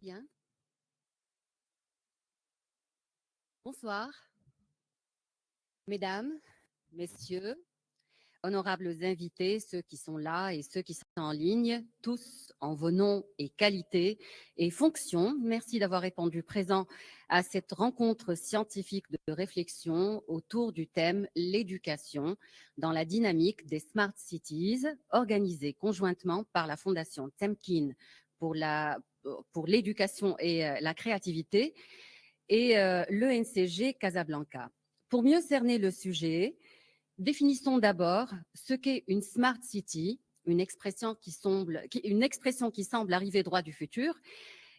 Bien. Bonsoir, mesdames, messieurs, honorables invités, ceux qui sont là et ceux qui sont en ligne, tous en vos noms et qualités et fonctions. Merci d'avoir répondu présent à cette rencontre scientifique de réflexion autour du thème l'éducation dans la dynamique des Smart Cities, organisée conjointement par la Fondation Temkin pour l'éducation et la créativité et l'ENCG Casablanca. Pour mieux cerner le sujet, définissons d'abord ce qu'est une smart city, une expression qui semble arriver droit du futur.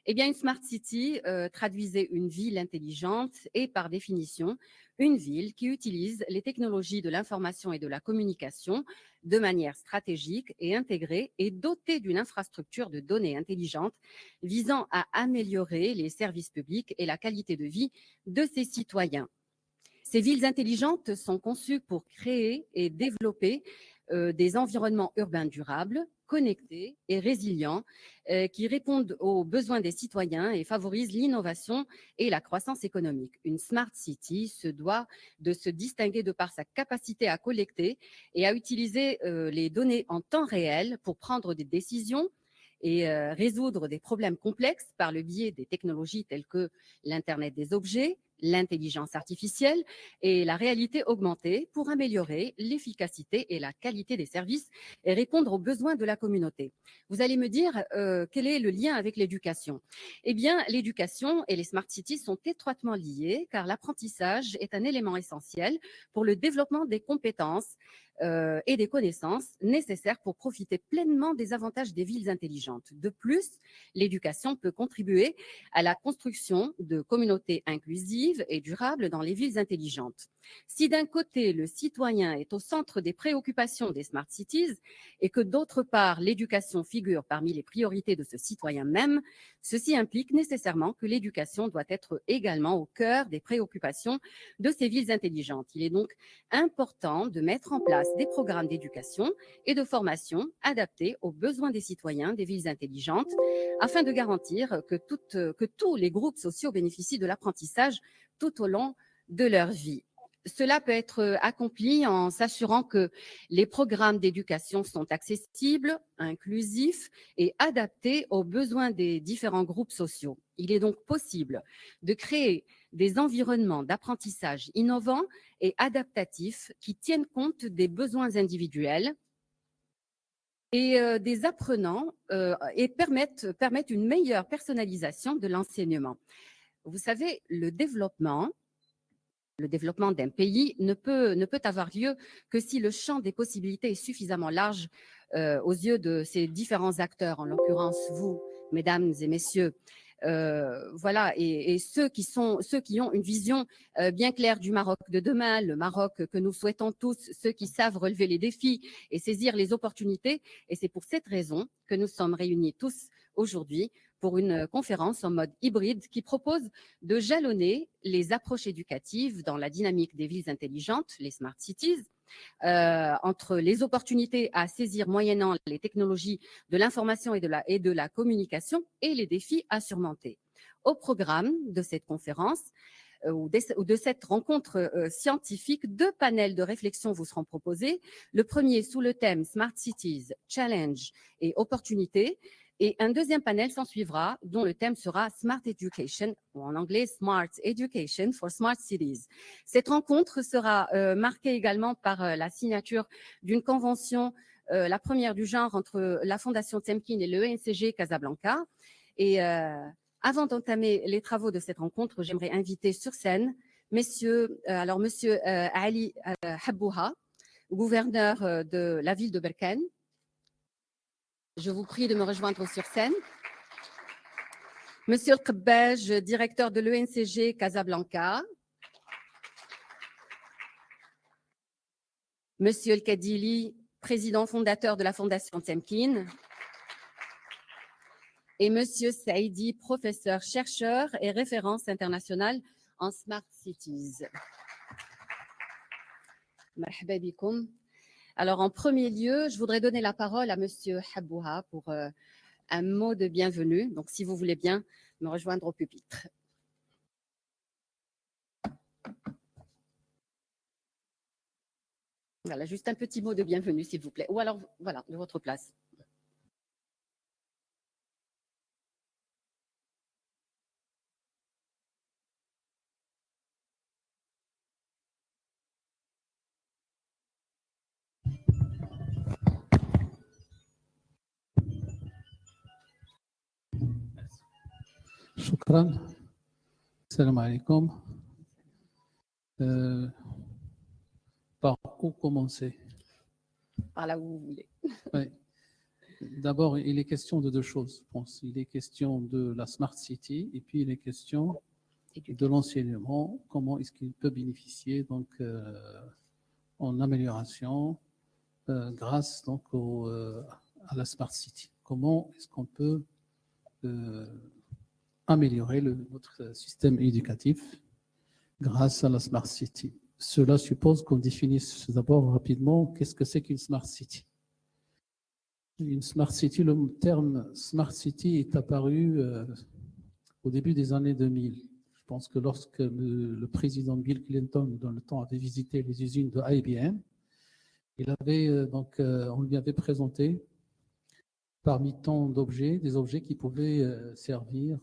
Eh bien, une smart city traduisait une ville intelligente et par définition, une ville qui utilise les technologies de l'information et de la communication de manière stratégique et intégrée et dotée d'une infrastructure de données intelligentes visant à améliorer les services publics et la qualité de vie de ses citoyens. Ces villes intelligentes sont conçues pour créer et développer des environnements urbains durables, connectés et résilients qui répondent aux besoins des citoyens et favorisent l'innovation et la croissance économique. Une smart city se doit de se distinguer de par sa capacité à collecter et à utiliser les données en temps réel pour prendre des décisions et résoudre des problèmes complexes par le biais des technologies telles que l'Internet des objets, l'intelligence artificielle et la réalité augmentée pour améliorer l'efficacité et la qualité des services et répondre aux besoins de la communauté. Vous allez me dire quel est le lien avec l'éducation? Eh bien, l'éducation et les smart cities sont étroitement liés car l'apprentissage est un élément essentiel pour le développement des compétences et des connaissances nécessaires pour profiter pleinement des avantages des villes intelligentes. De plus, l'éducation peut contribuer à la construction de communautés inclusives et durables dans les villes intelligentes. Si d'un côté, le citoyen est au centre des préoccupations des smart cities et que d'autre part, l'éducation figure parmi les priorités de ce citoyen même, ceci implique nécessairement que l'éducation doit être également au cœur des préoccupations de ces villes intelligentes. Il est donc important de mettre en place des programmes d'éducation et de formation adaptés aux besoins des citoyens des villes intelligentes afin de garantir que tous les groupes sociaux bénéficient de l'apprentissage tout au long de leur vie. Cela peut être accompli en s'assurant que les programmes d'éducation sont accessibles, inclusifs et adaptés aux besoins des différents groupes sociaux. Il est donc possible de créer des environnements d'apprentissage innovants et adaptatifs qui tiennent compte des besoins individuels et des apprenants et permettent une meilleure personnalisation de l'enseignement. Vous savez, le développement d'un pays ne peut avoir lieu que si le champ des possibilités est suffisamment large aux yeux de ces différents acteurs, en l'occurrence vous, mesdames et messieurs. Voilà, et ceux qui ont une vision bien claire du Maroc de demain, le Maroc que nous souhaitons tous, ceux qui savent relever les défis et saisir les opportunités. Et c'est pour cette raison que nous sommes réunis tous aujourd'hui pour une conférence en mode hybride qui propose de jalonner les approches éducatives dans la dynamique des villes intelligentes, les smart cities, entre les opportunités à saisir moyennant les technologies de l'information et de la communication et les défis à surmonter. Au programme de cette conférence, ou de cette rencontre scientifique, deux panels de réflexion vous seront proposés. Le premier sous le thème Smart Cities, Challenge et Opportunités. Et un deuxième panel s'en suivra, dont le thème sera Smart Education, ou en anglais Smart Education for Smart Cities. Cette rencontre sera marquée également par la signature d'une convention, la première du genre entre la Fondation Temkin et le ENCG Casablanca. Et avant d'entamer les travaux de cette rencontre, j'aimerais inviter sur scène monsieur Ali Habouha, gouverneur de la ville de Berkane. Je vous prie de me rejoindre sur scène. Monsieur Al-Qabbaj, directeur de l'ENCG Casablanca. Monsieur El-Kadili, président fondateur de la Fondation Temkin. Et Monsieur Saïdi, professeur, chercheur et référence internationale en Smart Cities. Marhaba bikoum. Alors, en premier lieu, je voudrais donner la parole à Monsieur Habouha pour un mot de bienvenue. Donc, si vous voulez bien me rejoindre au pupitre. Voilà, juste un petit mot de bienvenue, s'il vous plaît. Ou alors, voilà, de votre place. Shukran. Salam alaikum. Par où commencer? Par là où vous voulez. Ouais. D'abord, il est question de deux choses, je pense. Il est question de la Smart City et puis il est question de l'enseignement. Comment est-ce qu'il peut bénéficier donc, en amélioration grâce donc, à la Smart City? Comment est-ce qu'on peut améliorer notre système éducatif grâce à la Smart City? Cela suppose qu'on définisse d'abord rapidement qu'est-ce que c'est qu'une Smart City. Une Smart City, le terme Smart City est apparu au début des années 2000. Je pense que lorsque le président Bill Clinton, dans le temps, avait visité les usines de IBM, on lui avait présenté parmi tant d'objets, des objets qui pouvaient servir,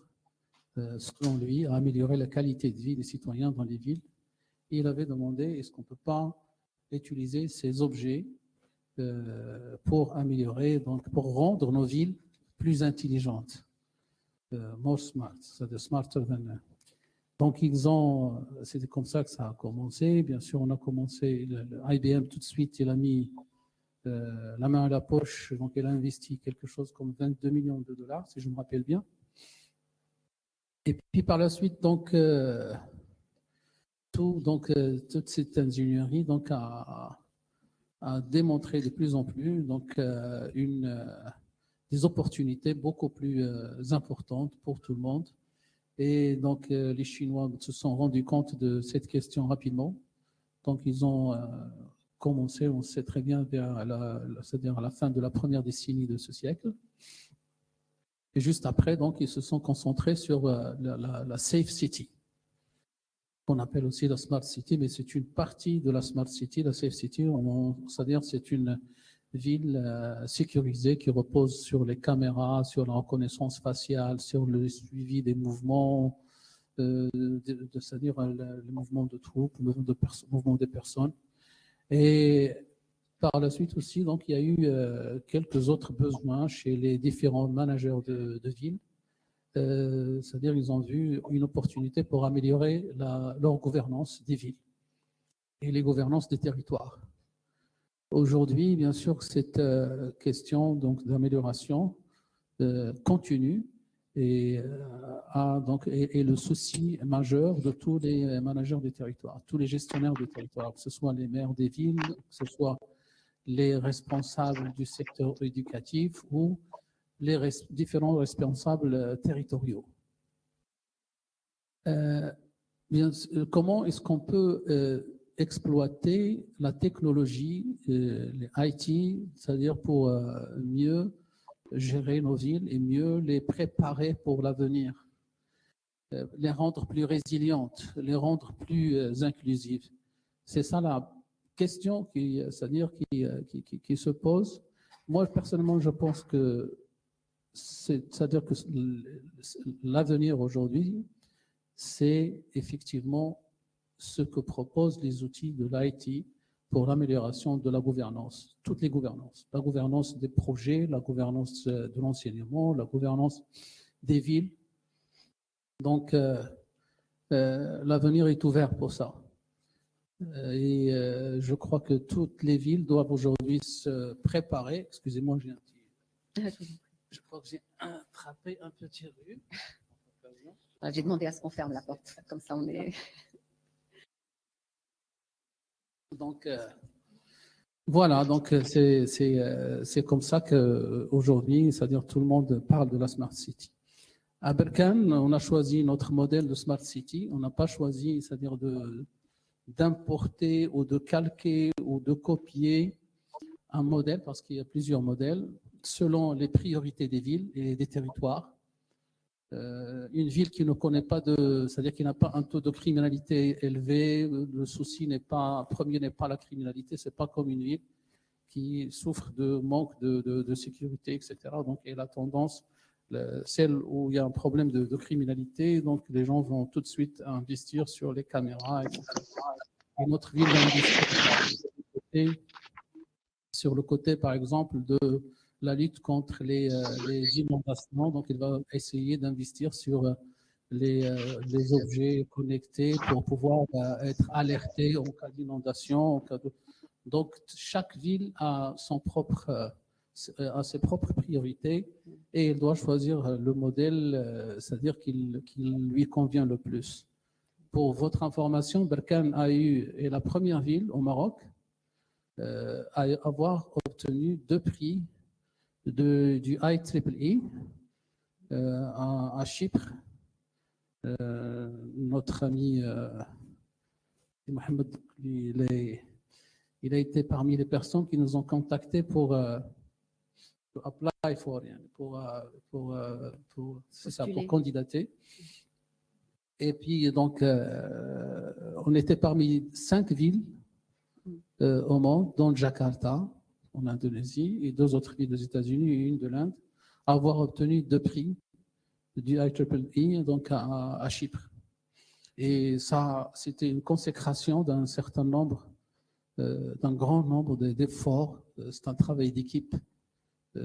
selon lui, à améliorer la qualité de vie des citoyens dans les villes. Et il avait demandé, est-ce qu'on ne peut pas utiliser ces objets pour améliorer, donc pour rendre nos villes plus intelligentes, more smart, c'est-à-dire smarter than. Donc c'était comme ça que ça a commencé. Bien sûr, on a commencé, IBM tout de suite, il a mis la main à la poche, donc il a investi quelque chose comme 22 millions de dollars, si je me rappelle bien. Et puis par la suite, donc, toute cette ingénierie donc, a démontré de plus en plus donc, des opportunités beaucoup plus importantes pour tout le monde. Et donc, les Chinois se sont rendus compte de cette question rapidement. Donc, ils ont commencé, on sait très bien, c'est-à-dire à la fin de la première décennie de ce siècle. Et juste après, donc, ils se sont concentrés sur la Safe City, qu'on appelle aussi la Smart City, mais c'est une partie de la Smart City. La Safe City, c'est-à-dire c'est une ville sécurisée qui repose sur les caméras, sur la reconnaissance faciale, sur le suivi des mouvements, c'est-à-dire le mouvement de troupes, le mouvement des personnes. Et par la suite aussi, donc, il y a eu quelques autres besoins chez les différents managers de villes. C'est-à-dire qu'ils ont vu une opportunité pour améliorer leur gouvernance des villes et les gouvernances des territoires. Aujourd'hui, bien sûr, cette question donc, d'amélioration continue et est le souci majeur de tous les managers des territoires, tous les gestionnaires des territoires, que ce soit les maires des villes, que ce soit les responsables du secteur éducatif ou les différents responsables territoriaux. Comment est-ce qu'on peut exploiter la technologie, les IT, c'est-à-dire pour mieux gérer nos villes et mieux les préparer pour l'avenir, les rendre plus résilientes, les rendre plus inclusives? C'est ça la question qui se pose. Moi, personnellement, je pense que c'est-à-dire que l'avenir aujourd'hui, c'est effectivement ce que proposent les outils de l'IT pour l'amélioration de la gouvernance, toutes les gouvernances. La gouvernance des projets, la gouvernance de l'enseignement, la gouvernance des villes. Donc, l'avenir est ouvert pour ça. Et je crois que toutes les villes doivent aujourd'hui se préparer. Excusez-moi, j'ai un petit... Je crois que j'ai attrapé un petit rhume. J'ai demandé à ce qu'on ferme la porte, comme ça on est... Donc, voilà, donc c'est comme ça qu'aujourd'hui, c'est-à-dire tout le monde parle de la Smart City. À Berkane, on a choisi notre modèle de Smart City. On n'a pas choisi, c'est-à-dire d'importer ou de calquer ou de copier un modèle, parce qu'il y a plusieurs modèles, selon les priorités des villes et des territoires. Une ville qui ne connaît pas c'est-à-dire qui n'a pas un taux de criminalité élevé, le souci premier n'est pas la criminalité, c'est pas comme une ville qui souffre de manque de sécurité, etc. Donc, et la tendance, celle où il y a un problème de criminalité, donc les gens vont tout de suite investir sur les caméras, etc. Et notre ville va investir sur le côté, par exemple, de la lutte contre les inondations. Donc, il va essayer d'investir sur les objets connectés pour pouvoir être alerté en cas d'inondation. Donc, chaque ville a ses propres priorités et il doit choisir le modèle, c'est-à-dire qu'il lui convient le plus. Pour votre information, Berkane est la première ville au Maroc à avoir obtenu 2 prix du IEEE à Chypre. Notre ami Mohamed, il a été parmi les personnes qui nous ont contactés pour apply pour candidater. Et puis donc on était parmi 5 villes au monde, dont Jakarta en Indonésie et 2 autres villes des États-Unis et une de l'Inde, à avoir obtenu 2 prix du IEEE donc à Chypre. Et ça, c'était une consécration d'un grand nombre d'efforts. C'est un travail d'équipe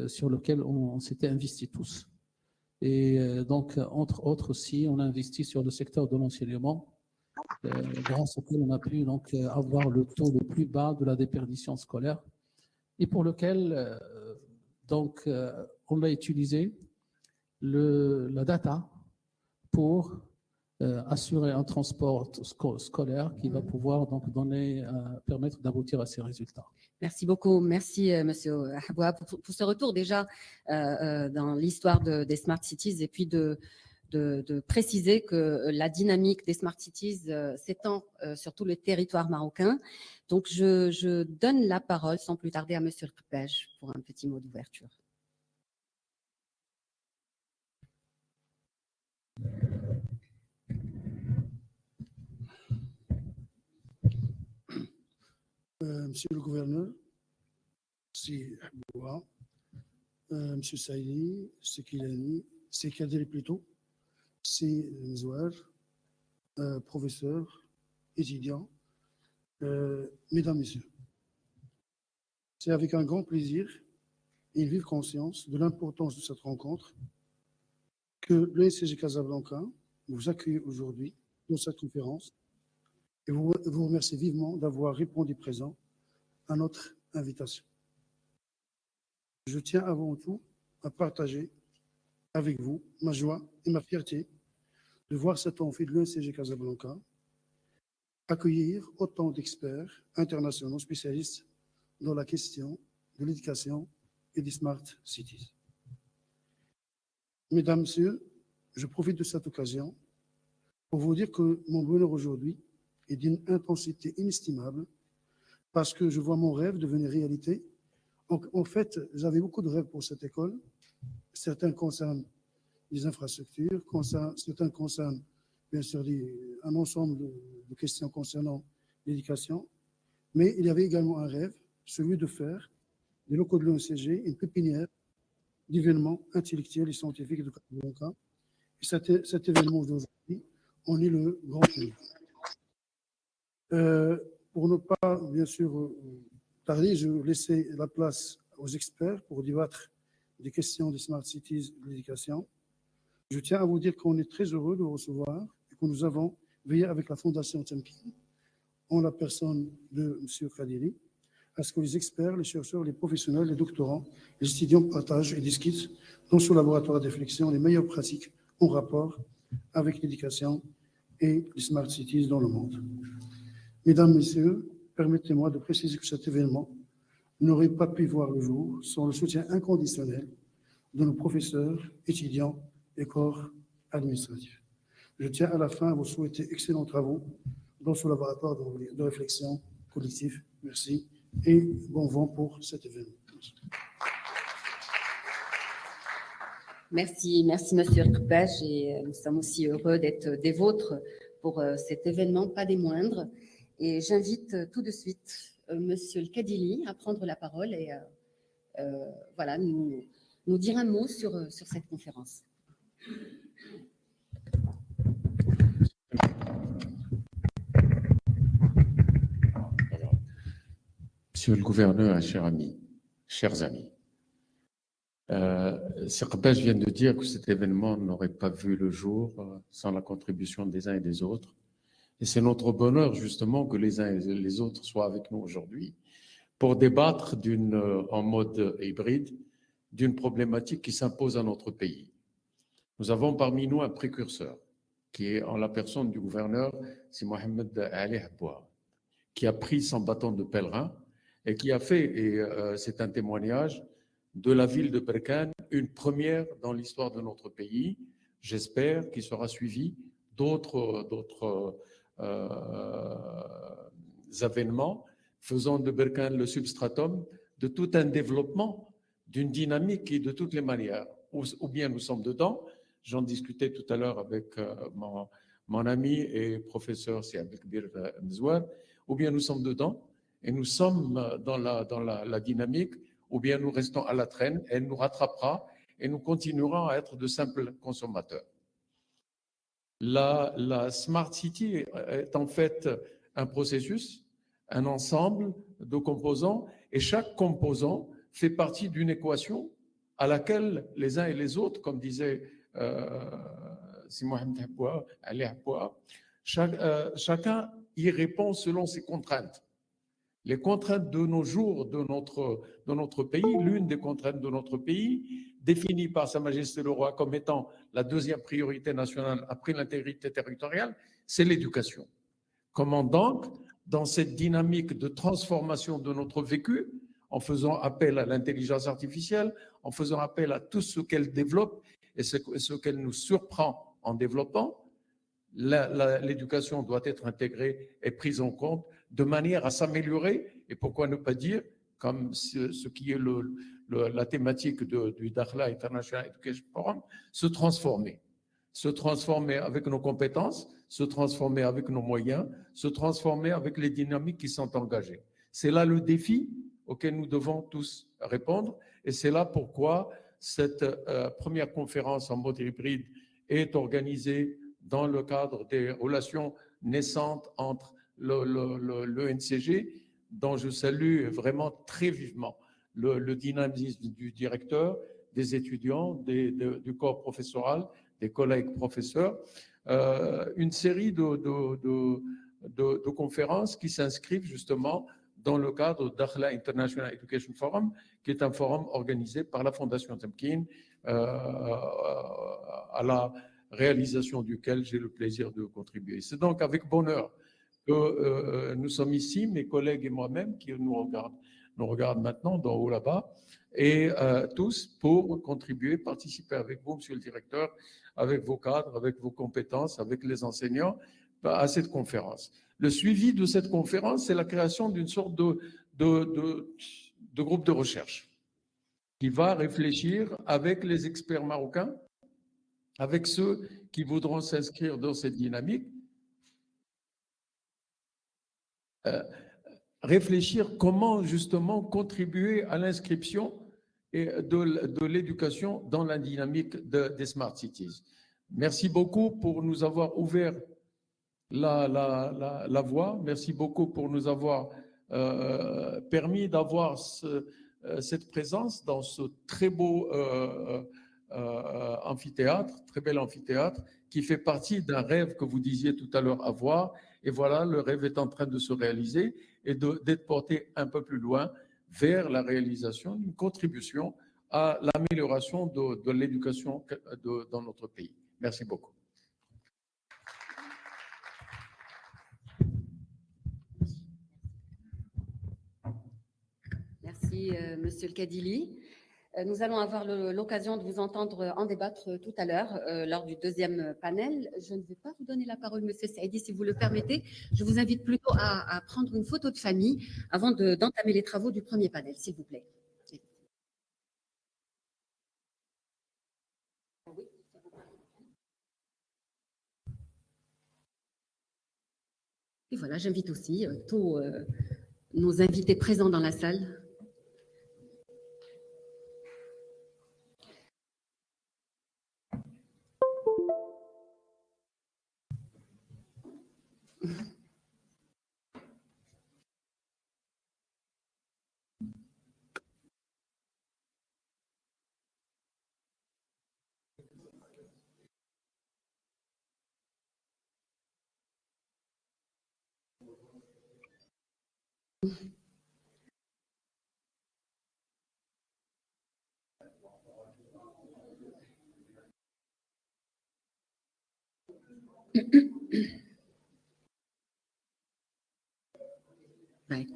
sur lequel on s'était investi tous. Et donc, entre autres aussi, on a investi sur le secteur de l'enseignement, grâce auquel on a pu donc avoir le taux le plus bas de la déperdition scolaire, et pour lequel on a utilisé la data pour assurer un transport scolaire qui va pouvoir donc permettre d'aboutir à ces résultats. Merci beaucoup. Merci, Monsieur Haboua, pour ce retour déjà dans l'histoire des Smart Cities et puis de préciser que la dynamique des Smart Cities s'étend sur tout le territoire marocain. Donc, je donne la parole sans plus tarder à Monsieur le Kpej pour un petit mot d'ouverture. Monsieur le gouverneur, c'est Haboua, Monsieur Saïdi, c'est Kilani, c'est Kadiri plutôt, c'est Nzouar, professeur, étudiant, mesdames, messieurs. C'est avec un grand plaisir et une vive conscience de l'importance de cette rencontre que l'ENCG Casablanca vous accueille aujourd'hui dans cette conférence et vous remercie vivement d'avoir répondu présent à notre invitation. Je tiens avant tout à partager avec vous ma joie et ma fierté de voir cet amphi de l'ENCG Casablanca accueillir autant d'experts internationaux spécialistes dans la question de l'éducation et des Smart Cities. Mesdames, Messieurs, je profite de cette occasion pour vous dire que mon bonheur aujourd'hui est d'une intensité inestimable parce que je vois mon rêve devenir réalité. Donc, en fait, j'avais beaucoup de rêves pour cette école. Certains concernent les infrastructures, certains concernent, bien sûr, un ensemble de questions concernant l'éducation. Mais il y avait également un rêve, celui de faire des locaux de l'ENCG une pépinière d'événements intellectuels et scientifiques de Casablanca. Et cet événement d'aujourd'hui en est le grand prix. Pour ne pas, bien sûr, tarder, je vais laisser la place aux experts pour débattre des questions des Smart Cities de l'éducation. Je tiens à vous dire qu'on est très heureux de vous recevoir et que nous avons veillé avec la Fondation Temkin, en la personne de M. Kadiri, à ce que les experts, les chercheurs, les professionnels, les doctorants, les étudiants partagent et discutent dans ce laboratoire de réflexion les meilleures pratiques en rapport avec l'éducation et les Smart Cities dans le monde. Mesdames, Messieurs, permettez-moi de préciser que cet événement n'aurait pas pu voir le jour sans le soutien inconditionnel de nos professeurs, étudiants et corps administratifs. Je tiens à la fin à vous souhaiter excellents travaux dans ce laboratoire de réflexion collectif. Merci et bon vent pour cet événement. Merci, Monsieur Rkbach, et nous sommes aussi heureux d'être des vôtres pour cet événement, pas des moindres. Et j'invite tout de suite Monsieur le Kadili à prendre la parole et voilà, nous dire un mot sur cette conférence. Monsieur le gouverneur, chers amis, Rkbach vient de dire que cet événement n'aurait pas vu le jour sans la contribution des uns et des autres. Et c'est notre bonheur, justement, que les uns et les autres soient avec nous aujourd'hui pour débattre en mode hybride d'une problématique qui s'impose à notre pays. Nous avons parmi nous un précurseur, qui est en la personne du gouverneur, c'est Mohamed Ali Habboua, qui a pris son bâton de pèlerin et qui a fait, et c'est un témoignage, de la ville de Berkane une première dans l'histoire de notre pays. J'espère qu'il sera suivi d'autres événements faisant de Berkane le substratum de tout un développement d'une dynamique qui, de toutes les manières, ou bien nous sommes dedans, j'en discutais tout à l'heure avec mon ami et professeur Siad Bekbir Mzouar, ou bien nous sommes dedans et nous sommes dans la dynamique, ou bien nous restons à la traîne, elle nous rattrapera et nous continuerons à être de simples consommateurs. La Smart City est en fait un processus, un ensemble de composants, et chaque composant fait partie d'une équation à laquelle les uns et les autres, comme disait Mohamed Habboua, Ali Habboua, chacun y répond selon ses contraintes. Les contraintes de nos jours de notre pays, l'une des contraintes de notre pays, définie par Sa Majesté le Roi comme étant la deuxième priorité nationale après l'intégrité territoriale, c'est l'éducation. Comment donc, dans cette dynamique de transformation de notre vécu, en faisant appel à l'intelligence artificielle, en faisant appel à tout ce qu'elle développe et ce qu'elle nous surprend en développant, l'éducation doit être intégrée et prise en compte de manière à s'améliorer, et pourquoi ne pas dire, comme ce qui est la thématique du Dakhla International Education Forum, se transformer avec nos compétences, se transformer avec nos moyens, se transformer avec les dynamiques qui sont engagées. C'est là le défi auquel nous devons tous répondre, et c'est là pourquoi cette première conférence en mode hybride est organisée dans le cadre des relations naissantes entre l'ENCG, dont je salue vraiment très vivement le dynamisme du directeur, des étudiants, du corps professoral, des collègues professeurs, une série de conférences qui s'inscrivent justement dans le cadre d'Akhla International Education Forum, qui est un forum organisé par la Fondation Temkin, à la réalisation duquel j'ai le plaisir de contribuer. C'est donc avec bonheur que nous sommes ici, mes collègues et moi-même, qui nous regardent maintenant d'en haut là-bas, et tous pour contribuer, participer avec vous, monsieur le directeur, avec vos cadres, avec vos compétences, avec les enseignants, à cette conférence. Le suivi de cette conférence, c'est la création d'une sorte de groupe de recherche qui va réfléchir avec les experts marocains, avec ceux qui voudront s'inscrire dans cette dynamique, réfléchir comment justement contribuer à l'inscription de l'éducation dans la dynamique des Smart Cities. Merci beaucoup pour nous avoir ouvert la voie. Merci beaucoup pour nous avoir permis d'avoir cette présence dans ce très beau amphithéâtre, très bel amphithéâtre, qui fait partie d'un rêve que vous disiez tout à l'heure avoir. Et voilà, le rêve est en train de se réaliser et d'être porté un peu plus loin vers la réalisation d'une contribution à l'amélioration de l'éducation dans notre pays. Merci beaucoup. Merci, Monsieur le Kadili. Nous allons avoir l'occasion de vous entendre en débattre tout à l'heure lors du deuxième panel. Je ne vais pas vous donner la parole, Monsieur Saïdi, si vous le permettez. Je vous invite plutôt à prendre une photo de famille avant d'entamer les travaux du premier panel, s'il vous plaît. Et voilà, j'invite aussi tous nos invités présents dans la salle. Ouais.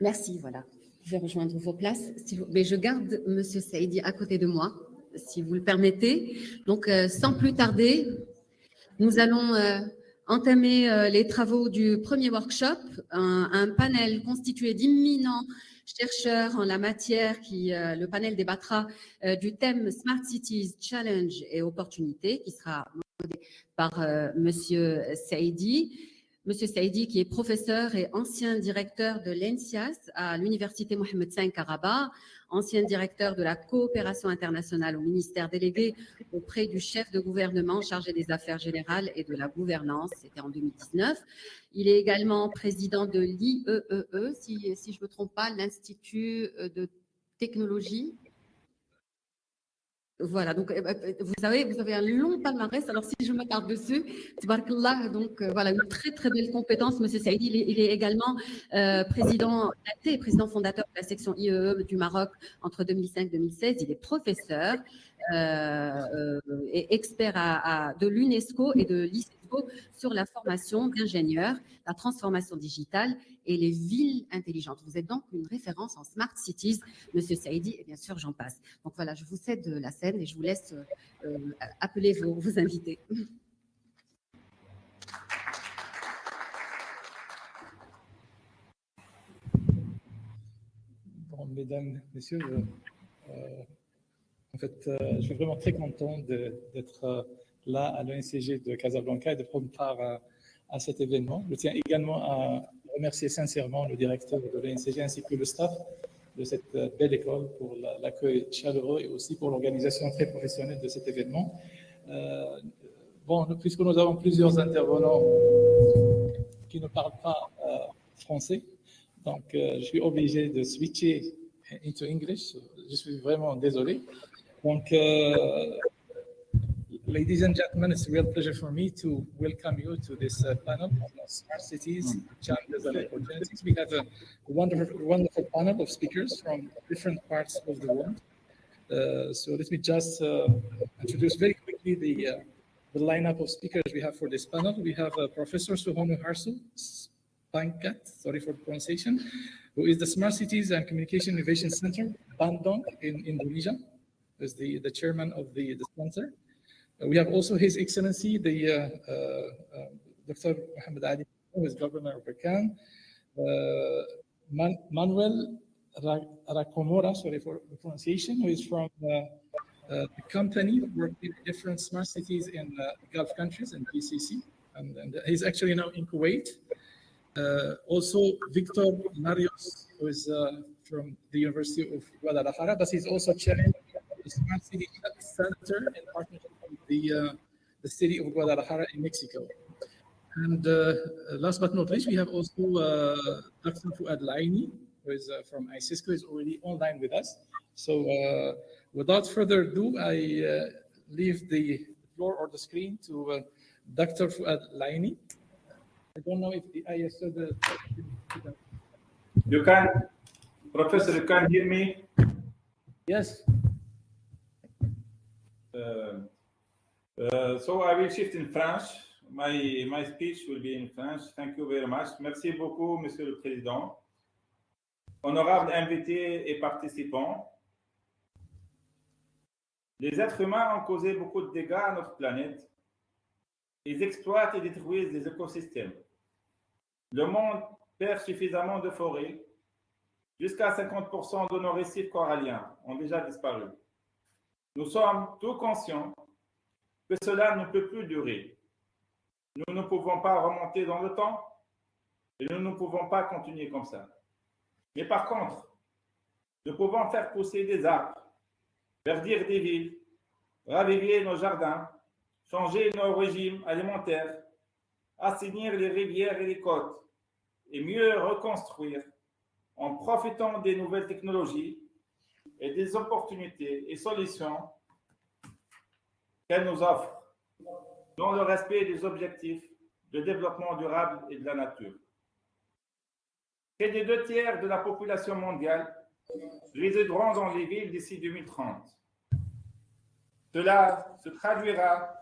Merci, voilà. Je vais rejoindre vos places. Mais je garde Monsieur Saïdi à côté de moi, si vous le permettez. Donc, sans plus tarder, nous allons entamer les travaux du premier workshop, un panel constitué d'imminents chercheurs en la matière le panel débattra du thème Smart Cities Challenge et Opportunités qui sera modéré par Monsieur Saïdi. Monsieur Saïdi, qui est professeur et ancien directeur de l'ENCIAS à l'Université Mohamed V à Rabat, ancien directeur de la coopération internationale au ministère délégué auprès du chef de gouvernement chargé des affaires générales et de la gouvernance, c'était en 2019. Il est également président de l'IEEE, si je ne me trompe pas, l'Institut de technologie. Voilà, donc vous avez un long palmarès. Alors si je me tarde dessus, tabarakallah, donc voilà, une très très belle compétence, Monsieur Saïdi. Il est également président fondateur de la section IEE du Maroc entre 2005 et 2016. Il est professeur et expert de l'UNESCO et de l'ICESCO sur la formation d'ingénieurs, la transformation digitale et les villes intelligentes. Vous êtes donc une référence en Smart Cities, Monsieur Saïdi, et bien sûr, j'en passe. Donc voilà, je vous cède la scène et je vous laisse appeler vos invités. Bon, mesdames, messieurs, en fait, je suis vraiment très content d'être là à l'ENCG de Casablanca et de prendre part à cet événement. Je tiens également à remercier sincèrement le directeur de l'ENCG ainsi que le staff de cette belle école pour l'accueil chaleureux et aussi pour l'organisation très professionnelle de cet événement. Bon, puisque nous avons plusieurs intervenants qui ne parlent pas français, donc je suis obligé de switcher into English. Je suis vraiment désolé. Donc, ladies and gentlemen, it's a real pleasure for me to welcome you to this panel on smart cities, challenges and opportunities. We have a wonderful panel of speakers from different parts of the world. So let me just introduce very quickly the lineup of speakers we have for this panel. We have Professor Suhono Harsu Pangkat, sorry for the pronunciation, who is the Smart Cities and Communication Innovation Center, Bandung, in Indonesia, is the chairman of the center. We have also His Excellency, the Dr. Muhammad Ali, who is governor of Rakan, Manuel Racomora, sorry for the pronunciation, who is from the company working in different smart cities in Gulf countries and GCC, and he's actually now in Kuwait. Also, Victor Marios, who is from the University of Guadalajara, but he's also chairing the Smart City Center in partnership the city of Guadalajara in Mexico. And last but not least, we have also Dr. Fuad Laini, who is from ICISCO, is already online with us. So without further ado, I leave the floor or the screen to Dr. Fuad Laini. I don't know if I saw the... You can, Professor, you can hear me? Yes. So I will shift in French. My speech will be in French. Thank you very much. Merci beaucoup, Monsieur le Président. Honorables invités et participants, les êtres humains ont causé beaucoup de dégâts à notre planète. Ils exploitent et détruisent les écosystèmes. Le monde perd suffisamment de forêts. Jusqu'à 50% de nos récifs coralliens ont déjà disparu. Nous sommes tous conscients que cela ne peut plus durer. Nous ne pouvons pas remonter dans le temps et nous ne pouvons pas continuer comme ça. Mais par contre, nous pouvons faire pousser des arbres, verdir des villes, raviver nos jardins, changer nos régimes alimentaires, assainir les rivières et les côtes et mieux reconstruire en profitant des nouvelles technologies et des opportunités et solutions qu'elles nous offrent dans le respect des objectifs de développement durable et de la nature. Près des 2/3 de la population mondiale résideront dans les villes d'ici 2030. Cela se traduira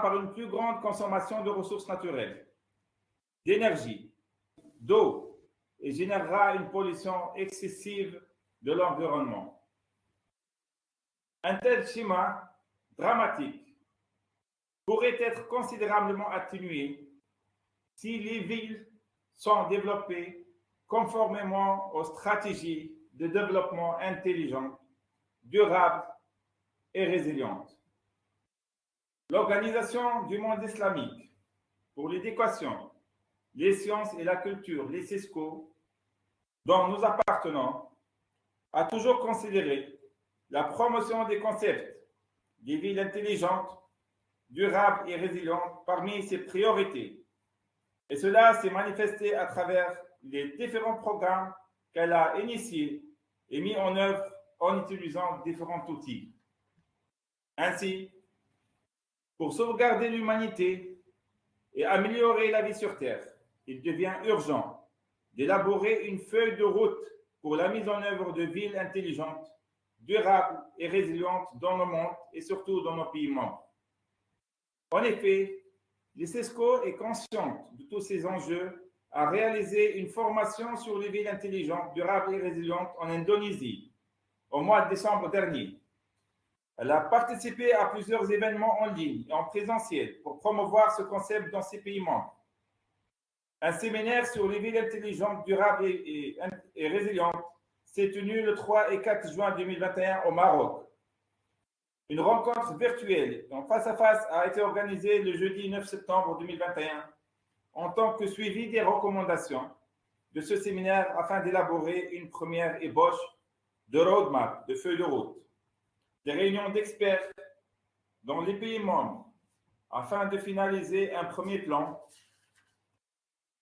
par une plus grande consommation de ressources naturelles, d'énergie, d'eau et générera une pollution excessive de l'environnement. Un tel schéma dramatique pourrait être considérablement atténué si les villes sont développées conformément aux stratégies de développement intelligent, durable et résiliente. L'Organisation du monde islamique pour l'éducation, les sciences et la culture, les CISCO, dont nous appartenons, a toujours considéré la promotion des concepts des villes intelligentes, durables et résilientes parmi ses priorités. Et cela s'est manifesté à travers les différents programmes qu'elle a initiés et mis en œuvre en utilisant différents outils. Ainsi, pour sauvegarder l'humanité et améliorer la vie sur Terre, il devient urgent d'élaborer une feuille de route pour la mise en œuvre de villes intelligentes, durables et résilientes dans le monde et surtout dans nos pays membres. En effet, l'ICESCO est consciente de tous ces enjeux, a réalisé une formation sur les villes intelligentes, durables et résilientes en Indonésie au mois de décembre dernier. Elle a participé à plusieurs événements en ligne et en présentiel pour promouvoir ce concept dans ses pays membres. Un séminaire sur les villes intelligentes, durables et résilientes s'est tenu le 3 et 4 juin 2021 au Maroc. Une rencontre virtuelle en face-à-face a été organisée le jeudi 9 septembre 2021 en tant que suivi des recommandations de ce séminaire afin d'élaborer une première ébauche de roadmap, de feuille de route. Des réunions d'experts dans les pays membres afin de finaliser un premier plan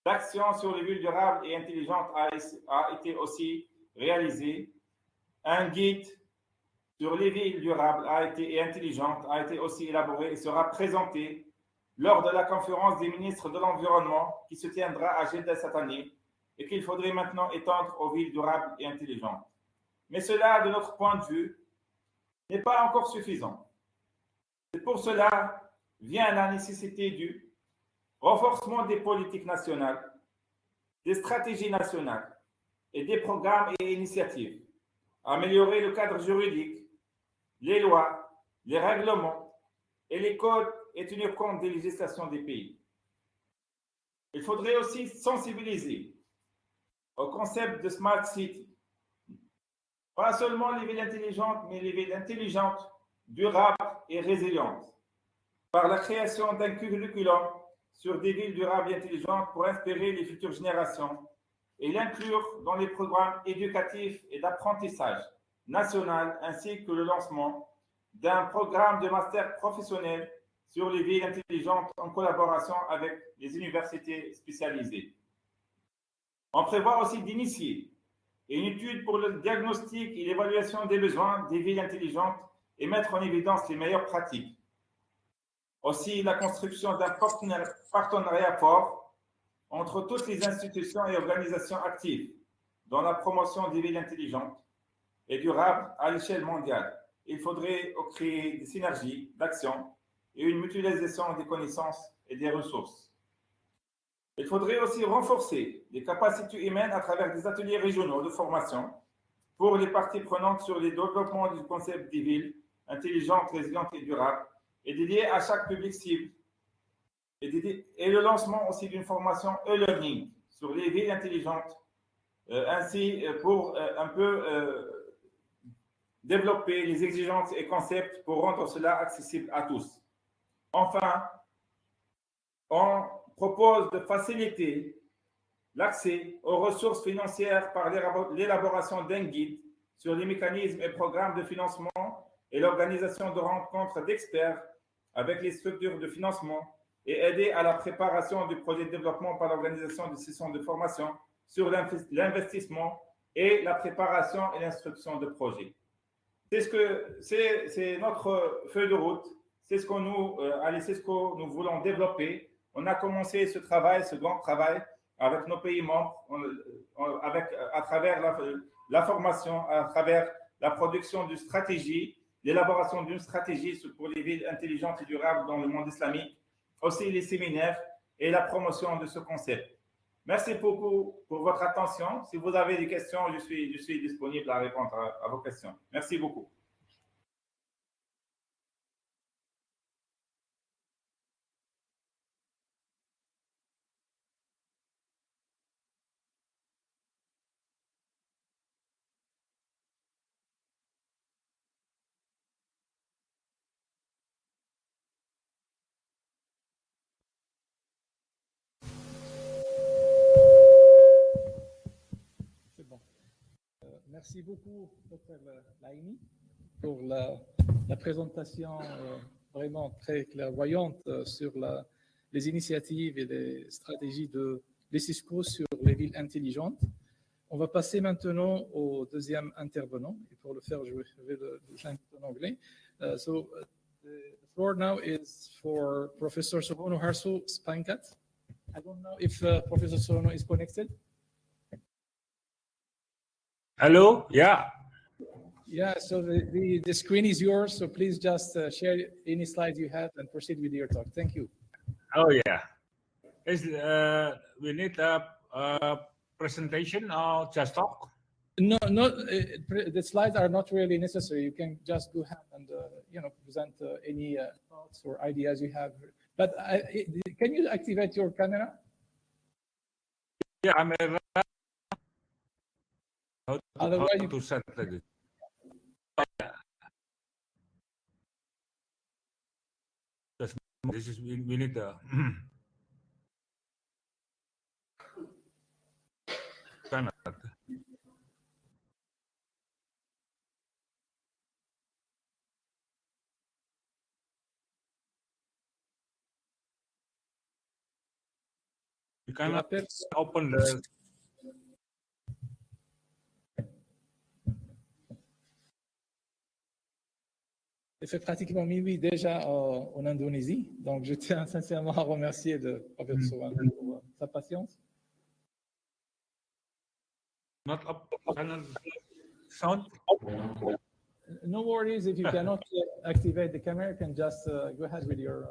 d'action sur les villes durables et intelligentes a été aussi réalisé. Un guide sur les villes durables et intelligentes a été aussi élaboré et sera présenté lors de la conférence des ministres de l'Environnement qui se tiendra à Jeudi cette année et qu'il faudrait maintenant étendre aux villes durables et intelligentes. Mais cela, de notre point de vue, n'est pas encore suffisant. C'est pour cela vient la nécessité du renforcement des politiques nationales, des stratégies nationales et des programmes et initiatives, améliorer le cadre juridique, les lois, les règlements et les codes et tenir compte des législations des pays. Il faudrait aussi sensibiliser au concept de Smart City. Pas seulement les villes intelligentes, mais les villes intelligentes, durables et résilientes, par la création d'un curriculum sur des villes durables et intelligentes pour inspirer les futures générations et l'inclure dans les programmes éducatifs et d'apprentissage nationale ainsi que le lancement d'un programme de master professionnel sur les villes intelligentes en collaboration avec les universités spécialisées. On prévoit aussi d'initier une étude pour le diagnostic et l'évaluation des besoins des villes intelligentes et mettre en évidence les meilleures pratiques. Aussi, la construction d'un partenariat fort entre toutes les institutions et organisations actives dans la promotion des villes intelligentes et durables à l'échelle mondiale. Il faudrait créer des synergies d'action et une mutualisation des connaissances et des ressources. Il faudrait aussi renforcer les capacités humaines à travers des ateliers régionaux de formation pour les parties prenantes sur le développement du concept des villes intelligentes, résilientes et durables et dédiées à chaque public cible. Et le lancement aussi d'une formation e-learning sur les villes intelligentes, ainsi pour un peu développer les exigences et concepts pour rendre cela accessible à tous. Enfin, on propose de faciliter l'accès aux ressources financières par l'élaboration d'un guide sur les mécanismes et programmes de financement et l'organisation de rencontres d'experts avec les structures de financement et aider à la préparation du projet de développement par l'organisation de sessions de formation sur l'investissement et la préparation et l'instruction de projets. C'est notre feuille de route, c'est ce que nous voulons développer. On a commencé ce travail, ce grand travail avec nos pays membres, à travers la formation, à travers la production d'une stratégie, l'élaboration d'une stratégie pour les villes intelligentes et durables dans le monde islamique, aussi les séminaires et la promotion de ce concept. Merci beaucoup pour votre attention. Si vous avez des questions, je suis disponible à répondre à vos questions. Merci beaucoup. Merci beaucoup, Dr. Laini, pour la présentation vraiment très clairvoyante sur les initiatives et les stratégies des Cisco sur les villes intelligentes. On va passer maintenant au deuxième intervenant. Et pour le faire, je vais le chanter en anglais. So, the floor now is for Professor Sohono Harso Spankat. I don't know if Professor Sohono is connected. Hello, yeah. Yeah, so the screen is yours, so please just share any slides you have and proceed with your talk. Thank you. Oh, yeah. We need a presentation or just talk? No, the slides are not really necessary. You can just go ahead and present any thoughts or ideas you have. But can you activate your camera? Yeah, I'm how to set this. This is we need the camera. You cannot open the. Il fait pratiquement minuit déjà en Indonésie, donc je tiens sincèrement à remercier le professeur Sohono pour sa patience. Not up sound. No worries if you cannot activate the camera. You can just go ahead with your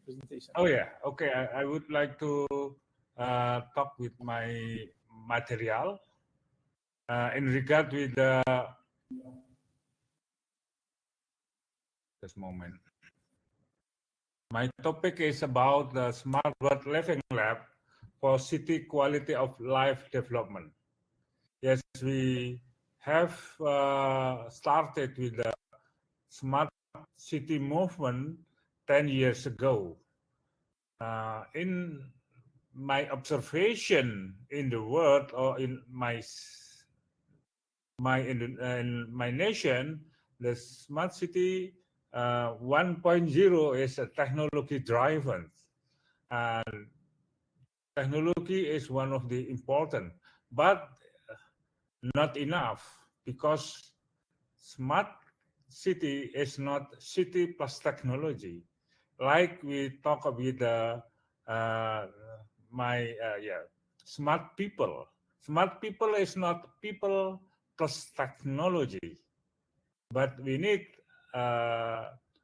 presentation. Oh yeah, okay. I would like to talk with my material in regard with the. This moment. My topic is about the Smart World Living Lab for City Quality of Life Development. Yes, we have started with the Smart City movement 10 years ago. In my observation in the world or in my in my nation, the smart city 1.0 is a technology driven. And technology is one of the important, but not enough, because smart city is not city plus technology. Like we talk about the smart people. Smart people is not people plus technology, but we need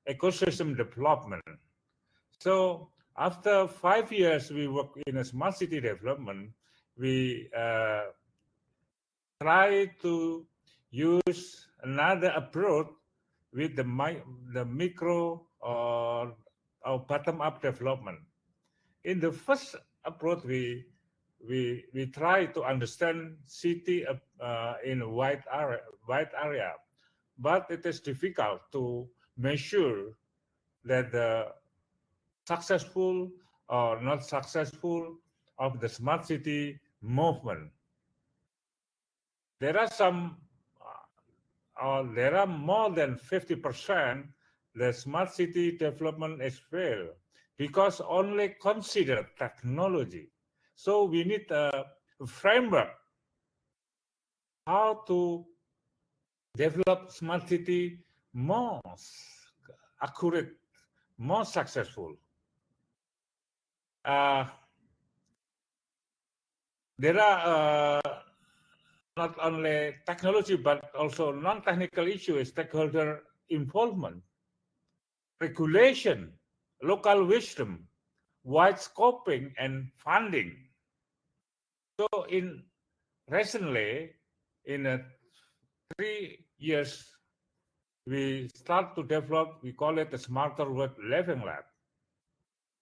ecosystem development. So after 5 years, we work in a smart city development. We try to use another approach with the micro or bottom-up development. In the first approach, we try to understand city in a wide area, but it is difficult to measure that the successful or not successful of the smart city movement. There are some, there are more than 50% the smart city development is failed because only consider technology. So we need a framework how to develop smart city more accurate, more successful. There are not only technology, but also non-technical issues, stakeholder involvement, regulation, local wisdom, wide scoping, and funding. So recently, in 3 years, we start to develop, we call it the Smarter World Living Lab.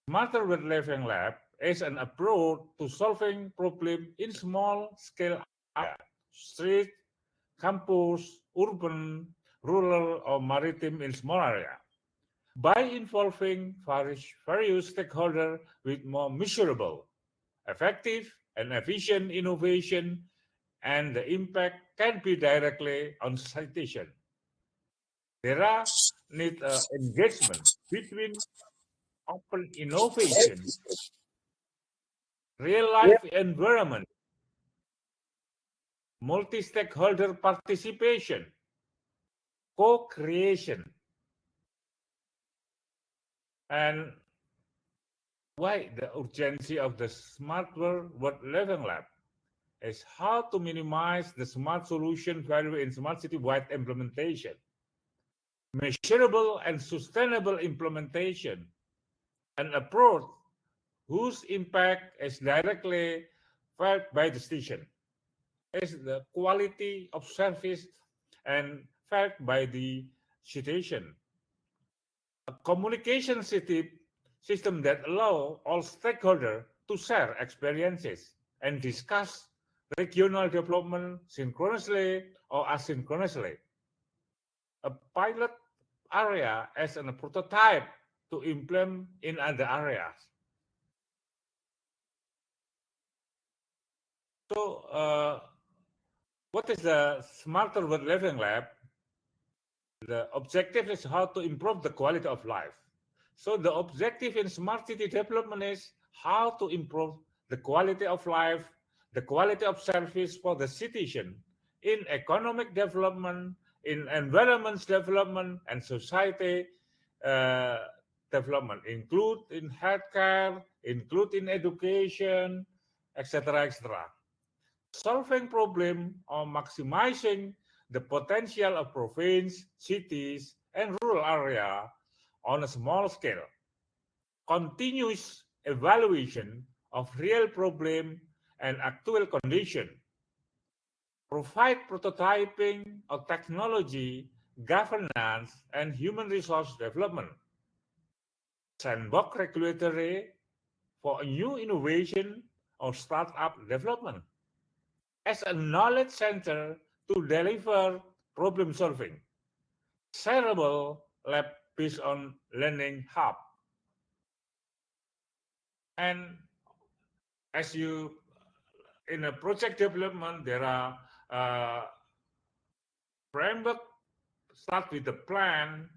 Smarter World Living Lab is an approach to solving problems in small scale areas, street, campus, urban, rural, or maritime in small area, by involving various stakeholders with more measurable, effective, and efficient innovation, and the impact can be directly on citation. There are need engagement between open innovation, real-life environment, multi-stakeholder participation, co-creation. And why the urgency of the Smart World Living Lab is how to minimize the smart solution value in smart city-wide implementation, measurable and sustainable implementation, an approach whose impact is directly felt by the station, is the quality of service and felt by the station. A communication system that allows all stakeholders to share experiences and discuss regional development synchronously or asynchronously. A pilot area as a prototype to implement in other areas. So, what is the Smarter World Living Lab? The objective is how to improve the quality of life. So the objective in smart city development is how to improve the quality of life, the quality of service for the citizen in economic development, in environment development, and society development, include in healthcare, include in education, etc., etc. Solving problem or maximizing the potential of province, cities, and rural area on a small scale. Continuous evaluation of real problem and actual condition. Provide prototyping of technology, governance, and human resource development. Sandbox regulatory for new innovation or startup development. As a knowledge center to deliver problem solving. Shareable lab based on learning hub. And as you, in a project development, there are framework start with the plan,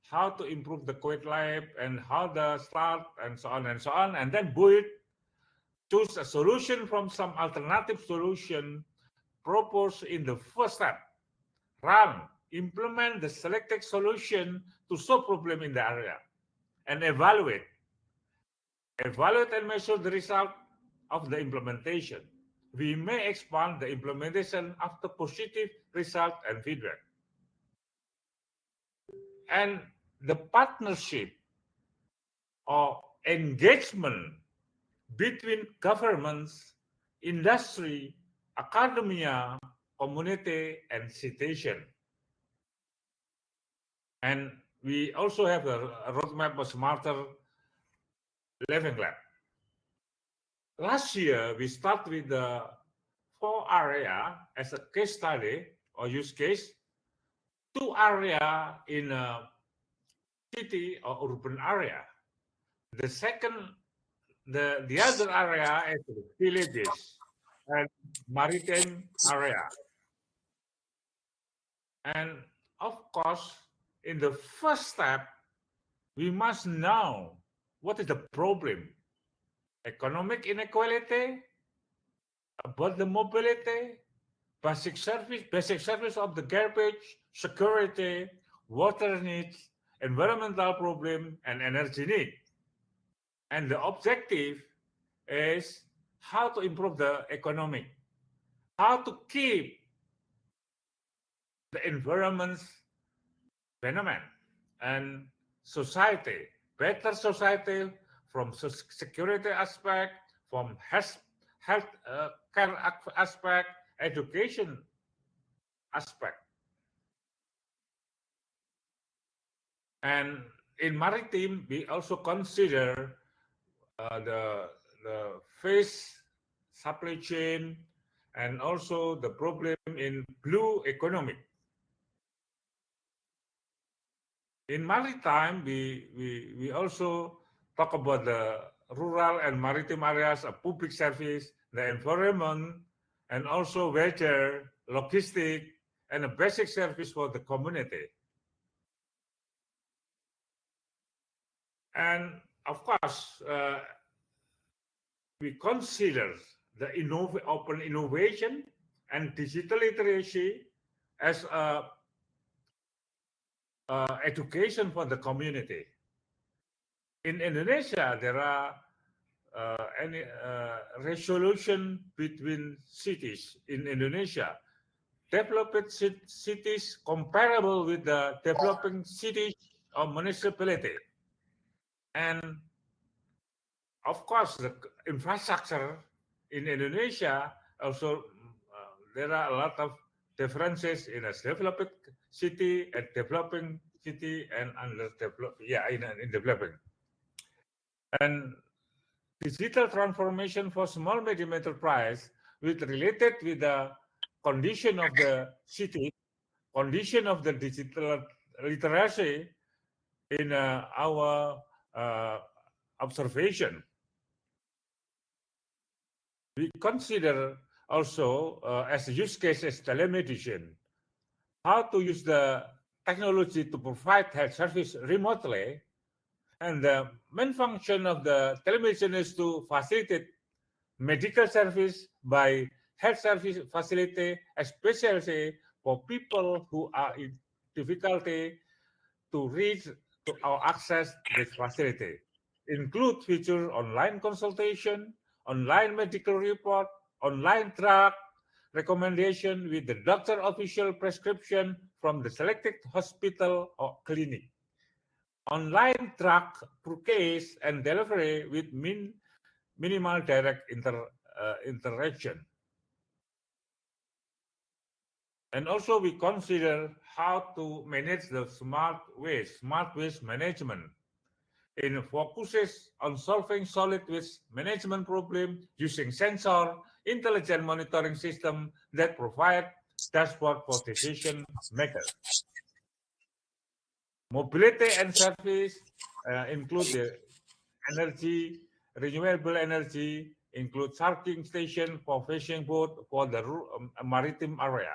how to improve the quality life and how the start and so on, and then build, choose a solution from some alternative solution proposed in the first step. Run, implement the selected solution to solve problem in the area, and evaluate. Evaluate and measure the result of the implementation. We may expand the implementation after positive result and feedback. And the partnership or engagement between governments, industry, academia, community, and citizen. And we also have a roadmap of smarter living lab. Last year, we start with the 4 area as a case study or use case. 2 area in a city or urban area. The second, the other area is the villages and maritime area. And of course, in the first step, we must know what is the problem. Economic inequality, about the mobility, basic service of the garbage, security, water needs, environmental problem, and energy need. And the objective is how to improve the economy, how to keep the environment's phenomenon and society, better society from security aspect, from health care aspect, education aspect. And in maritime, we also consider the fish supply chain and also the problem in blue economy. In maritime, we also talk about the rural and maritime areas of public service, the environment, and also weather, logistic, and a basic service for the community. And of course, we consider the open innovation and digital literacy as a education for the community. In Indonesia, there are any resolution between cities in Indonesia. Developed cities comparable with the developing cities or municipality. And of course, the infrastructure in Indonesia also, there are a lot of differences in a developed city and developing city and underdeveloped, in developing. And digital transformation for small medium enterprise related with the condition of the city, condition of the digital literacy in our observation. We consider also as a use case as telemedicine, how to use the technology to provide health service remotely. And the main function of the telemedicine is to facilitate medical service by health service facility, especially for people who are in difficulty to reach or access this facility. Include feature online consultation, online medical report, online drug recommendation with the doctor official prescription from the selected hospital or clinic. Online drug purchase and delivery with minimal direct interaction. And also we consider how to manage the smart waste management. It focuses on solving solid waste management problem using sensor, intelligent monitoring system that provide dashboard for decision makers. Mobility and service include the energy, renewable energy, include charging station for fishing boat for the maritime area.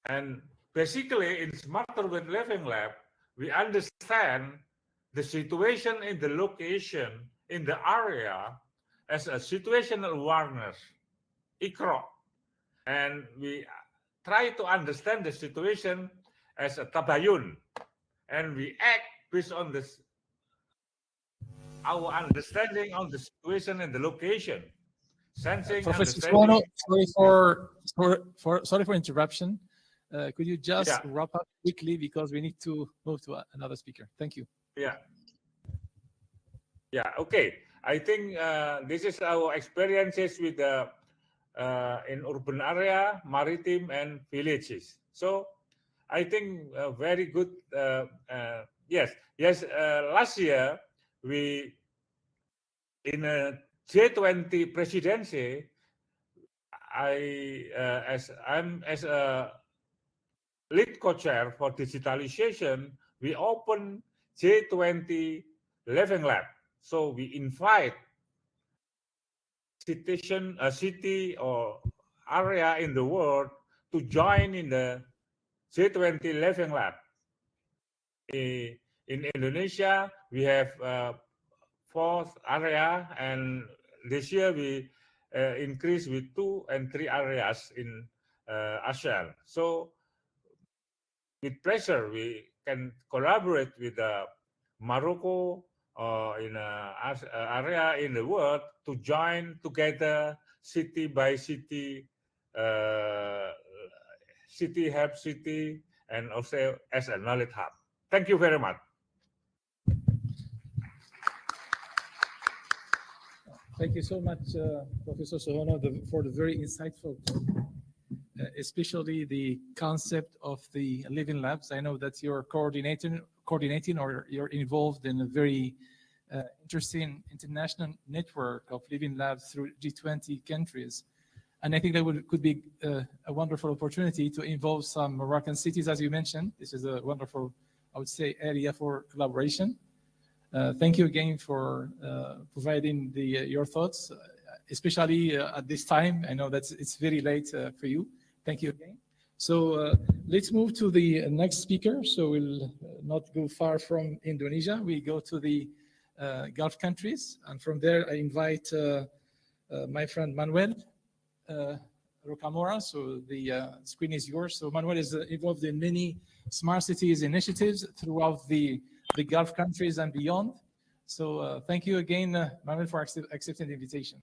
And basically, in Smarter with Living Lab, we understand the situation in the location, in the area, as a situational awareness, ICRO. And we try to understand the situation as a tabayun. And we act based on this, our understanding of the situation and the location. Sensing, Professor understanding. Sorry for interruption. Could you just Yeah. wrap up quickly because we need to move to another speaker. Thank you. Yeah. Yeah. Okay. I think this is our experiences with the in urban area, maritime, and villages. So I think very good. Yes. Last year we in a G20 presidency. I'm as a lead co-chair for digitalization, we open G20 Living Lab. So we invite a city or area in the world to join in the G20 Living Lab. In Indonesia, we have 4 area, and this year we increase with 2 and 3 areas in ASEAN. So with pleasure, we can collaborate with Morocco in an area in the world to join together city by city, city help city, and also as a knowledge hub. Thank you very much. Thank you so much, Professor Suhono, for the very insightful talk, especially the concept of the living labs. I know that you're coordinating or you're involved in a very interesting international network of living labs through G20 countries. And I think that could be a wonderful opportunity to involve some Moroccan cities, as you mentioned. This is a wonderful, I would say, area for collaboration. Thank you again for providing your thoughts, especially at this time. I know that it's very late for you. Thank you again. So let's move to the next speaker. So we'll not go far from Indonesia. We go to the Gulf countries. And from there, I invite my friend Manuel Rocamora. So the screen is yours. So Manuel is involved in many smart cities initiatives throughout the Gulf countries and beyond. So thank you again, Manuel, for accepting the invitation.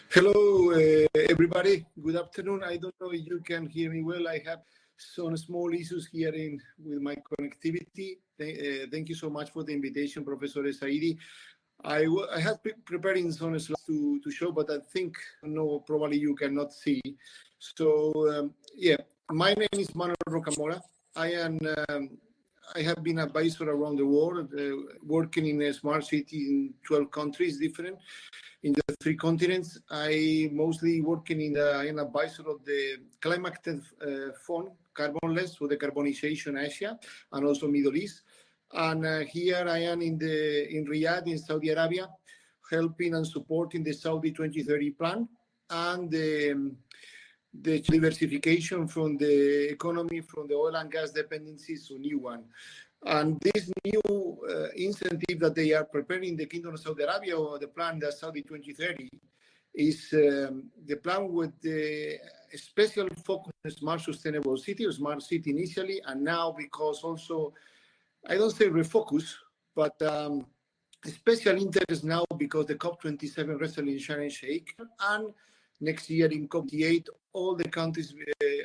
Hello, everybody. Good afternoon. I don't know if you can hear me well. I have some small issues here with my connectivity. Thank you so much for the invitation, Professor Saidi. I have preparing some slides to show, but I think probably you cannot see. So yeah, my name is Manuel Rocamora. I have been advisor around the world, working in a smart city in 12 countries different. In the 3 continents, I mostly working in an advisor of the Climate Fund, Carbonless, for the carbonization Asia and also Middle East. And here I am in Riyadh, in Saudi Arabia, helping and supporting the Saudi 2030 plan and the diversification from the economy, from the oil and gas dependencies to new one. And this new incentive that they are preparing in the Kingdom of Saudi Arabia, or the plan that Saudi 2030, is the plan with the special focus on smart sustainable city, or smart city initially, and now because also, I don't say refocus, but special interest now because the COP27 wrestling in Sharm el-Sheikh, and next year in COP28, all the countries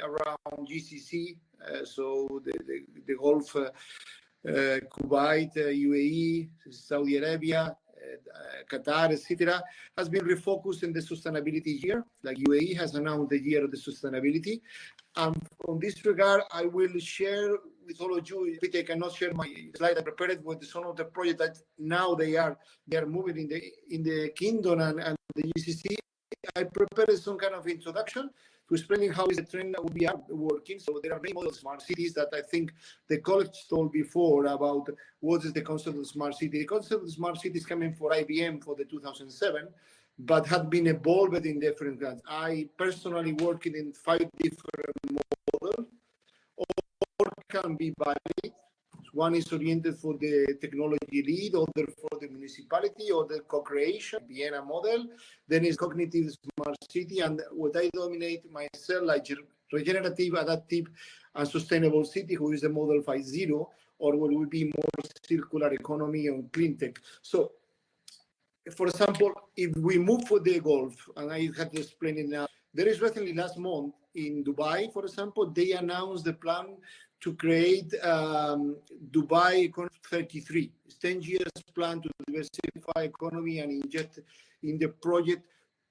around GCC, so the Gulf, Kuwait, UAE, Saudi Arabia, Qatar, etc., has been refocused in the sustainability year. Like UAE has announced the year of the sustainability. And on this regard, I will share with all of you. I cannot share my slide. I prepared with some of the projects that now they are moving in the kingdom and the GCC. I prepared some kind of introduction to explaining how is the trend that we are working. So there are many models of smart cities that I think the colleagues told before about what is the concept of smart city. The concept of smart city is coming for IBM for the 2007, but had been evolved in different grants. I personally worked in 5 different models. All can be valid. One is oriented for the technology lead, other for the municipality, or the co-creation, Vienna model. Then is cognitive smart city, and what I dominate myself, like regenerative, adaptive, and sustainable city, who is the model 5.0, or what will be more circular economy and clean tech. So, for example, if we move for the Gulf, and I have to explain it now, there is recently last month in Dubai, for example, they announced the plan to create Dubai Economy 33. It's 10 years plan to diversify economy and inject in the project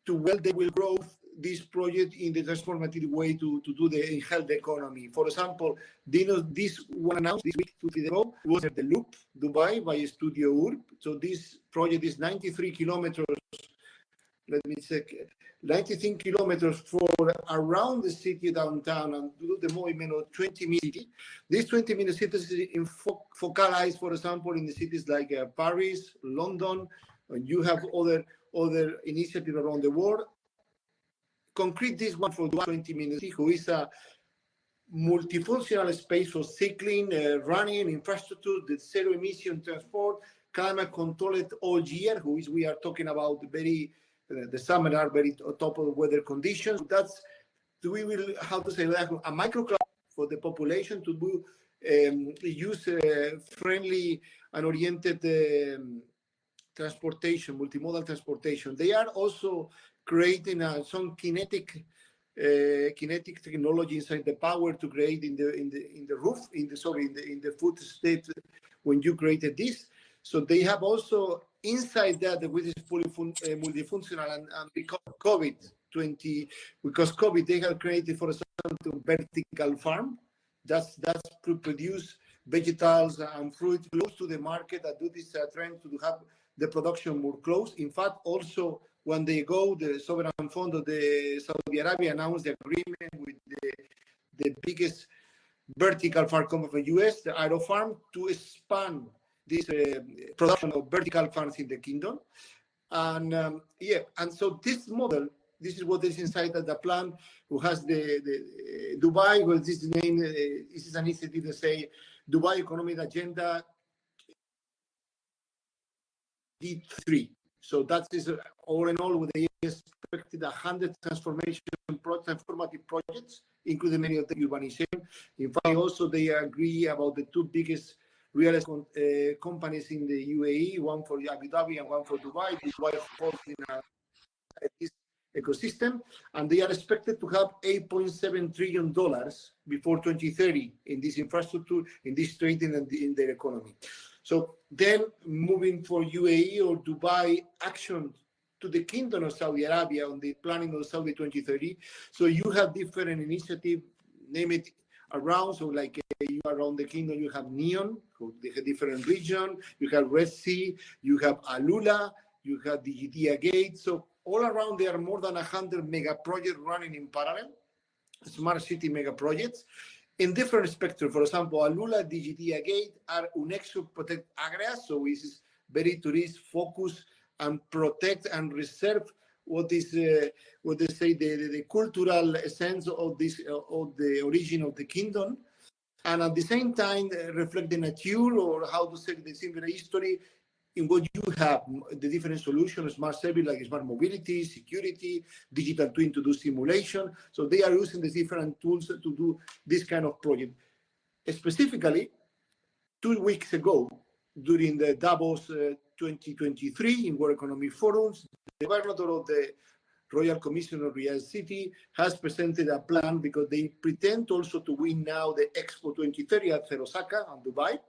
they will grow this project in the transformative way to do the health economy. For example, this one announced this week, 2 days ago, was at the Loop, Dubai, by Studio Urb. So this project is 93 kilometers, let me check, 93 kilometers for around the city downtown and do the movement of 20-minute city. These 20-minute cities is focalized, for example, in the cities like Paris, London, and you have other initiatives around the world. Concrete this one for 20-minute city, who is a multifunctional space for cycling, running, infrastructure, the zero emission transport, climate controlled all year, we are talking about the summer are very top of weather conditions. That's, we will, how to say, like a microclimate for the population to do use friendly and oriented transportation, multimodal transportation. They are also creating some kinetic technology inside the power to create in the roof, in the food state when you created this. So they have also inside that, which is fully multifunctional, and because COVID, they have created, for example, vertical farm. That's to produce vegetables and fruit close to the market, that do this trend to have the production more close. In fact, also when they go, the sovereign fund of the Saudi Arabia announced the agreement with the biggest vertical farm company from the US, the Aero Farm, to expand this production of vertical farms in the kingdom. And and so this model, this is what is inside of the plan, who has the Dubai, well, this name, this is an initiative to say Dubai Economic Agenda D3. So that is all in all, they expected 100 transformative projects, including many of the urbanization. In fact, also they agree about the 2 biggest real estate companies in the UAE, one for Abu Dhabi and one for Dubai. Dubai falls in this ecosystem, and they are expected to have $8.7 trillion before 2030 in this infrastructure, in this trading, and in their economy. So then moving for UAE or Dubai action to the Kingdom of Saudi Arabia on the planning of Saudi 2030. So you have different initiatives, name it, around. So like you around the kingdom, you have NEOM, they have different region, you have Red Sea, you have Alula, you have the Judea Gate. So all around there are more than 100 mega projects running in parallel, smart city mega projects in different spectrum. For example, Alula, the Judea Gate are UNESCO protected areas, so it is very tourist focused and protect and reserve what is what they say the cultural essence of this of the origin of the kingdom, and at the same time reflect the nature, or how to say the similar history in what you have, the different solutions, smart service like smart mobility, security, digital twin to do simulation. So they are using the different tools to do this kind of project. Specifically, 2 weeks ago, during the Davos 2023 in World Economic Forums, the governor of the Royal Commission of Real City has presented a plan, because they pretend also to win now the Expo 2030 at Osaka and Dubai.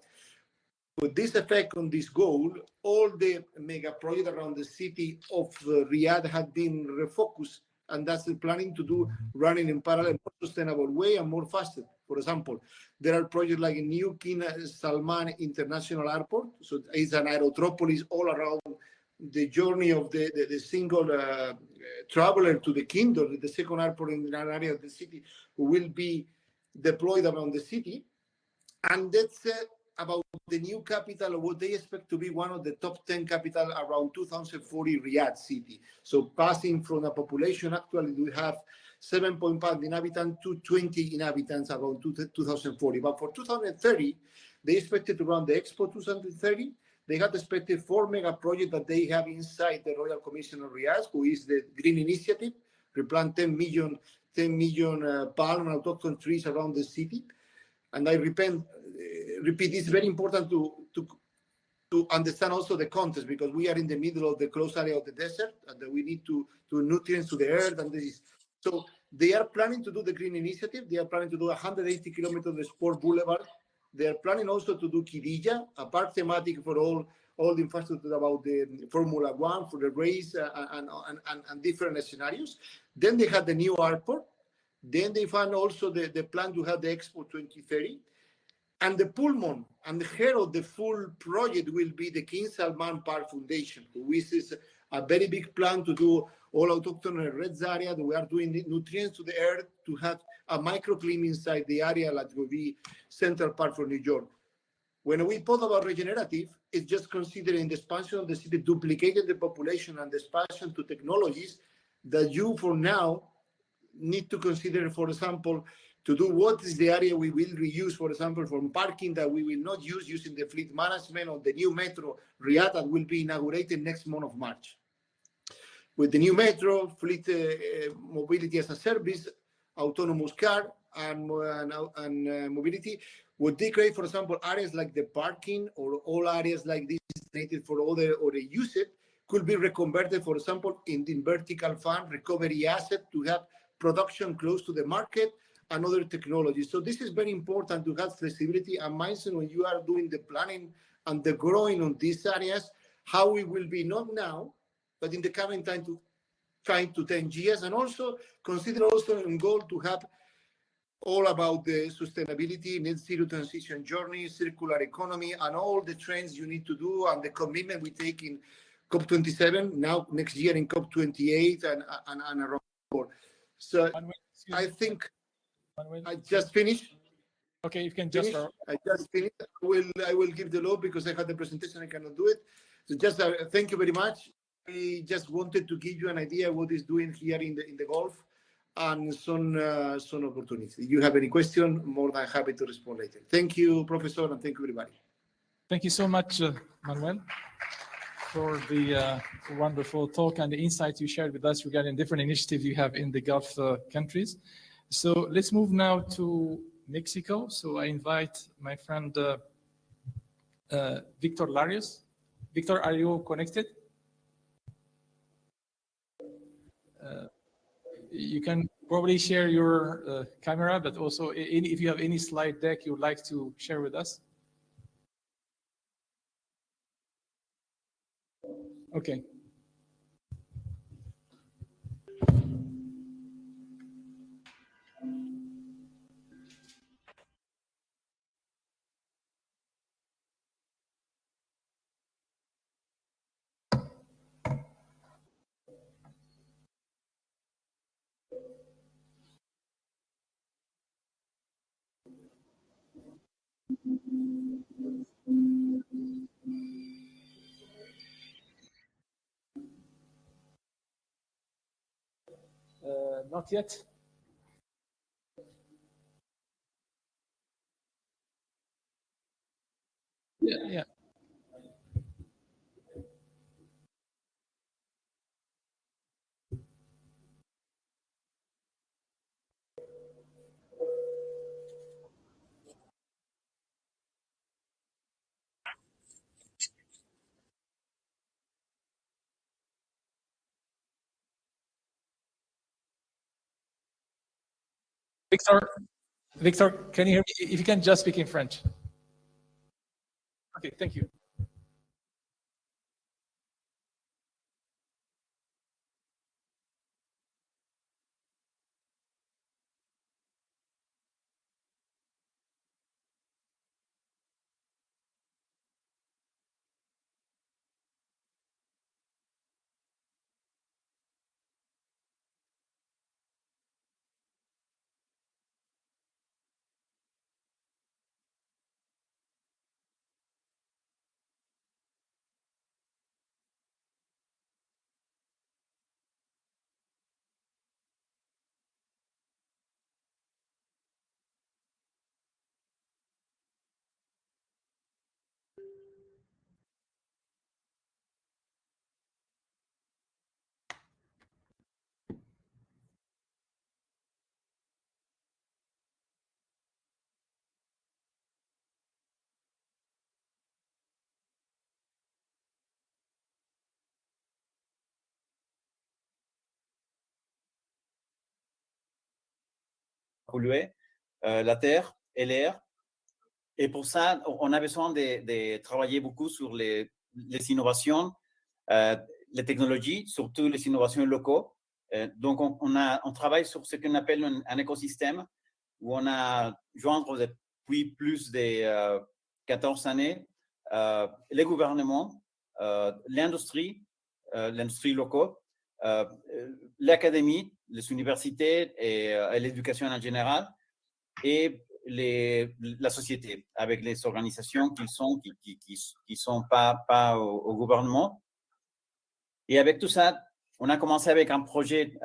With this effect on this goal, all the mega projects around the city of Riyadh have been refocused, and that's the planning to do running in parallel, more sustainable way and more faster. For example, there are projects like a new King Salman International Airport. So it's an aerotropolis all around the journey of the single traveler to the kingdom, the second airport in an area of the city who will be deployed around the city. And that's about the new capital, or what they expect to be one of the top 10 capital around 2040 Riyadh city. So passing from a population, actually we have 7.5 inhabitants to 20 inhabitants around 2040. But for 2030, they expected to run the Expo 2030. They had expected 4 mega projects that they have inside the Royal Commission of Riyadh, who is the Green Initiative, replant 10 million palm and autochthon trees around the city. And I repeat, it's very important to understand also the context, because we are in the middle of the closed area of the desert, and we need to nutrients to the earth. And this is, so they are planning to do the Green Initiative. They are planning to do 180 kilometers of the Sport Boulevard. They are planning also to do Kidija, a park thematic for all the infrastructure about the Formula One, for the race and different scenarios. Then they had the new airport. Then they found also the plan to have the Expo 2030. And the pulmon and the head of the full project will be the King Salman Park Foundation, which is a very big plan to do all autochthon and reds area. We are doing nutrients to the earth to have a microclimate inside the area that will be Central Park for New York. When we talk about regenerative, it's just considering the expansion of the city, duplicating the population and the expansion to technologies that you, for now, need to consider, for example, to do what is the area we will reuse, for example, from parking that we will not use using the fleet management of the new metro Riyadh that will be inaugurated next month of March. With the new metro, fleet mobility as a service, autonomous car, and mobility, would they create, for example, areas like the parking or all areas like this designated for all the or the usage could be reconverted, for example, in the vertical fund recovery asset to have production close to the market and other technologies. So this is very important to have flexibility and mindset when you are doing the planning and the growing on these areas, how we will be not now, but in the coming time to 5 to 10 years, and also consider also a goal to have all about the sustainability, net zero transition journey, circular economy, and all the trends you need to do, and the commitment we take in COP27, now next year in COP28 and around the world. So I think I just finished. Okay, you can just. I just finished. I will give the law because I had the presentation. I cannot do it. So just thank you very much. I just wanted to give you an idea what is doing here in the Gulf and some opportunities. If you have any question, more than happy to respond later. Thank you, Professor, and thank you, everybody. Thank you so much, Manuel, for the wonderful talk and the insights you shared with us regarding different initiatives you have in the Gulf countries. So let's move now to Mexico. So I invite my friend Victor Larios. Victor, are you connected? You can probably share your camera, but also if you have any slide deck you would like to share with us. Okay. Not yet. Yeah. Victor, can you hear me? If you can just speak in French. Okay, thank you. polluer la terre et l'air. Et pour ça, on a besoin de travailler beaucoup sur les innovations, les technologies, surtout les innovations locaux. Donc, on travaille sur ce qu'on appelle un écosystème où on a joindre depuis plus de 14 années les gouvernements, l'industrie locale, l'académie, les universités et l'éducation en général, et la société, avec les organisations qui sont pas au gouvernement. Et avec tout ça, on a commencé avec un projet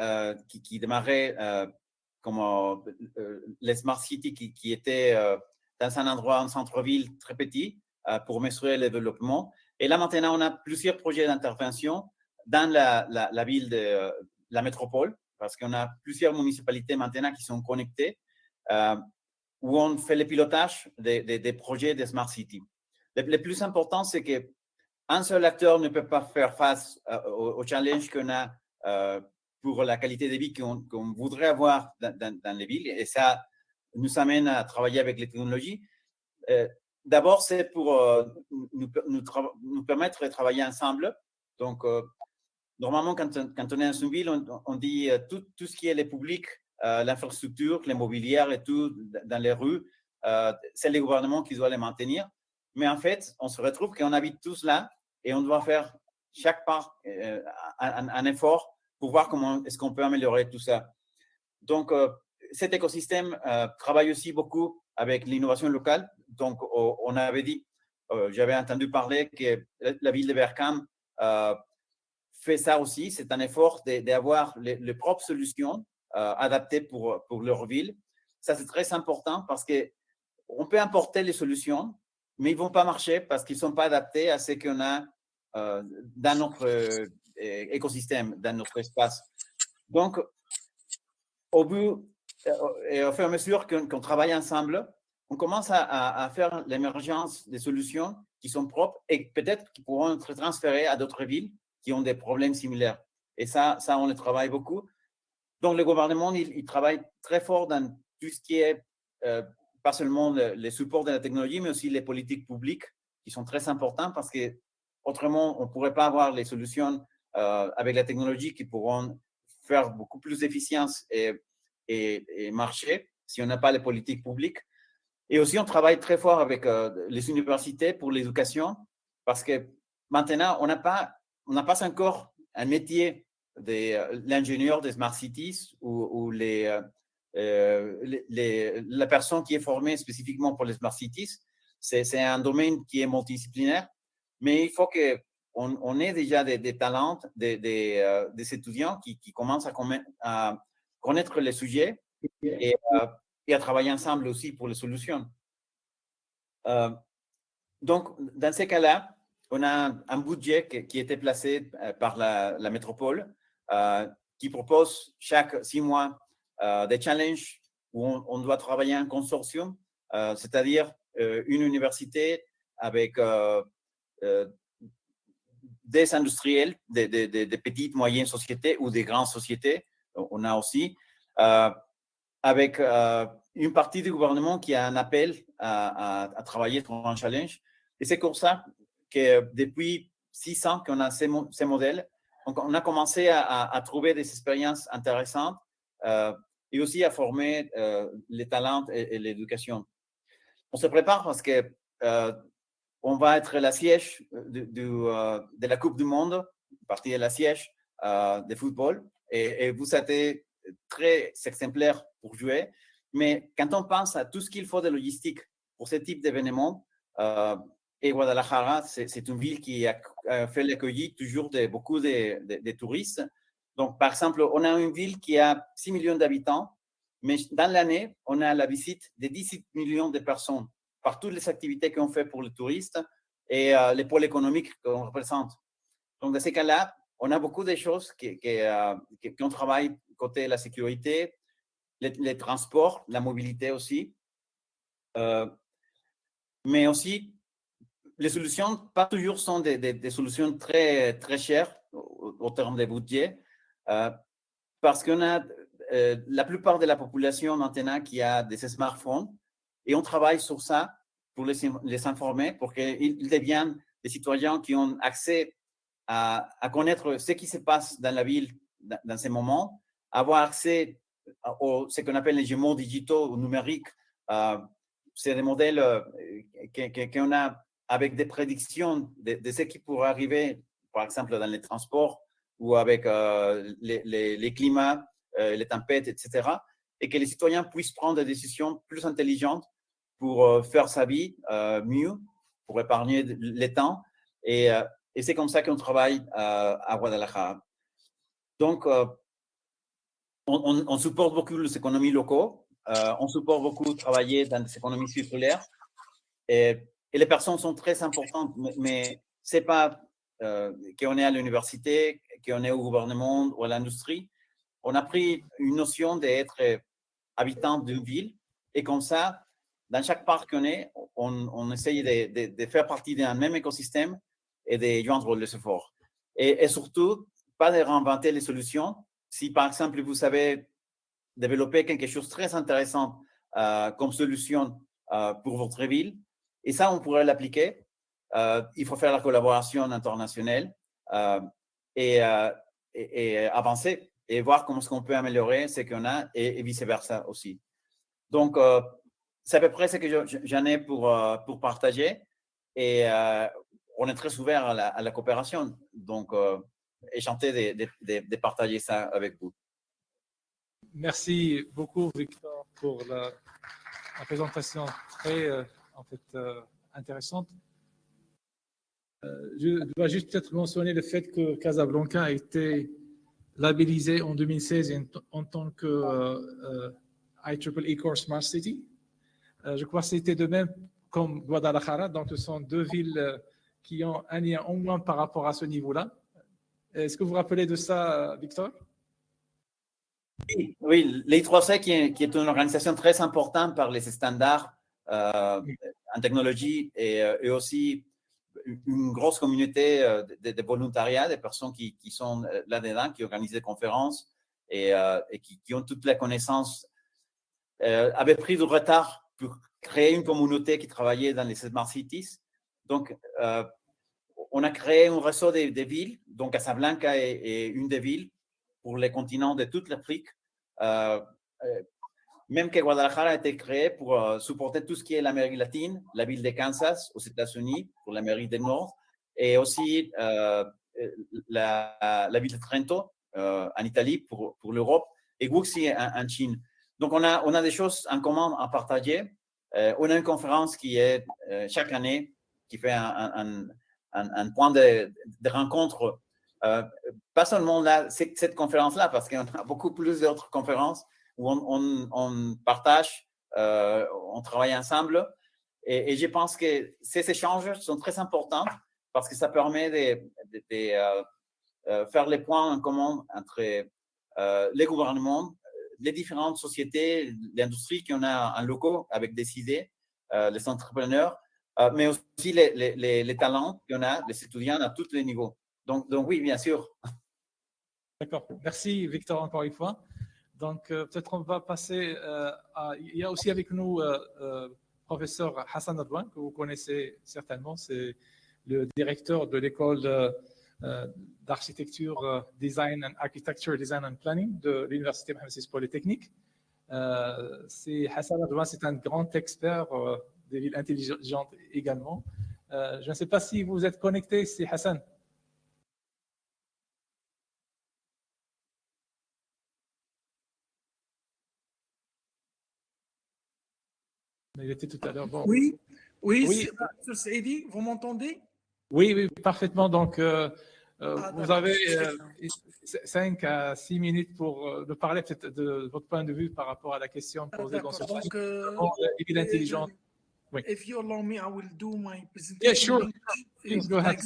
qui démarrait comme les Smart City qui était dans un endroit, un centre-ville très petit pour mesurer le développement. Et là, maintenant, on a plusieurs projets d'intervention dans la ville de la métropole, parce qu'on a plusieurs municipalités maintenant qui sont connectées, où on fait le pilotage des projets de Smart City. Le plus important, c'est qu'un seul acteur ne peut pas faire face au challenge qu'on a pour la qualité de vie qu'on voudrait avoir dans les villes. Et ça nous amène à travailler avec les technologies. D'abord, c'est pour nous permettre de travailler ensemble. Donc, normalement, quand on est dans une ville, on dit tout ce qui est le public, l'infrastructure, l'immobilière et tout dans les rues, c'est le gouvernement qui doit les maintenir. Mais en fait, on se retrouve qu'on habite tous là et on doit faire chaque part un effort pour voir comment est-ce qu'on peut améliorer tout ça. Donc, cet écosystème travaille aussi beaucoup avec l'innovation locale. Donc, on avait dit, j'avais entendu parler que la ville de Berkham fait ça aussi. C'est un effort d'avoir les propres solutions adaptées pour leur ville. Ça, c'est très important parce qu'on peut importer les solutions, mais ils ne vont pas marcher parce qu'ils ne sont pas adaptés à ce qu'on a dans notre écosystème, dans notre espace. Donc, au fur et à mesure qu'on travaille ensemble, on commence à faire l'émergence des solutions qui sont propres et peut-être qui pourront être transférées à d'autres villes qui ont des problèmes similaires. Et ça on le travaille beaucoup. Donc, le gouvernement, il travaille très fort dans tout ce qui est pas seulement les supports de la technologie, mais aussi les politiques publiques qui sont très importants parce que autrement, on ne pourrait pas avoir les solutions avec la technologie qui pourront faire beaucoup plus d'efficience et marcher si on n'a pas les politiques publiques. Et aussi, on travaille très fort avec les universités pour l'éducation parce que maintenant, on n'a pas encore un métier de l'ingénieur des Smart Cities ou la personne qui est formée spécifiquement pour les Smart Cities. C'est un domaine qui est multidisciplinaire, mais il faut qu'on ait déjà des talents, des étudiants qui commencent à connaître les sujets et à travailler ensemble aussi pour les solutions. Donc, dans ces cas-là, on a un budget qui a été placé par la métropole qui propose chaque 6 mois des challenges où on doit travailler en consortium, c'est-à-dire une université avec des industriels, des petites, moyennes sociétés ou des grandes sociétés, on a aussi, avec une partie du gouvernement qui a un appel à travailler sur un challenge. Et c'est comme ça que depuis 6 ans qu'on a ces modèles, donc on a commencé à trouver des expériences intéressantes et aussi à former les talents et l'éducation. On se prépare parce que on va être la siège de la Coupe du Monde, partie de la siège de football, et vous êtes très exemplaire pour jouer. Mais quand on pense à tout ce qu'il faut de logistique pour ce type d'événement, et Guadalajara, c'est une ville qui a fait l'accueil toujours de beaucoup de touristes. Donc, par exemple, on a une ville qui a 6 millions d'habitants, mais dans l'année, on a la visite de 18 millions de personnes par toutes les activités qu'on fait pour les touristes et les pôles économiques qu'on représente. Donc, dans ces cas-là, on a beaucoup de choses qu'on travaille côté la sécurité, les transports, la mobilité aussi, mais aussi les solutions, pas toujours sont des solutions très, très chères au terme de budget, parce qu'on a la plupart de la population maintenant qui a des smartphones et on travaille sur ça pour les informer, pour qu'ils deviennent des citoyens qui ont accès à connaître ce qui se passe dans la ville dans ces moments, avoir accès à ce qu'on appelle les jumeaux digitaux ou numériques. C'est des modèles qu'on a avec des prédictions de ce qui pourrait arriver, par exemple, dans les transports ou avec les climats, les tempêtes, etc. Et que les citoyens puissent prendre des décisions plus intelligentes pour faire sa vie mieux, pour épargner le temps. Et c'est comme ça qu'on travaille à Guadalajara. Donc, on supporte beaucoup les économies locaux, on supporte beaucoup travailler dans des économies circulaires. Et les personnes sont très importantes, mais ce n'est pas qu'on est à l'université, qu'on est au gouvernement ou à l'industrie. On a pris une notion d'être habitant d'une ville et comme ça, dans chaque parc qu'on est, on essaye de faire partie d'un même écosystème et de joindre les efforts. Et surtout, pas de réinventer les solutions. Si par exemple, vous savez développer quelque chose de très intéressant comme solution pour votre ville, et ça, on pourrait l'appliquer. Il faut faire la collaboration internationale et avancer et voir comment est-ce qu'on peut améliorer ce qu'on a et vice-versa aussi. Donc, c'est à peu près ce que j'en ai pour partager et on est très ouvert à la coopération. Donc, enchanté de partager ça avec vous. Merci beaucoup, Victor, pour la présentation très intéressante. Je dois juste peut-être mentionner le fait que Casablanca a été labellisé en 2016 en tant que IEEE Core Smart City. Je crois que c'était de même comme Guadalajara, donc ce sont deux villes qui ont un lien au moins par rapport à ce niveau-là. Est-ce que vous vous rappelez de ça, Victor? Oui, l'I3C qui est une organisation très importante par les standards en technologie et aussi une grosse communauté de volontariat, des personnes qui sont là-dedans, qui organisent des conférences et qui ont toutes les connaissances, avaient pris du retard pour créer une communauté qui travaillait dans les Smart Cities. Donc, on a créé un réseau de villes, donc Casablanca est une des villes pour les continents de toute l'Afrique. Même que Guadalajara a été créé pour supporter tout ce qui est l'Amérique latine, la ville de Kansas aux États-Unis pour l'Amérique du Nord, et aussi la ville de Trento en Italie pour l'Europe, et Wuxi en Chine. Donc, on a des choses en commun à partager. On a une conférence qui est chaque année, qui fait un point de rencontre. Pas seulement là, cette conférence-là, parce qu'on a beaucoup plus d'autres conférences où on partage, on travaille ensemble. Et je pense que ces échanges sont très importants parce que ça permet de faire les points en commun entre les gouvernements, les différentes sociétés, l'industrie qu'on a en locaux avec des idées, les entrepreneurs, mais aussi les talents qu'on a, les étudiants à tous les niveaux. Donc oui, bien sûr. D'accord. Merci, Victor, encore une fois. Donc, peut-être on va passer il y a aussi avec nous professeur Hassan Adouane, que vous connaissez certainement. C'est le directeur de l'école d'architecture, design and architecture, design and planning de l'Université Mohamed VI Polytechnique. Hassan Adouane, c'est un grand expert des villes intelligentes également. Je ne sais pas si vous êtes connecté, c'est Hassan. Il était tout à l'heure. Bon. Oui, Professeur Saidi, vous m'entendez? Oui, parfaitement. Donc, vous avez 5 à 6 minutes pour nous parler peut-être de votre point de vue par rapport à la question posée dans ce donc, les villes intelligentes. Oui. If you allow me, I will do my presentation. Yeah, sure. Please go ahead.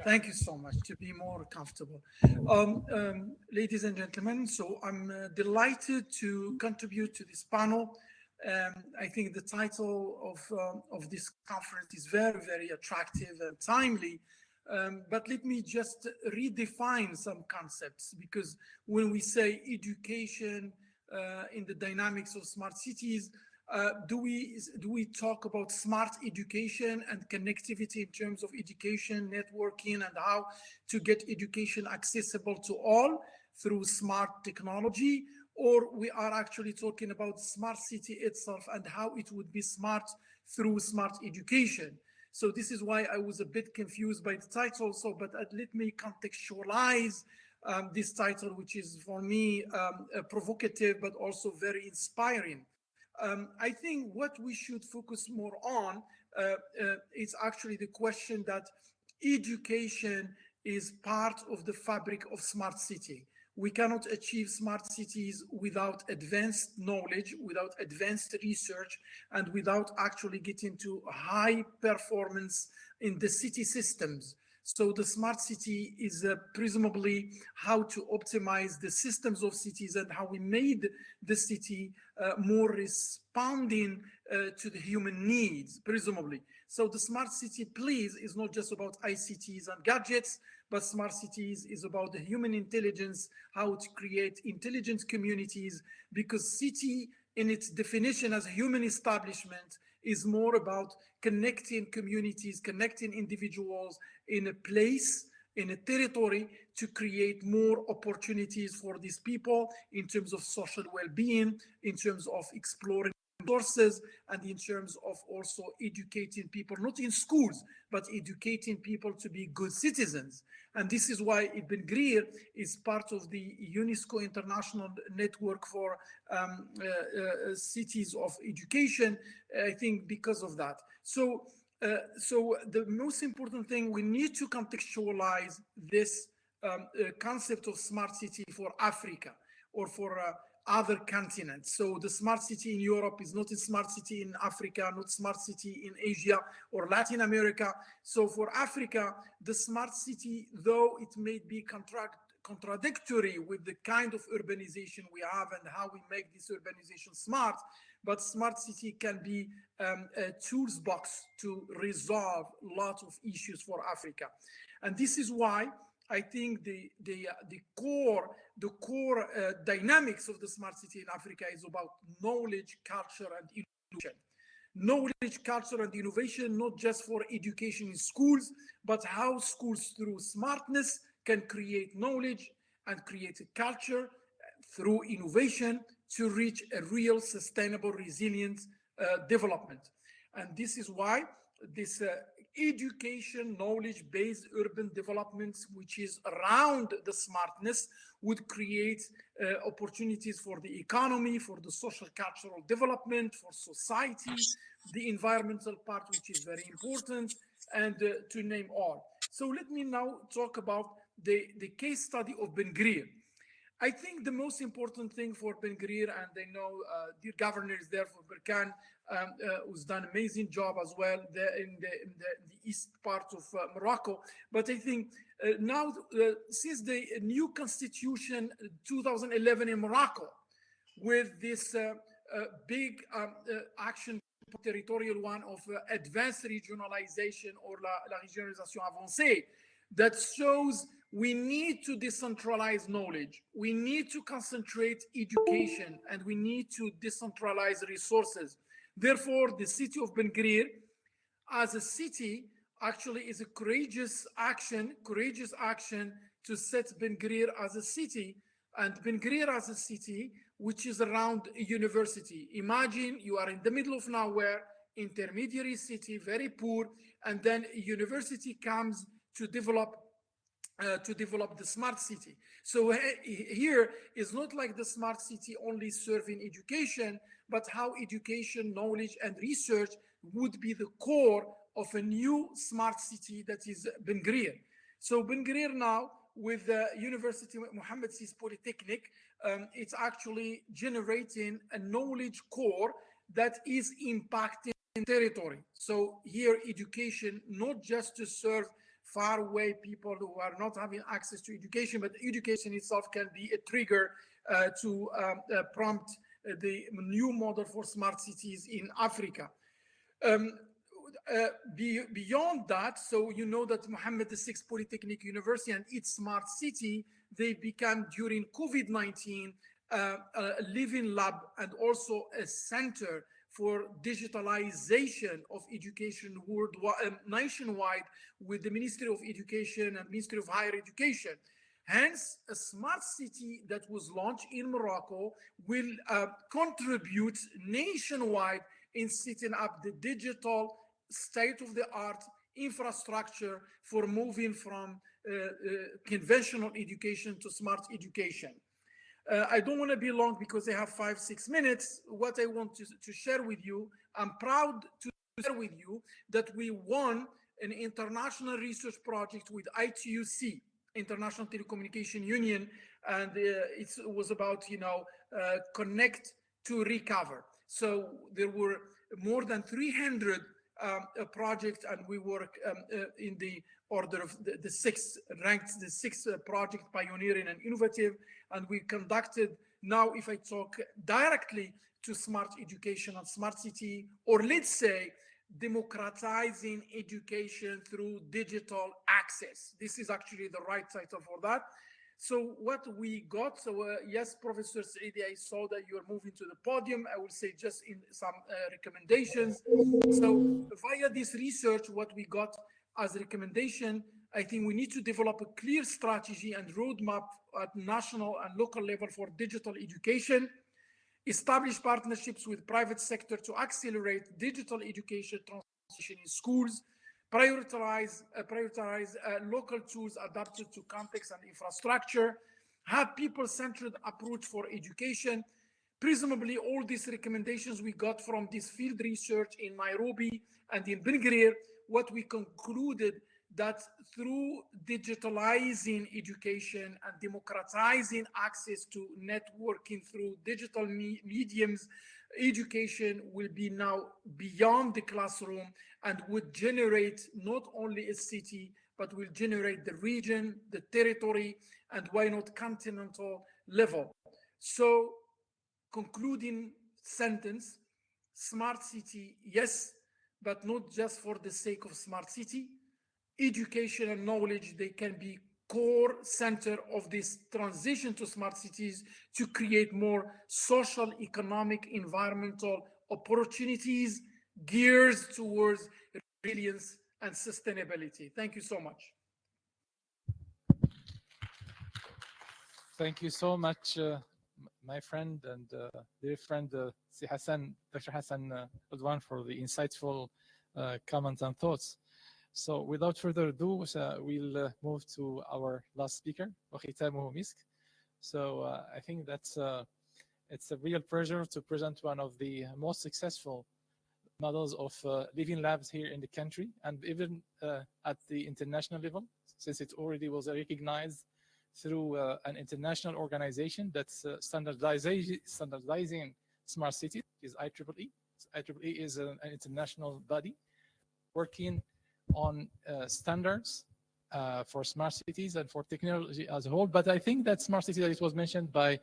Thank you so much to be more comfortable. Ladies and gentlemen, so I'm delighted to contribute to this panel. I think the title of this conference is very, very attractive and timely But let me just redefine some concepts, because when we say education in the dynamics of smart cities, do we talk about smart education and connectivity in terms of education, networking, and how to get education accessible to all through smart technology? Or we are actually talking about smart city itself and how it would be smart through smart education? So this is why I was a bit confused by the title. So, but let me contextualize this title, which is for me provocative, but also very inspiring. I think what we should focus more on is actually the question that education is part of the fabric of smart city. We cannot achieve smart cities without advanced knowledge, without advanced research, and without actually getting to high performance in the city systems. So the smart city is presumably how to optimize the systems of cities and how we made the city more responding to the human needs, presumably. So the smart city, please, is not just about ICTs and gadgets, but smart cities is about the human intelligence, how to create intelligent communities, because city in its definition as a human establishment is more about connecting communities, connecting individuals in a place, in a territory, to create more opportunities for these people in terms of social well-being, in terms of exploring resources, and in terms of also educating people, not in schools, but educating people to be good citizens. And this is why Ibn Grir is part of the UNESCO International Network for Cities of Education, I think because of that. So the most important thing, we need to contextualize this concept of smart city for Africa or for other continents. So the smart city in Europe is not a smart city in Africa, not smart city in Asia or Latin America. So for Africa, the smart city, though it may be contradictory with the kind of urbanization we have and how we make this urbanization smart, but smart city can be a tools box to resolve a lot of issues for Africa. And this is why I think the core dynamics of the smart city in Africa is about knowledge, culture, and innovation. Knowledge, culture, and innovation, not just for education in schools, but how schools through smartness can create knowledge and create a culture through innovation to reach a real sustainable, resilient development. And this is why this education, knowledge-based urban developments, which is around the smartness, would create opportunities for the economy, for the social cultural development, for society, the environmental part, which is very important, and to name all. So let me now talk about the case study of Ben Grir. I think the most important thing for Ben Grir, and I know dear governor is there for Berkane, who's done an amazing job as well there in the east part of Morocco. But I think now, since the new constitution 2011 in Morocco, with this big action, territorial one of advanced regionalization or la régionalisation avancée, that shows we need to decentralize knowledge, we need to concentrate education, and we need to decentralize resources. Therefore, the city of Ben Grir as a city actually is a courageous action to set Ben Grir as a city, and Ben Grir as a city which is around a university. Imagine you are in the middle of nowhere, intermediary city, very poor, and then a university comes to develop the smart city. So here is not like the smart city only serving education, but how education, knowledge, and research would be the core of a new smart city that is Ben Grir. So Ben Grir now, with the University of Mohammed VI Polytechnic, it's actually generating a knowledge core that is impacting territory. So here education, not just to serve far away people who are not having access to education, but education itself can be a trigger to prompt the new model for smart cities in Africa. beyond that, so you know that Mohammed VI Polytechnic University and its smart city, they became during COVID-19 a living lab and also a center for digitalization of education worldwide, nationwide, with the Ministry of Education and Ministry of Higher Education. Hence, a smart city that was launched in Morocco will contribute nationwide in setting up the digital state-of-the-art infrastructure for moving from conventional education to smart education. I don't want to be long because I have 5-6 minutes. What I want to share with you, I'm proud to share with you that we won an international research project with ITUC, International Telecommunication Union, and it was about, connect to recover. So there were more than 300 projects, and we work in the order of the sixth, ranked the sixth project, pioneering and innovative. And we conducted, now if I talk directly to smart education and smart city, or let's say democratizing education through digital access. This is actually the right title for that. So what we got, yes, Professor Saidi, I saw that you are moving to the podium. I will say just in some recommendations. So via this research, what we got as recommendation, I think we need to develop a clear strategy and roadmap at national and local level for digital education, establish partnerships with private sector to accelerate digital education transition in schools, prioritize local tools adapted to context and infrastructure, have people-centered approach for education. Presumably, all these recommendations we got from this field research in Nairobi and in Belgrade, what we concluded that through digitalizing education and democratizing access to networking through digital mediums, education will be now beyond the classroom and would generate not only a city, but will generate the region, the territory, and why not continental level. So concluding sentence, smart city, yes, but not just for the sake of smart city. Education and knowledge, they can be core center of this transition to smart cities to create more social, economic, environmental opportunities geared towards resilience and sustainability. Thank you so much. Thank you so much, my friend and dear friend, Dr. Hassan Udwan, for the insightful comments and thoughts. So without further ado, we'll move to our last speaker, وختامه مسك. So I think it's a real pleasure to present one of the most successful models of living labs here in the country, and even at the international level, since it already was recognized through an international organization that's standardizing smart cities, is IEEE. IEEE is an international body working on standards for smart cities and for technology as a whole. But I think that smart city, that it was mentioned by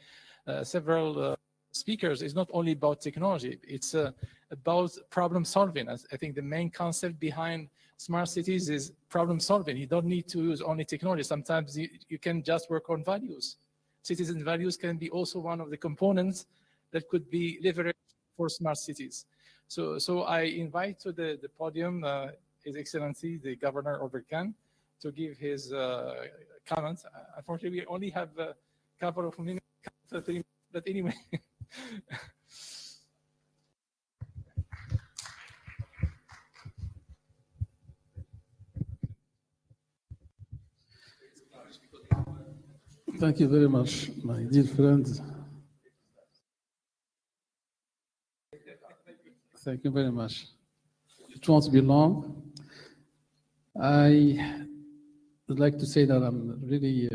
several speakers, is not only about technology, it's about problem solving. I think the main concept behind smart cities is problem solving. You don't need to use only technology. Sometimes you can just work on values. Citizen values can be also one of the components that could be leveraged for smart cities. So I invite to the podium His Excellency, the Governor of Berkane, to give his comments. Unfortunately, we only have a couple of minutes, but anyway. Thank you very much, my dear friend. Thank you very much. It won't be long. I would like to say that I'm really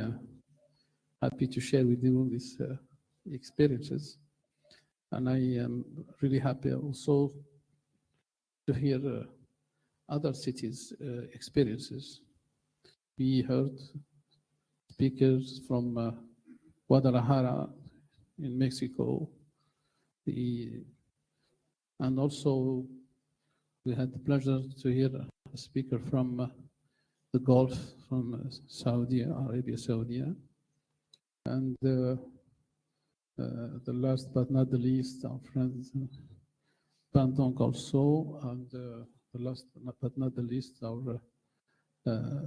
happy to share with you these experiences. And I am really happy also to hear other cities' experiences. We heard speakers from Guadalajara in Mexico, and also We had the pleasure to hear a speaker from the Gulf, from Saudi Arabia, and the last but not the least, our friend Bandung also, and the last but not the least, our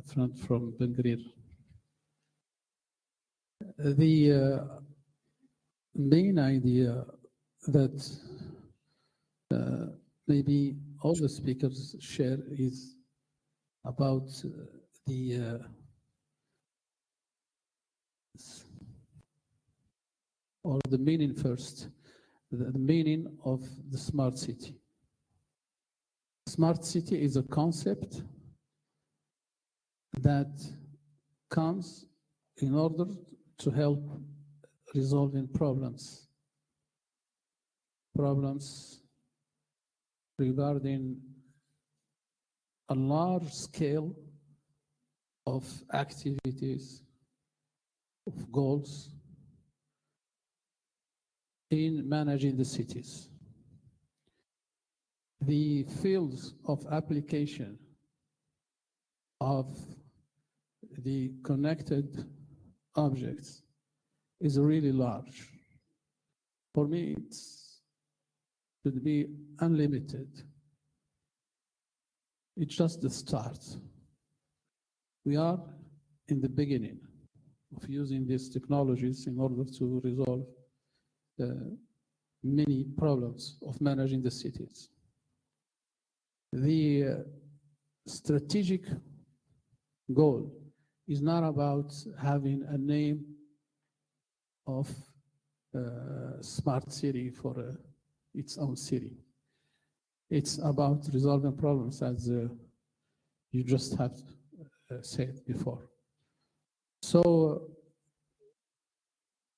friend from Bengrir. The main idea that maybe all the speakers share is about the or the meaning first, the meaning of the smart city. Smart city is a concept that comes in order to help resolving problems regarding a large scale of activities, of goals in managing the cities. The fields of application of the connected objects is really large. For me, it should be unlimited. It's just the start. We are in the beginning of using these technologies in order to resolve many problems of managing the cities. The strategic goal is not about having a name of smart city for its own city. It's about resolving problems, as you just have said before. So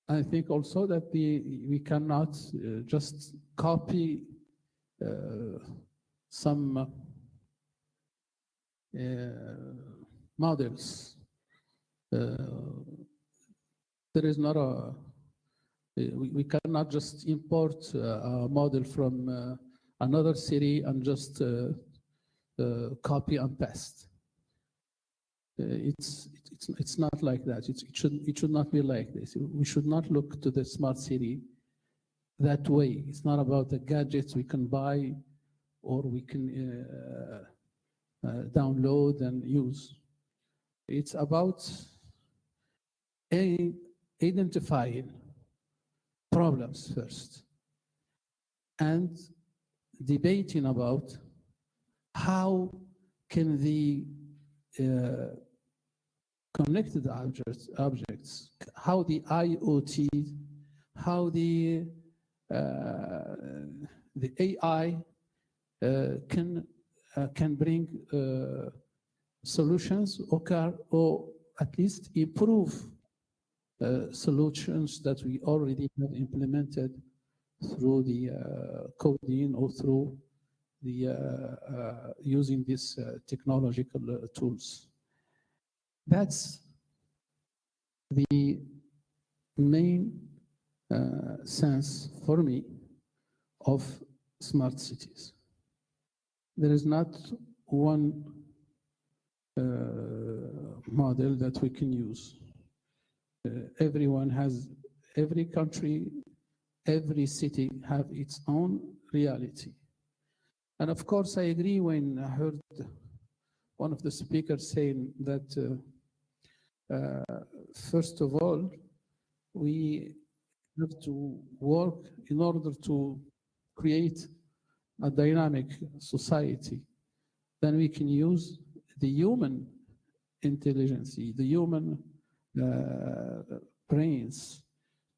I think also that we cannot just copy some models. There is not a, we cannot just import a model from another city and just copy and paste. It's not like that. It should not be like this. We should not look to the smart city that way. It's not about the gadgets we can buy or we can download and use. It's about identifying problems first and debating about how can the connected objects, how the IoT, how the AI can bring solutions or at least improve solutions that we already have implemented through the coding or through the using these technological tools. That's the main sense for me of smart cities. There is not one model that we can use. Everyone has, every country, every city have its own reality. And of course, I agree when I heard one of the speakers saying that, first of all, we have to work in order to create a dynamic society. Then we can use the human intelligence, the human brains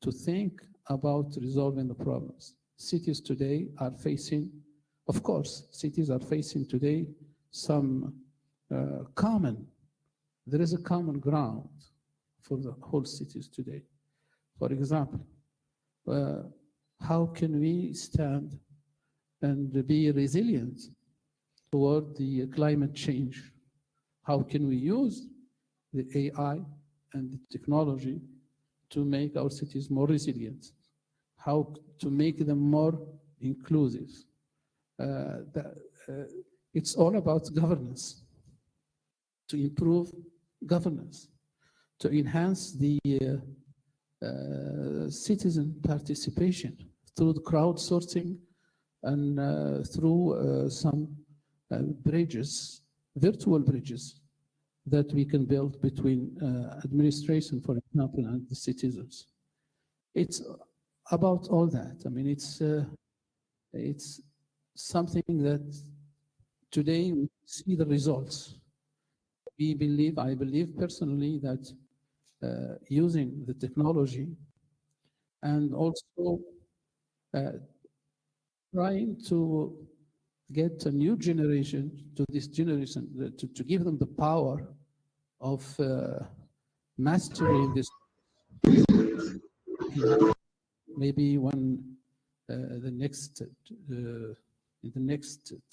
to think about resolving the problems. Cities today are facing, of course, cities are facing today some there is a common ground for the whole cities today. For example, how can we stand and be resilient toward the climate change? How can we use the AI and the technology to make our cities more resilient? How to make them more inclusive? It's all about governance, to improve governance, to enhance the citizen participation through the crowdsourcing and through some bridges, virtual bridges that we can build between administration, for example, and the citizens. It's about all that. I mean, it's something that today we see the results. I believe personally that using the technology and also trying to get a new generation to this generation, to give them the power of mastering this. Maybe when in the next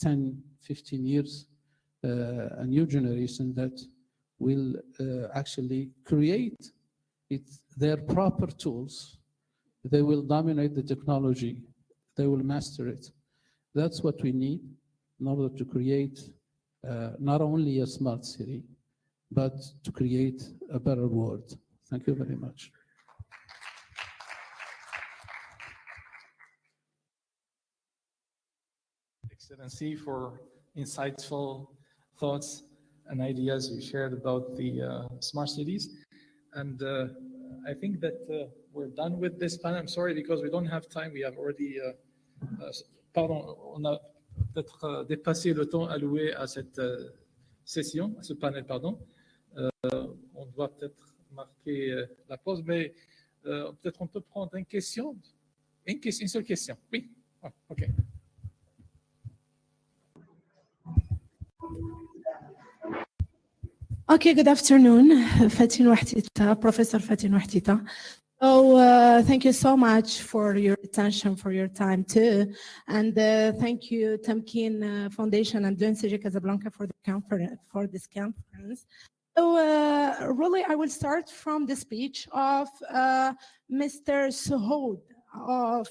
10, 15 years, a new generation that will actually create their proper tools. They will dominate the technology. They will master it. That's what we need in order to create not only a smart city, but to create a better world. Thank you very much. Excellency, for insightful thoughts and ideas you shared about the smart cities. And I think that we're done with this panel. I'm sorry because we don't have time. We have already, pardon, on a peut-être dépassé le temps alloué à cette session, à ce panel, pardon. On doit peut-être marquer la pause, mais peut-être on peut prendre une question. Une seule question. Oui. Oh, OK. Okay, good afternoon, Fatin Wahtita, Professor Fatin Wahtita. So thank you so much for your attention, for your time too. And thank you, Tamkin Foundation and ENCG Casablanca for this conference. So really, I will start from the speech of Mr. Suhoud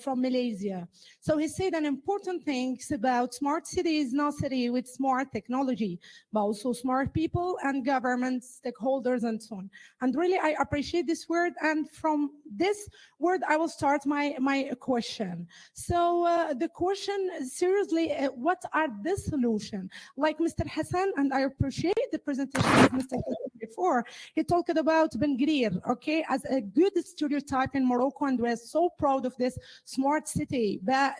from Malaysia. So he said an important thing about smart city is not city with smart technology, but also smart people and government stakeholders and so on. And really, I appreciate this word. And from this word, I will start my question. So the question, seriously, what are the solutions? Like Mr. Hassan, and I appreciate the presentation of Mr. Hassan before, he talked about Ben Grir, okay, as a good stereotype in Morocco, and we're so proud of this smart city. But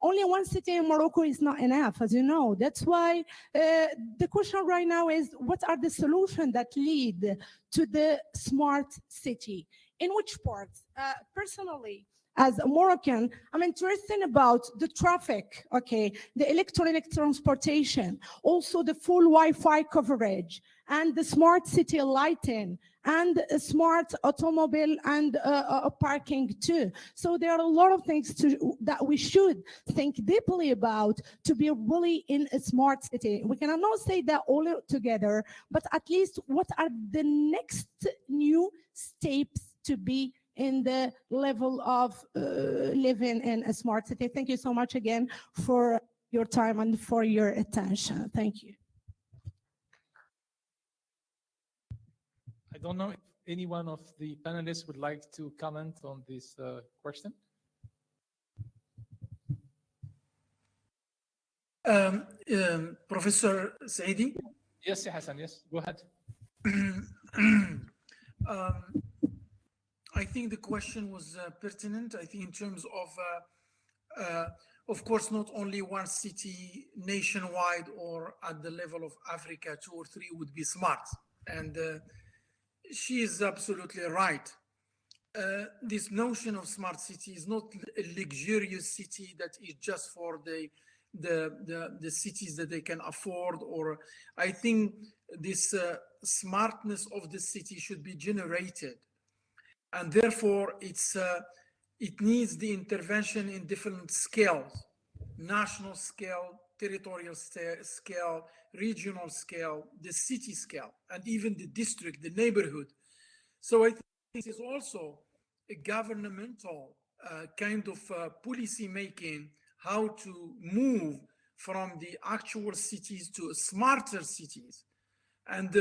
only one city in Morocco is not enough, as you know. That's why the question right now is, what are the solutions that lead to the smart city? In which parts? Personally, as a Moroccan, I'm interested about the traffic, okay, the electronic transportation, also the full Wi-Fi coverage, and the smart city lighting, and a smart automobile and parking too. So there are a lot of things that we should think deeply about to be really in a smart city. We cannot say that all together, but at least what are the next new steps to be in the level of living in a smart city. Thank you so much again for your time and for your attention. Thank you. I don't know if any one of the panelists would like to comment on this question. Professor Saidi? Yes, Hassan, yes, go ahead. I think the question was pertinent. I think in terms of course, not only one city nationwide or at the level of Africa, 2 or 3 would be smart. And she is absolutely right. This notion of smart city is not a luxurious city that is just for the cities that they can afford, or I think this smartness of the city should be generated. And therefore, it needs the intervention in different scales: national scale, territorial scale, regional scale, the city scale, and even the district, the neighborhood. So I think this is also a governmental kind of policy making, how to move from the actual cities to smarter cities. And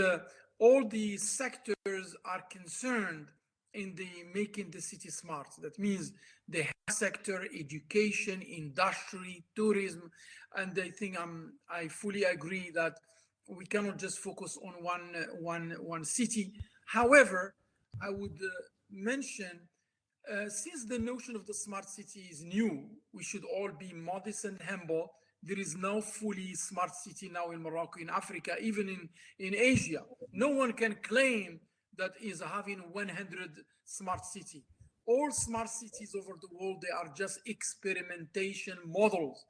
all the sectors are concerned in the making the city smart. That means the health sector, education, industry, tourism. And I think I fully agree that we cannot just focus on one city. However, I would mention, since the notion of the smart city is new, we should all be modest and humble. There is no fully smart city now in Morocco, in Africa, even in Asia. No one can claim that is having 100 smart city. All smart cities over the world, they are just experimentation models.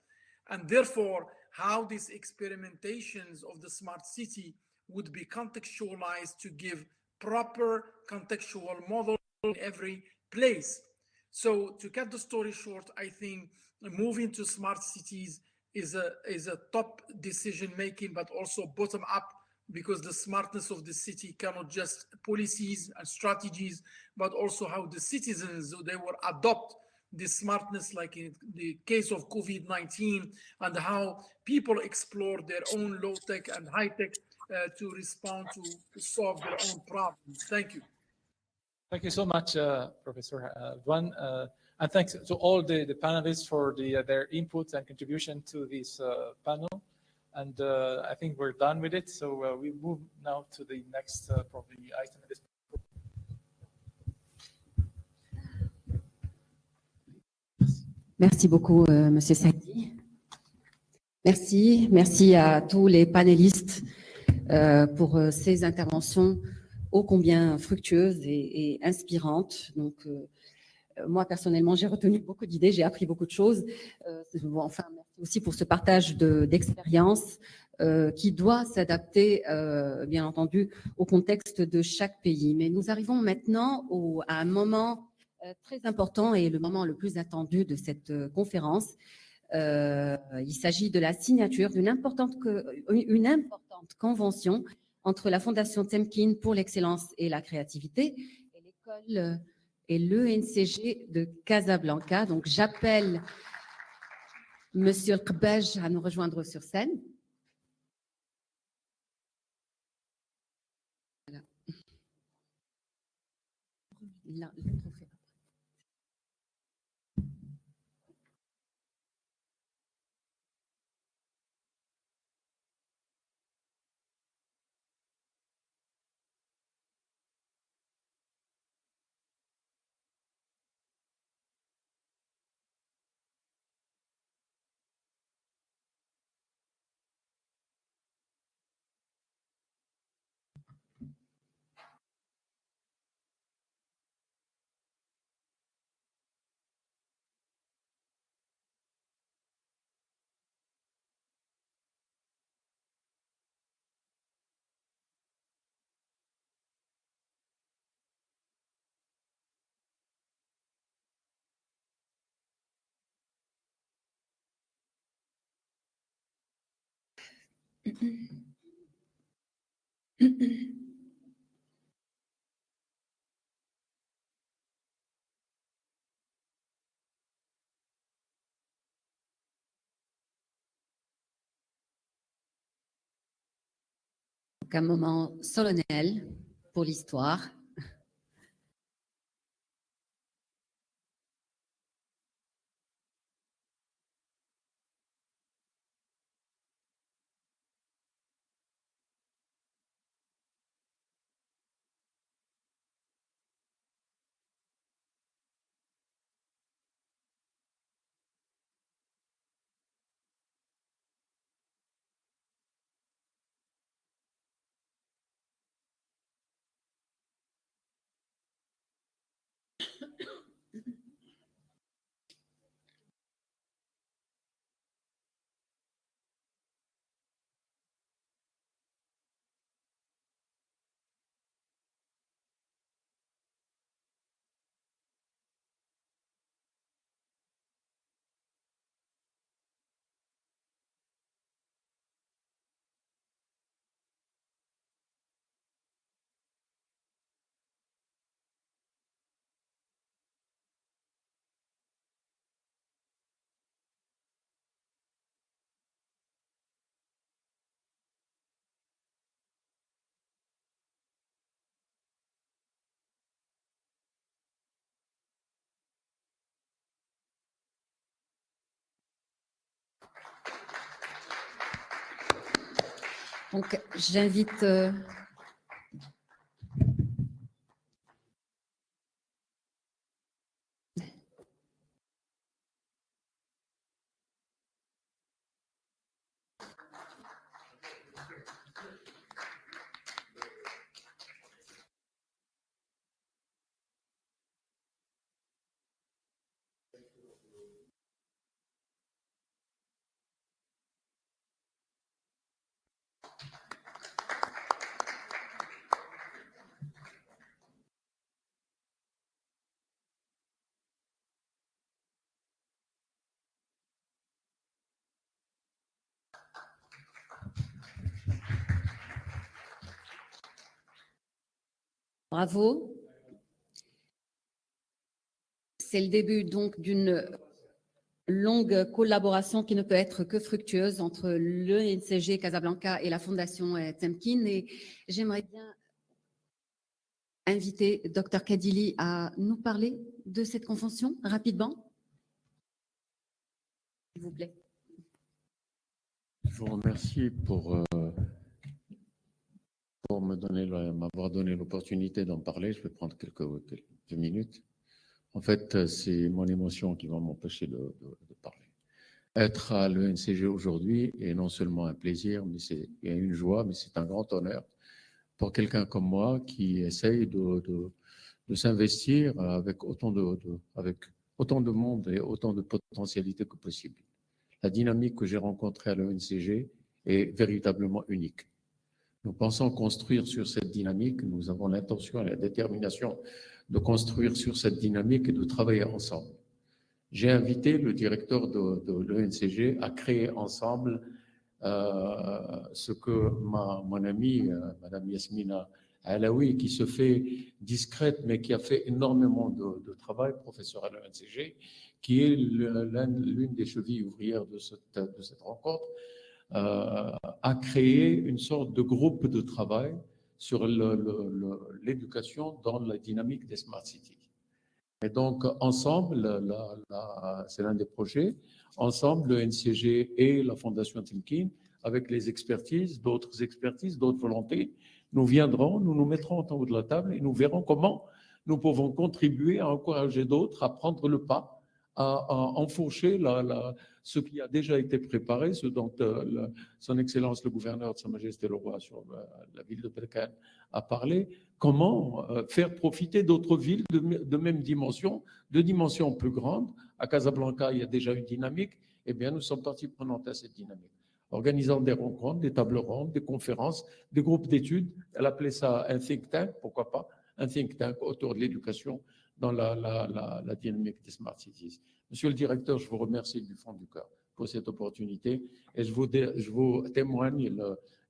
And therefore, how these experimentations of the smart city would be contextualized to give proper contextual model in every place. So to cut the story short, I think moving to smart cities is a top decision making, but also bottom up, because the smartness of the city cannot just policies and strategies, but also how the citizens, they will adopt this smartness, like in the case of COVID-19, and how people explore their own low-tech and high-tech to respond to solve their own problems. Thank you. Thank you so much, Professor Juan. And thanks to all the panelists for their input and contribution to this panel. And I think we're done with it. So we move now to the next probably item. Merci beaucoup, Monsieur Saidi. Merci à tous les panélistes pour ces interventions ô combien fructueuses et inspirantes. Donc, moi, personnellement, j'ai retenu beaucoup d'idées, j'ai appris beaucoup de choses. Enfin, merci aussi pour ce partage d'expériences qui doit s'adapter, bien entendu, au contexte de chaque pays. Mais nous arrivons maintenant à un moment très important et le moment le plus attendu de cette conférence. Il s'agit de la signature d'une importante convention entre la Fondation Temkin pour l'excellence et la créativité et l'école et l'ENCG de Casablanca. Donc, j'appelle Monsieur Kbej à nous rejoindre sur scène. Voilà. Là, le trophée. Donc, un moment solennel pour l'histoire. Donc, j'invite bravo. C'est le début donc d'une longue collaboration qui ne peut être que fructueuse entre le ENCG Casablanca et la Fondation Temkin. Et j'aimerais bien inviter Dr Kadili à nous parler de cette convention rapidement, s'il vous plaît. Je vous remercie pour m'avoir donné l'opportunité d'en parler. Je vais prendre quelques minutes. En fait, c'est mon émotion qui va m'empêcher de parler. Être à l'ENCG aujourd'hui est non seulement un plaisir, mais c'est une joie, mais c'est un grand honneur pour quelqu'un comme moi qui essaye de s'investir avec autant de monde et autant de potentialités que possible. La dynamique que j'ai rencontrée à l'ENCG est véritablement unique. Nous pensons construire sur cette dynamique, nous avons l'intention et la détermination de construire sur cette dynamique et de travailler ensemble. J'ai invité le directeur de l'ENCG à créer ensemble ce que mon amie, Madame Yasmina Alaoui, qui se fait discrète, mais qui a fait énormément de travail, professeur à l'ENCG, qui est l'une des chevilles ouvrières de cette rencontre, a créé une sorte de groupe de travail sur l'éducation dans la dynamique des Smart Cities. Et donc, ensemble, c'est l'un des projets, ensemble, le ENCG et la Fondation Temkin, avec les expertises, d'autres volontés, nous viendrons, nous nous mettrons autour de la table et nous verrons comment nous pouvons contribuer à encourager d'autres à prendre le pas, à enfourcher ce qui a déjà été préparé, ce dont Son Excellence le gouverneur de Sa Majesté le Roi sur la ville de Berkane a parlé. Comment faire profiter d'autres villes de même dimension, de dimension plus grande. À Casablanca, il y a déjà une dynamique. Eh bien, nous sommes partie prenante à cette dynamique. Organisant des rencontres, des tables rondes, des conférences, des groupes d'études. Elle appelait ça un think tank, pourquoi pas, un think tank autour de l'éducation dans la dynamique des Smart Cities. Monsieur le directeur, je vous remercie du fond du cœur pour cette opportunité et je vous témoigne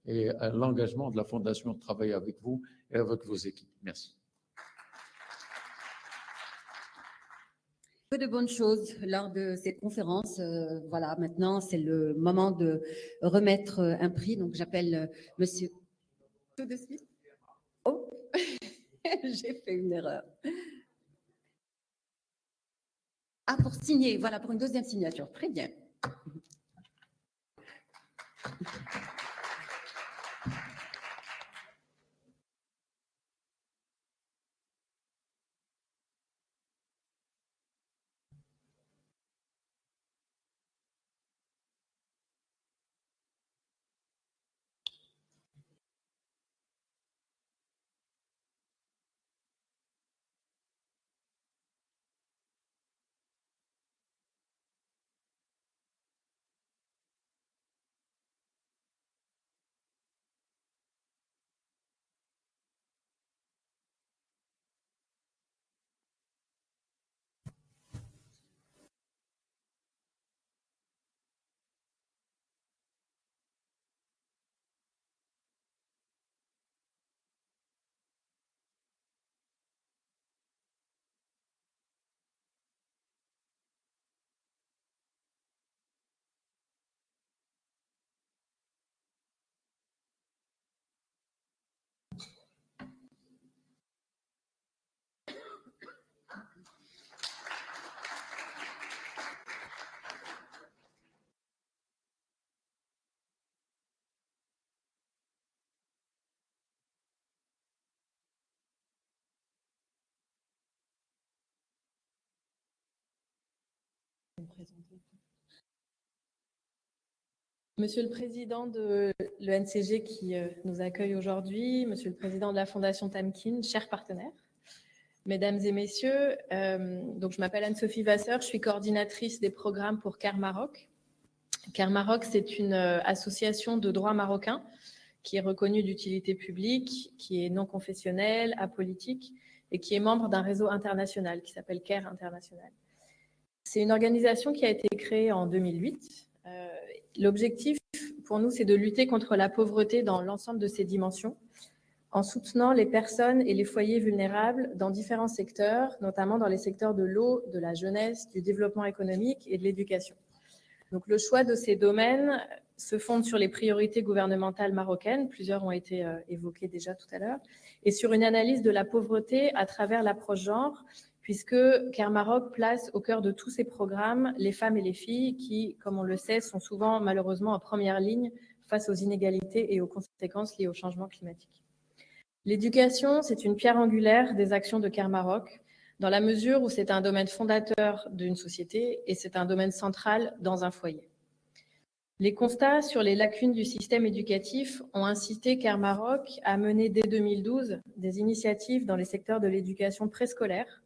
l'engagement de la Fondation de travailler avec vous et avec vos équipes. Merci. Que de bonnes choses lors de cette conférence. Voilà, maintenant, c'est le moment de remettre un prix. Donc, j'appelle monsieur. Tout de suite. Oh, j'ai fait une erreur. Ah, pour signer, voilà, pour une deuxième signature. Très bien. Monsieur le Président de l'ENCG qui nous accueille aujourd'hui, Monsieur le Président de la Fondation Tamkin, chers partenaires, Mesdames et Messieurs, donc je m'appelle Anne-Sophie Vasseur, je suis coordinatrice des programmes pour CARE Maroc. CARE Maroc, c'est une association de droit marocain qui est reconnue d'utilité publique, qui est non confessionnelle, apolitique et qui est membre d'un réseau international qui s'appelle CARE International. C'est une organisation qui a été créée en 2008. L'objectif pour nous, c'est de lutter contre la pauvreté dans l'ensemble de ses dimensions, en soutenant les personnes et les foyers vulnérables dans différents secteurs, notamment dans les secteurs de l'eau, de la jeunesse, du développement économique et de l'éducation. Donc, le choix de ces domaines se fonde sur les priorités gouvernementales marocaines, plusieurs ont été évoquées déjà tout à l'heure, et sur une analyse de la pauvreté à travers l'approche genre, puisque CARE Maroc place au cœur de tous ces programmes les femmes et les filles qui, comme on le sait, sont souvent malheureusement en première ligne face aux inégalités et aux conséquences liées au changement climatique. L'éducation, c'est une pierre angulaire des actions de CARE Maroc, dans la mesure où c'est un domaine fondateur d'une société et c'est un domaine central dans un foyer. Les constats sur les lacunes du système éducatif ont incité CARE Maroc à mener dès 2012 des initiatives dans les secteurs de l'éducation préscolaire,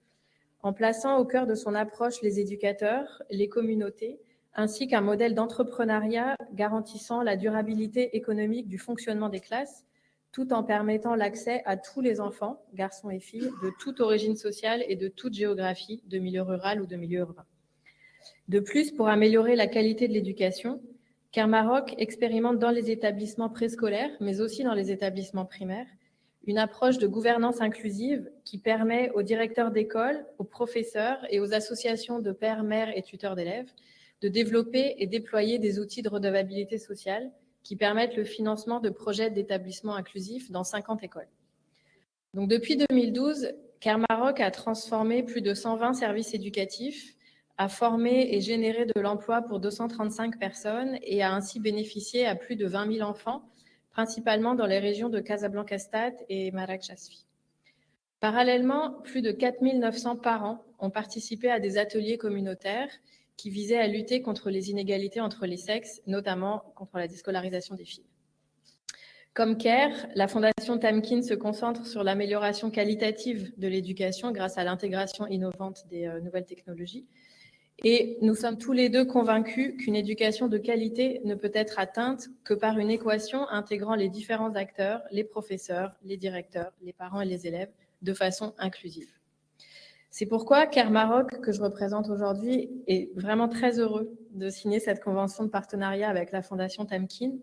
en plaçant au cœur de son approche les éducateurs, les communautés, ainsi qu'un modèle d'entrepreneuriat garantissant la durabilité économique du fonctionnement des classes, tout en permettant l'accès à tous les enfants, garçons et filles, de toute origine sociale et de toute géographie, de milieu rural ou de milieu urbain. De plus, pour améliorer la qualité de l'éducation, CARE Maroc expérimente dans les établissements préscolaires, mais aussi dans les établissements primaires, une approche de gouvernance inclusive qui permet aux directeurs d'école, aux professeurs et aux associations de pères, mères et tuteurs d'élèves de développer et déployer des outils de redevabilité sociale qui permettent le financement de projets d'établissements inclusifs dans 50 écoles. Donc, depuis 2012, CARE Maroc a transformé plus de 120 services éducatifs, a formé et généré de l'emploi pour 235 personnes et a ainsi bénéficié à plus de 20 000 enfants, principalement dans les régions de Casablanca-Stade et Marrakech-Chasfi. Parallèlement, plus de 4 900 parents ont participé à des ateliers communautaires qui visaient à lutter contre les inégalités entre les sexes, notamment contre la déscolarisation des filles. Comme CARE, la Fondation Tamkin se concentre sur l'amélioration qualitative de l'éducation grâce à l'intégration innovante des nouvelles technologies. Et nous sommes tous les deux convaincus qu'une éducation de qualité ne peut être atteinte que par une équation intégrant les différents acteurs, les professeurs, les directeurs, les parents et les élèves, de façon inclusive. C'est pourquoi CARE Maroc, que je représente aujourd'hui, est vraiment très heureux de signer cette convention de partenariat avec la Fondation Tamkin.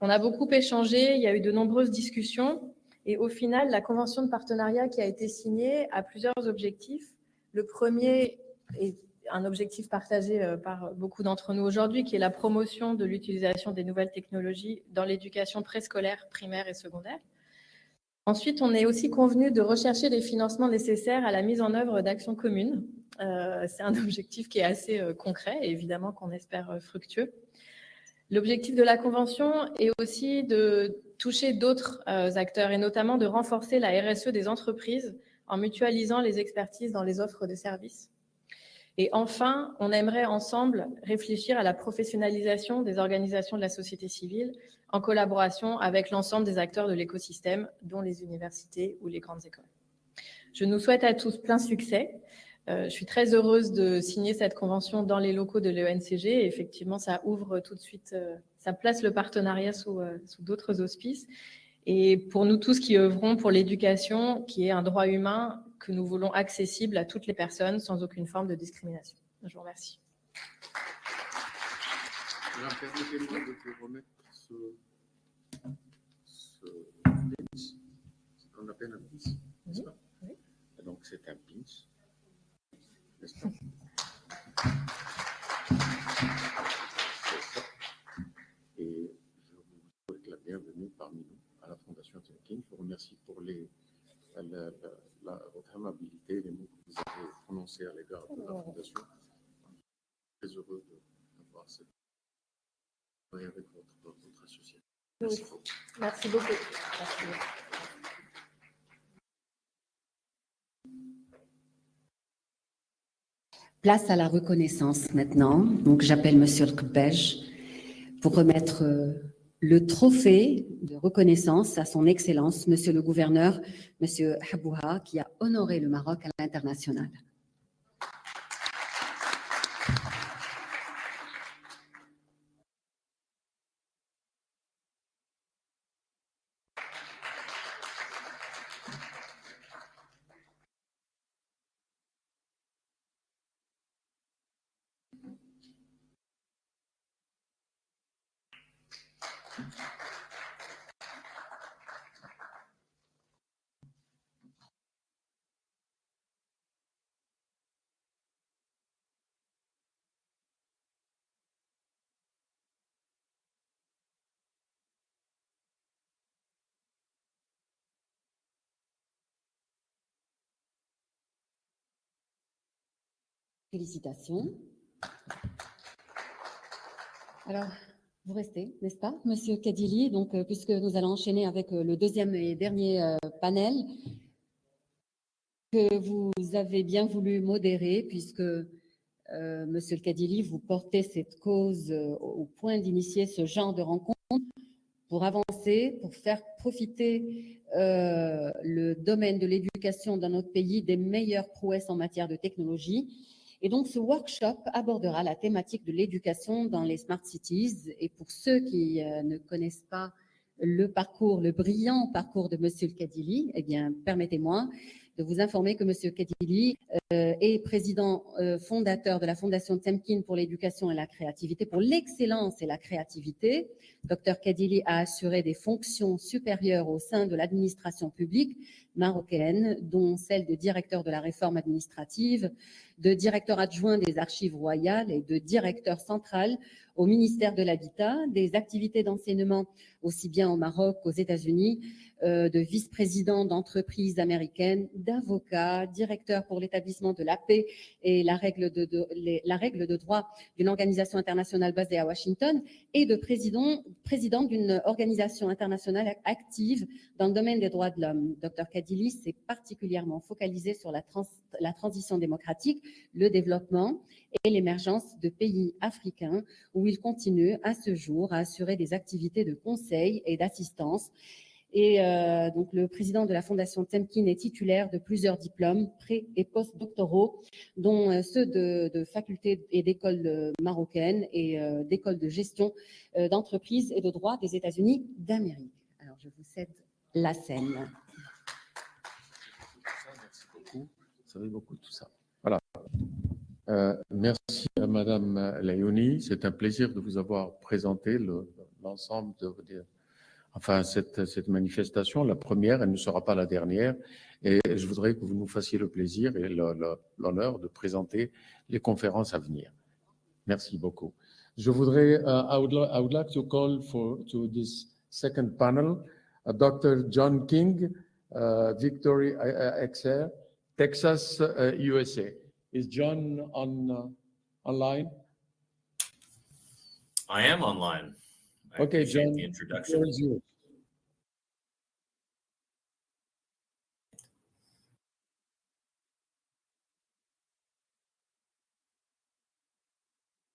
On a beaucoup échangé, il y a eu de nombreuses discussions, et au final, la convention de partenariat qui a été signée a plusieurs objectifs. Le premier est un objectif partagé par beaucoup d'entre nous aujourd'hui, qui est la promotion de l'utilisation des nouvelles technologies dans l'éducation préscolaire, primaire et secondaire. Ensuite, on est aussi convenu de rechercher les financements nécessaires à la mise en œuvre d'actions communes. C'est un objectif qui est assez concret et évidemment qu'on espère fructueux. L'objectif de la Convention est aussi de toucher d'autres acteurs et notamment de renforcer la RSE des entreprises en mutualisant les expertises dans les offres de services. Et enfin, on aimerait ensemble réfléchir à la professionnalisation des organisations de la société civile en collaboration avec l'ensemble des acteurs de l'écosystème, dont les universités ou les grandes écoles. Je nous souhaite à tous plein succès. Je suis très heureuse de signer cette convention dans les locaux de l'ENCG. Et effectivement, ça ouvre tout de suite, ça place le partenariat sous d'autres auspices. Et pour nous tous qui œuvrons pour l'éducation, qui est un droit humain que nous voulons accessible à toutes les personnes sans aucune forme de discrimination. Je vous remercie. Permettez-moi de te remettre ce pins, ce qu'on appelle un pins, n'est-ce pas? Oui. Donc c'est un pins, n'est-ce pas? C'est ça. Et je vous souhaite la bienvenue parmi nous à la Fondation Tamkin. Je vous remercie pour votre amabilité, les mots que vous avez prononcés à l'égard de la Fondation. Je suis très heureux d'avoir cette avec votre association. Merci beaucoup. Merci beaucoup. Merci beaucoup. Place à la reconnaissance maintenant. Donc, j'appelle Monsieur le Kbej pour remettre le trophée de reconnaissance à son Excellence, Monsieur le Gouverneur, Monsieur Habouha, qui a honoré le Maroc à l'international. Félicitations. Alors, vous restez, n'est-ce pas, Monsieur Kadili? Donc, puisque nous allons enchaîner avec le deuxième et dernier panel, que vous avez bien voulu modérer, puisque, Monsieur le Kadili, vous portez cette cause au point d'initier ce genre de rencontre pour avancer, pour faire profiter le domaine de l'éducation dans notre pays des meilleures prouesses en matière de technologie. Et donc, ce workshop abordera la thématique de l'éducation dans les Smart Cities. Et pour ceux qui ne connaissent pas le brillant parcours de Monsieur le Kadili, eh bien, permettez-moi de vous informer que Monsieur Kadili est président fondateur de la Fondation Temkin pour l'éducation et la créativité, pour l'excellence et la créativité. Dr Kadili a assuré des fonctions supérieures au sein de l'administration publique marocaine, dont celle de directeur de la réforme administrative, de directeur adjoint des archives royales et de directeur central au ministère de l'Habitat, des activités d'enseignement aussi bien au Maroc qu'aux États-Unis, de vice-président d'entreprises américaines, d'avocat, directeur pour l'établissement de la paix et la règle de droit d'une organisation internationale basée à Washington et de président d'une organisation internationale active dans le domaine des droits de l'homme. Dr Kadili s'est particulièrement focalisé sur la transition démocratique, le développement et l'émergence de pays africains où il continue à ce jour à assurer des activités de conseil et d'assistance. Et donc, le président de la Fondation Temkin est titulaire de plusieurs diplômes pré- et post-doctoraux, dont ceux de facultés et d'écoles marocaines et d'écoles de gestion d'entreprises et de droit des États-Unis d'Amérique. Alors, je vous cède la scène. Merci beaucoup. Vous savez beaucoup de tout ça. Voilà. Merci à Madame Layouni. C'est un plaisir de vous avoir présenté l'ensemble cette manifestation, la première, elle ne sera pas la dernière, et je voudrais que vous nous fassiez le plaisir et l'honneur de présenter les conférences à venir. Merci beaucoup. Je voudrais, I would like to call to this second panel, Dr. John King, Victory XR, Texas, USA. Is John online? I am online. Okay, John, the introduction. Is yours.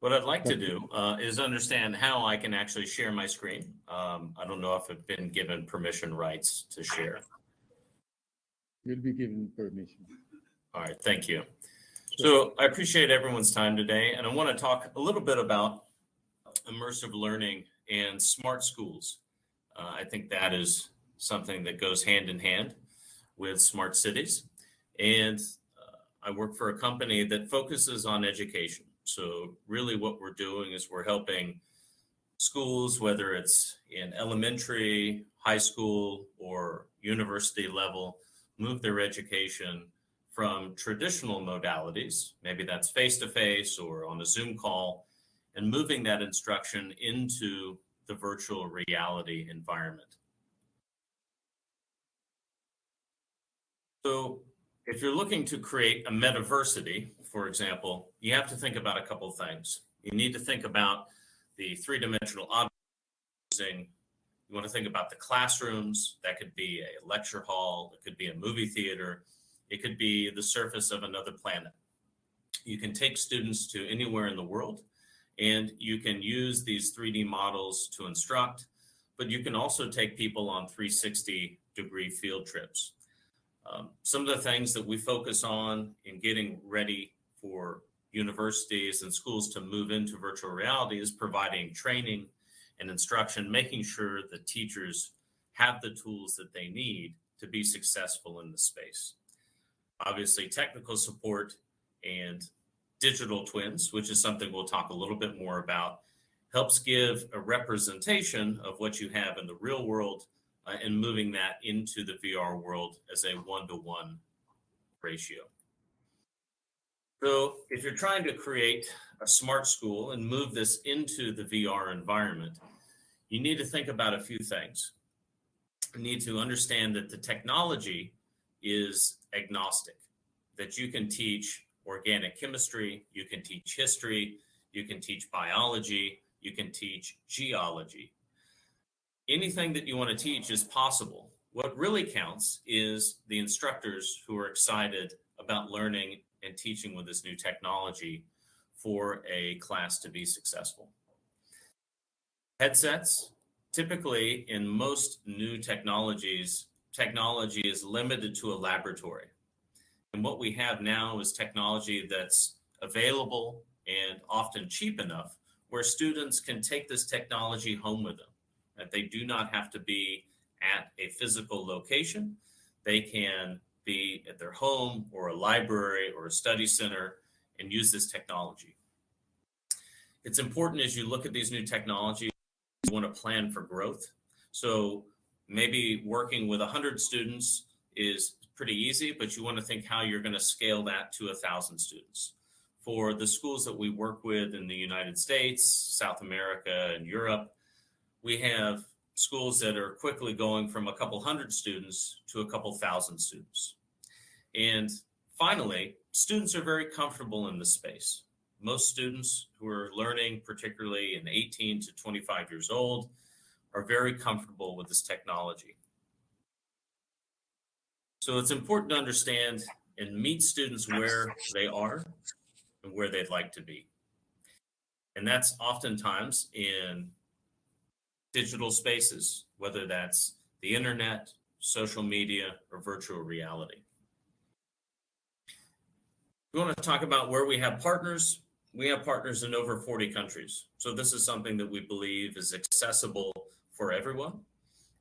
What I'd like to do is understand how I can actually share my screen. I don't know if I've been given permission rights to share. You'll be given permission. All right, thank you. So I appreciate everyone's time today, and I want to talk a little bit about immersive learning and smart schools. I think that is something that goes hand in hand with smart cities. And I work for a company that focuses on education. So really what we're doing is we're helping schools, whether it's in elementary, high school, or university level, move their education from traditional modalities, maybe that's face-to-face or on a Zoom call, and moving that instruction into the virtual reality environment. So if you're looking to create a metaversity, for example, you have to think about a couple of things. You need to think about the three-dimensional object using. You want to think about the classrooms. That could be a lecture hall. It could be a movie theater. It could be the surface of another planet. You can take students to anywhere in the world, and you can use these 3D models to instruct, but you can also take people on 360-degree field trips. Some of the things that we focus on in getting ready for universities and schools to move into virtual reality is providing training and instruction, making sure that teachers have the tools that they need to be successful in the space. Obviously, technical support and digital twins, which is something we'll talk a little bit more about, helps give a representation of what you have in the real world and moving that into the VR world as a one-to-one ratio. So if you're trying to create a smart school and move this into the VR environment, you need to think about a few things. You need to understand that the technology is agnostic, that you can teach organic chemistry, you can teach history, you can teach biology, you can teach geology. Anything that you want to teach is possible. What really counts is the instructors who are excited about learning and teaching with this new technology for a class to be successful. Headsets, typically in most new technologies, technology is limited to a laboratory. And what we have now is technology that's available and often cheap enough where students can take this technology home with them. That they do not have to be at a physical location. They can be at their home or a library or a study center and use this technology. It's important as you look at these new technologies, you want to plan for growth. So maybe working with 100 students is pretty easy, but you want to think how you're going to scale that to 1,000 students. For the schools that we work with in the United States, South America, and Europe, we have schools that are quickly going from a couple hundred students to a couple thousand students. And finally, students are very comfortable in this space. Most students who are learning, particularly in 18 to 25 years old, are very comfortable with this technology. So it's important to understand and meet students where they are and where they'd like to be. And that's oftentimes in digital spaces, whether that's the internet, social media, or virtual reality. We want to talk about where we have partners. We have partners in over 40 countries. So this is something that we believe is accessible for everyone.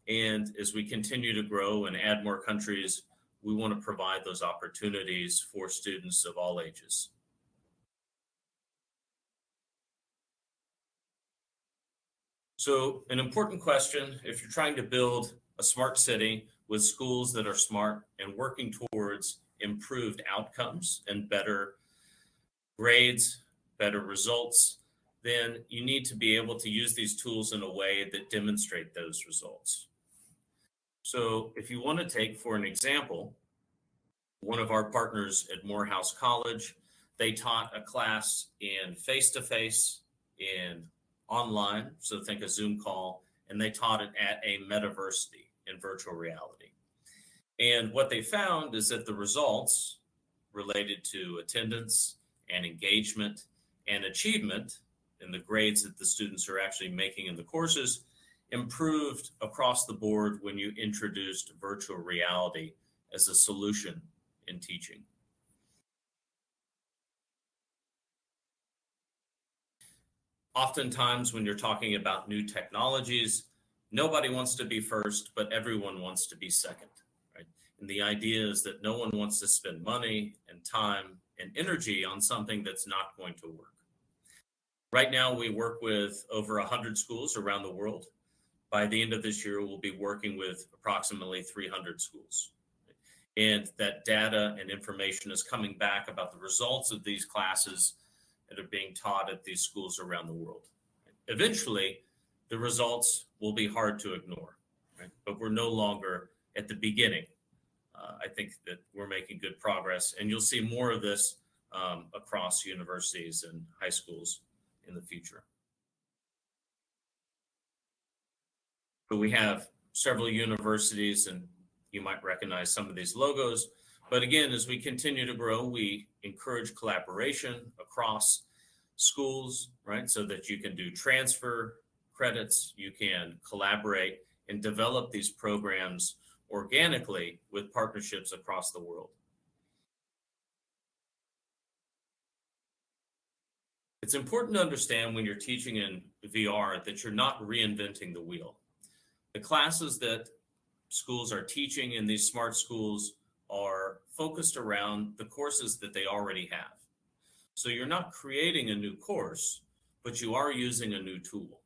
And as we continue to grow and add more countries, we want to provide those opportunities for students of all ages. So an important question, if you're trying to build a smart city with schools that are smart and working towards improved outcomes and better grades, better results, then you need to be able to use these tools in a way that demonstrate those results. So if you want to take, for an example, one of our partners at Morehouse College, they taught a class in face-to-face, in online, so think a Zoom call, and they taught it at a metaversity in virtual reality. And what they found is that the results related to attendance and engagement and achievement in the grades that the students are actually making in the courses improved across the board when you introduced virtual reality as a solution in teaching. Oftentimes, when you're talking about new technologies, nobody wants to be first, but everyone wants to be second, right? And the idea is that no one wants to spend money and time and energy on something that's not going to work. Right now, we work with over 100 schools around the world. By the end of this year, we'll be working with approximately 300 schools. And that data and information is coming back about the results of these classes that are being taught at these schools around the world. Eventually, the results will be hard to ignore, right? But we're no longer at the beginning. I think that we're making good progress, and you'll see more of this across universities and high schools in the future. So we have several universities, and you might recognize some of these logos. But again, as we continue to grow, we encourage collaboration across schools, right? So that you can do transfer credits, you can collaborate and develop these programs organically with partnerships across the world. It's important to understand when you're teaching in VR that you're not reinventing the wheel. The classes that schools are teaching in these smart schools are focused around the courses that they already have. So you're not creating a new course, but you are using a new tool.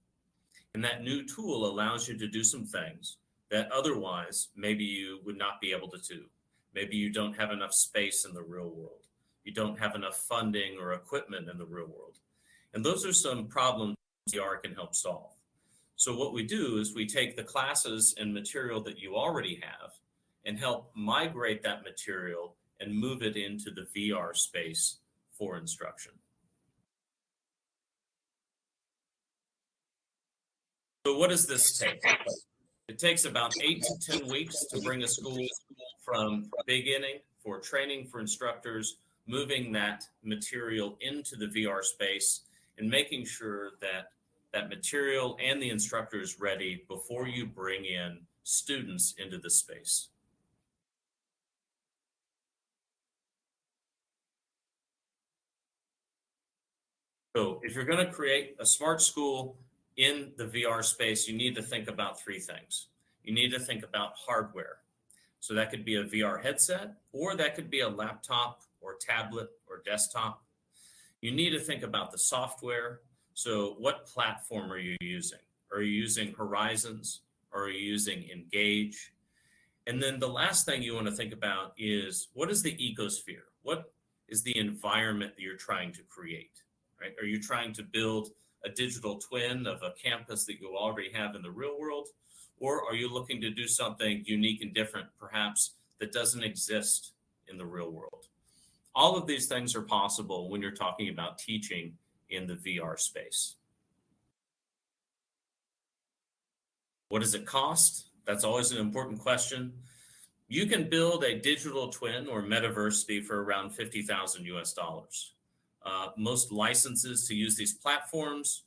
And that new tool allows you to do some things that otherwise maybe you would not be able to do. Maybe you don't have enough space in the real world. You don't have enough funding or equipment in the real world. And those are some problems VR can help solve. So what we do is we take the classes and material that you already have and help migrate that material and move it into the VR space for instruction. So what does this take? It takes about 8 to 10 weeks to bring a school from beginning for training for instructors, moving that material into the VR space and making sure that that material and the instructor is ready before you bring in students into the space. So if you're going to create a smart school in the VR space, you need to think about 3 things. You need to think about hardware. So that could be a VR headset, or that could be a laptop or tablet or desktop. You need to think about the software. So what platform are you using? Are you using Horizons? Or are you using Engage? And then the last thing you want to think about is, what is the ecosphere? What is the environment that you're trying to create? Right? Are you trying to build a digital twin of a campus that you already have in the real world? Or are you looking to do something unique and different, perhaps, that doesn't exist in the real world? All of these things are possible when you're talking about teaching in the VR space. What does it cost? That's always an important question. You can build a digital twin or metaversity for around $50,000 US. Most licenses to use these platforms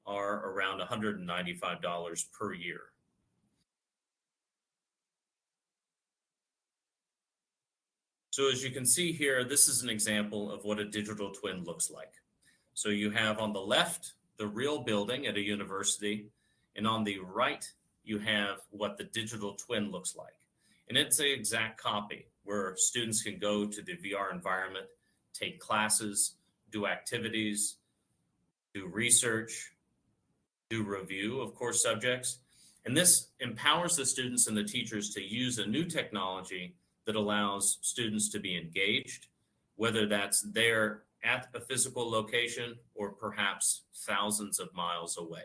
are around $195 per year. So as you can see here, this is an example of what a digital twin looks like. So you have on the left, the real building at a university, and on the right, you have what the digital twin looks like. And it's an exact copy where students can go to the VR environment, take classes, do activities, do research, do review of course subjects. And this empowers the students and the teachers to use a new technology that allows students to be engaged, whether that's there at a physical location or perhaps thousands of miles away.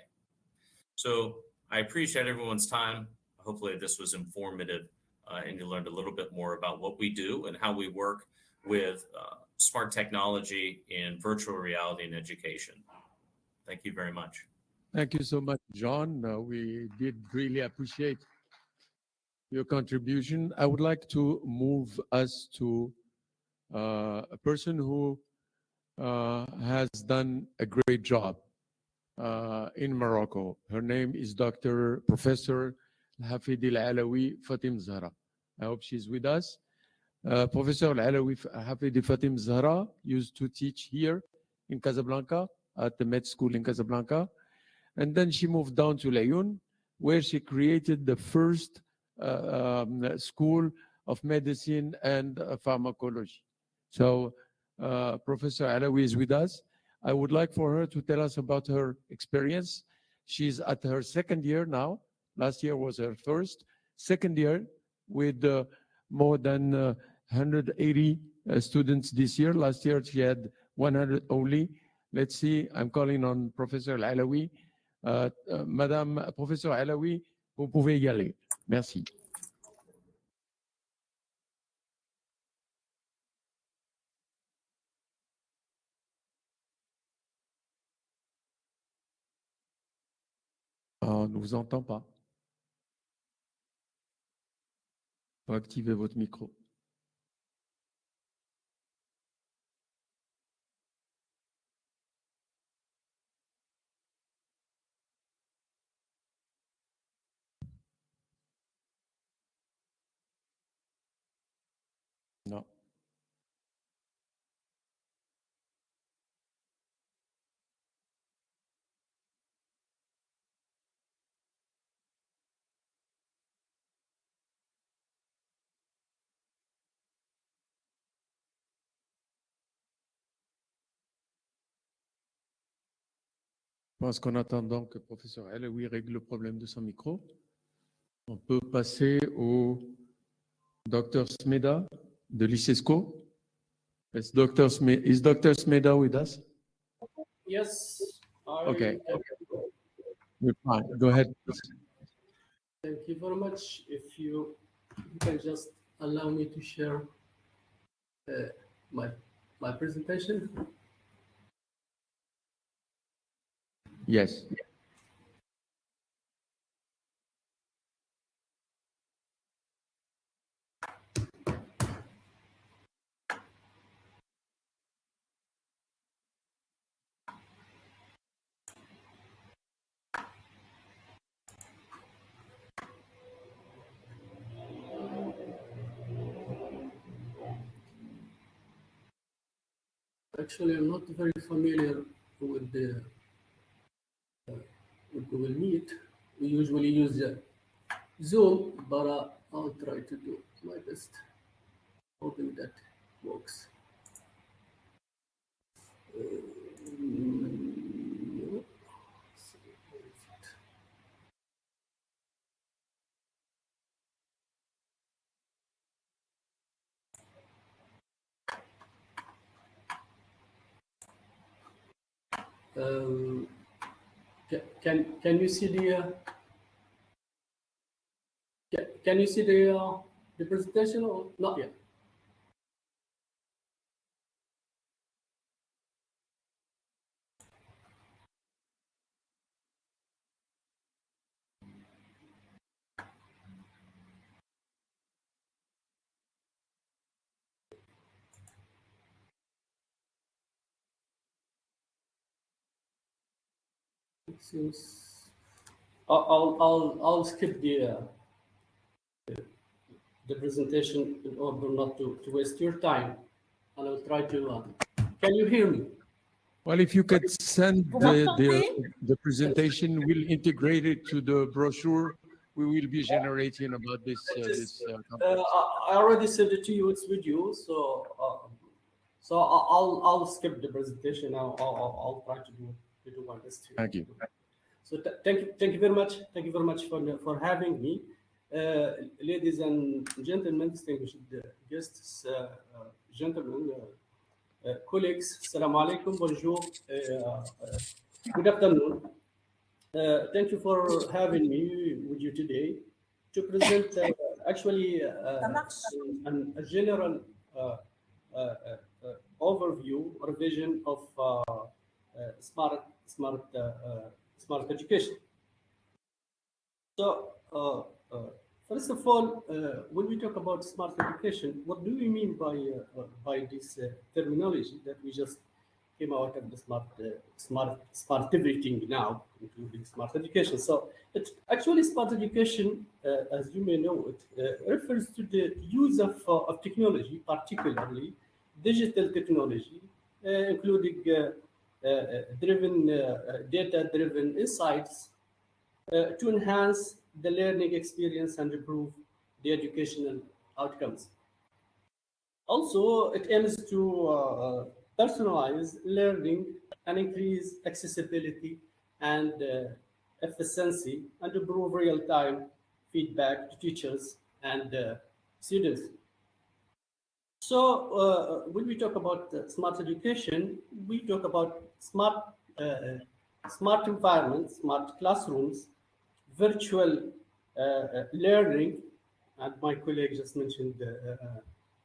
So I appreciate everyone's time. Hopefully this was informative and you learned a little bit more about what we do and how we work with smart technology in virtual reality in education. Thank you very much. Thank you so much, John. We did really appreciate your contribution. I would like to move us to a person who has done a great job in Morocco. Her name is Professor Hafid Al-Alawi Fatim Zahra. I hope she's with us. Professor Al-Alawi Hafid Fatim Zahra used to teach here in Casablanca at the med school in Casablanca. And then she moved down to Laayoune, where she created the first school of medicine and pharmacology. So Professor Alawi is with us. I would like for her to tell us about her experience. She's at her 2nd year now. Last year was her second year with more than 180 students this year. Last year she had 100 only. Let's see, I'm calling on Professor Alawi. Madame Professeur Alawi, vous pouvez y aller. Merci. On ne vous entend pas. Il faut activer votre micro. Non. Je pense qu'en attendant que le professeur Alaoui règle le problème de son micro, on peut passer au Dr. Smeda de l'ICESCO. Is Dr. Smeda with us? Yes. Okay. We're fine. Go ahead, please. Thank you very much. If you can just allow me to share my presentation. Yes. Actually, I'm not very familiar with the with Google Meet. We usually use Zoom, but I'll try to do my best, hoping that works. Can you see the can you see the presentation or not yet? It seems I'll skip the presentation in order not to waste your time, and I'll try to. Can you hear me? Well, if you could send the presentation, we'll integrate it to the brochure we will be generating about this. I already sent it to you. It's video, so I'll skip the presentation. I'll try to do my best here. Thank you. So thank you very much. Thank you very much for having me, ladies and gentlemen, distinguished guests, gentlemen, colleagues. Assalamu alaikum. Bonjour. Good afternoon. Thank you for having me with you today to present actually a general overview or vision of smart education. So first of all, when we talk about smart education, what do we mean by this terminology that we just came out of the smart everything now, including smart education? So it's actually smart education, as you may know it, refers to the use of technology, particularly digital technology, including data-driven insights to enhance the learning experience and improve the educational outcomes. Also, it aims to personalize learning and increase accessibility and efficiency and improve real-time feedback to teachers and students. So when we talk about smart education, we talk about smart environments, smart classrooms, virtual learning, and my colleague just mentioned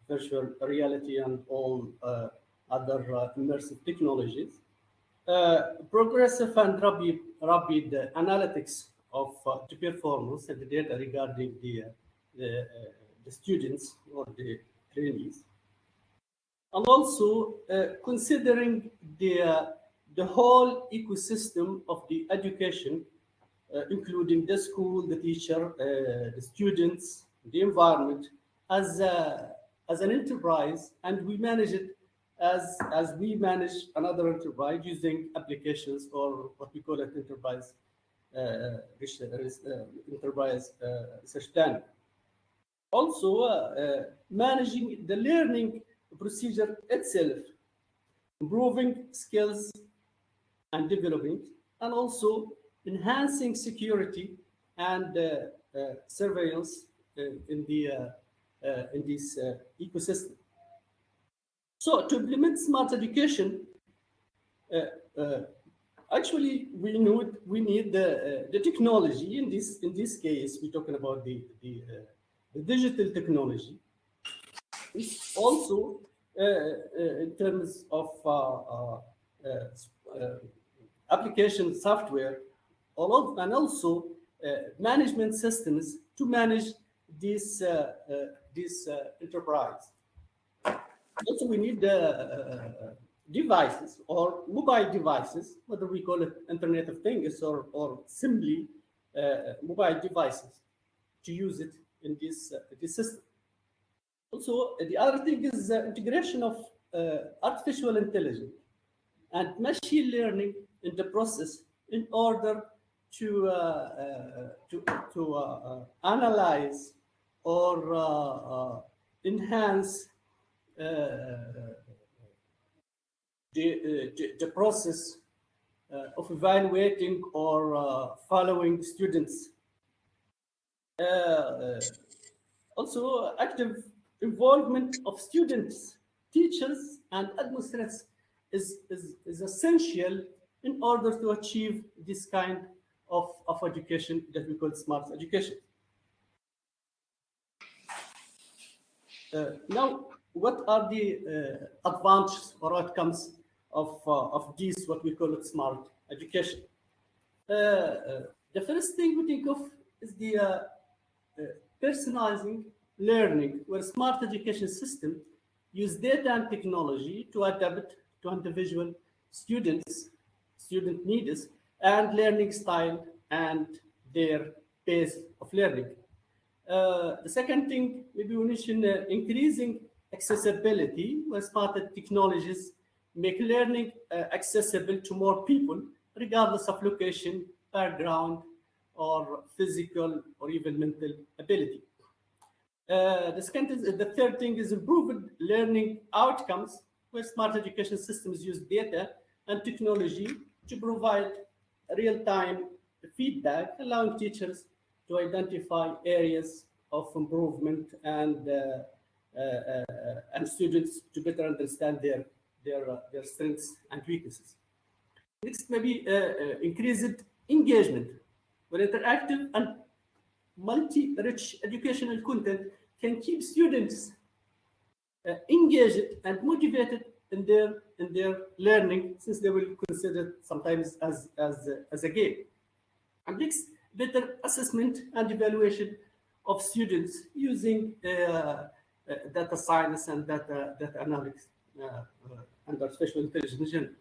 virtual reality and all other immersive technologies, progressive and rapid analytics of the performance and the data regarding the students or the trainees, and also considering the whole ecosystem of the education, including the school, the teacher, the students, the environment, as as an enterprise, and we manage it as we manage another enterprise using applications, or what we call it enterprise research planning. Also, managing the learning procedure itself, improving skills and developing, and also enhancing security and surveillance in this ecosystem. So to implement smart education, actually we need the technology. In this case, we're talking about the digital technology. It's also in terms of application software, and also management systems to manage this enterprise. Also, we need devices or mobile devices, whether we call it Internet of Things or simply mobile devices, to use it in this system. Also, the other thing is integration of artificial intelligence and machine learning in the process in order to analyze or enhance the process of evaluating or following students. Also, active involvement of students, teachers, and administrators is essential in order to achieve this kind of education that we call smart education. Now, what are the advantages or outcomes of this, what we call it smart education? The first thing we think of is the personalizing learning, where smart education system use data and technology to adapt to individual student needs and learning style and their pace of learning. The second thing, maybe we mention increasing accessibility, where smart technologies make learning accessible to more people, regardless of location, background, or physical or even mental ability. The third thing is improved learning outcomes, where smart education systems use data and technology to provide real-time feedback, allowing teachers to identify areas of improvement and students to better understand their strengths and weaknesses. Next, maybe increased engagement, where interactive and multi-rich educational content can keep students engaged and motivated in their learning, since they will consider it sometimes as a game. And next, better assessment and evaluation of students using data science and data analytics and artificial intelligence.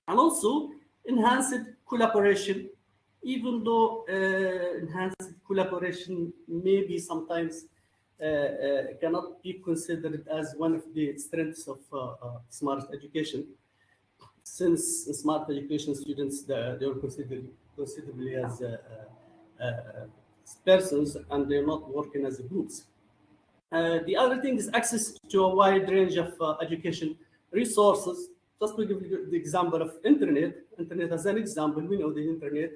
And also enhanced collaboration, even though enhanced collaboration maybe sometimes cannot be considered as one of the strengths of smart education, since smart education students, they are considerably as persons, and they're not working as groups. The other thing is access to a wide range of education resources. Just to give you the example of internet as an example, we know the internet,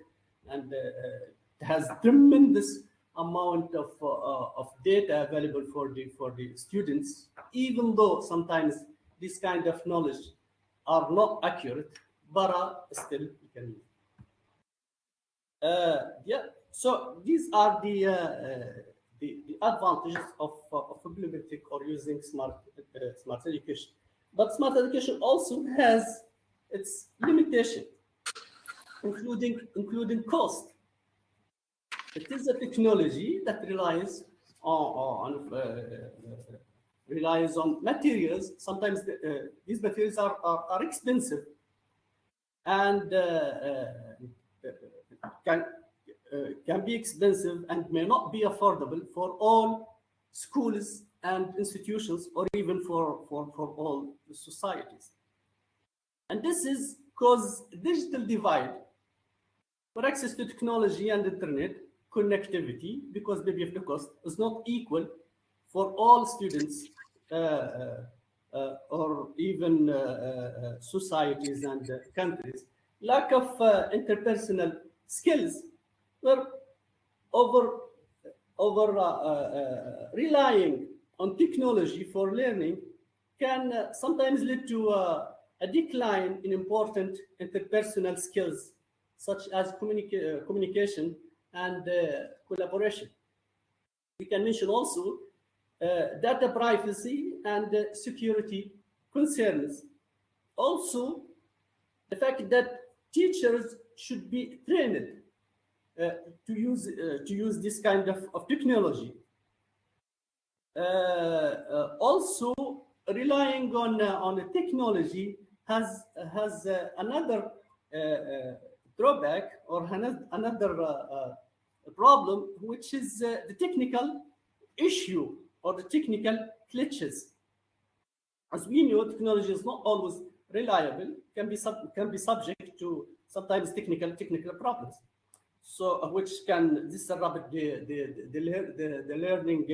and it has tremendous amount of data available for the students, even though sometimes this kind of knowledge are not accurate, but still we can use. So these are the advantages of implementing or using smart education. But smart education also has its limitation, including cost. It is a technology that relies on materials. Sometimes these materials are expensive and can be expensive and may not be affordable for all schools and institutions, or even for all the societies. And this is cause digital divide for access to technology and internet connectivity, because maybe if the cost is not equal for all students or even societies and countries. Lack of interpersonal skills were relying on technology for learning can sometimes lead to a decline in important interpersonal skills, such as communication and collaboration. We can mention also data privacy and security concerns. Also, the fact that teachers should be trained to use this kind of technology. Also, relying on technology has another drawback or another problem, which is the technical issue or the technical glitches. As we know, technology is not always reliable, can be subject to sometimes technical problems, so which can disrupt the learning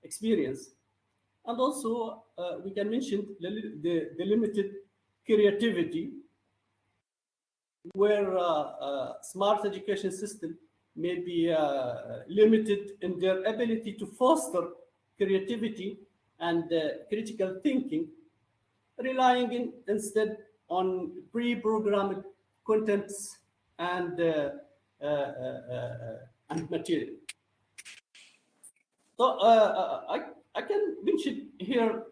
experience. And also, we can mention the limited creativity, where smart education system may be limited in their ability to foster creativity and critical thinking, relying instead on pre-programmed contents and material. So I can mention here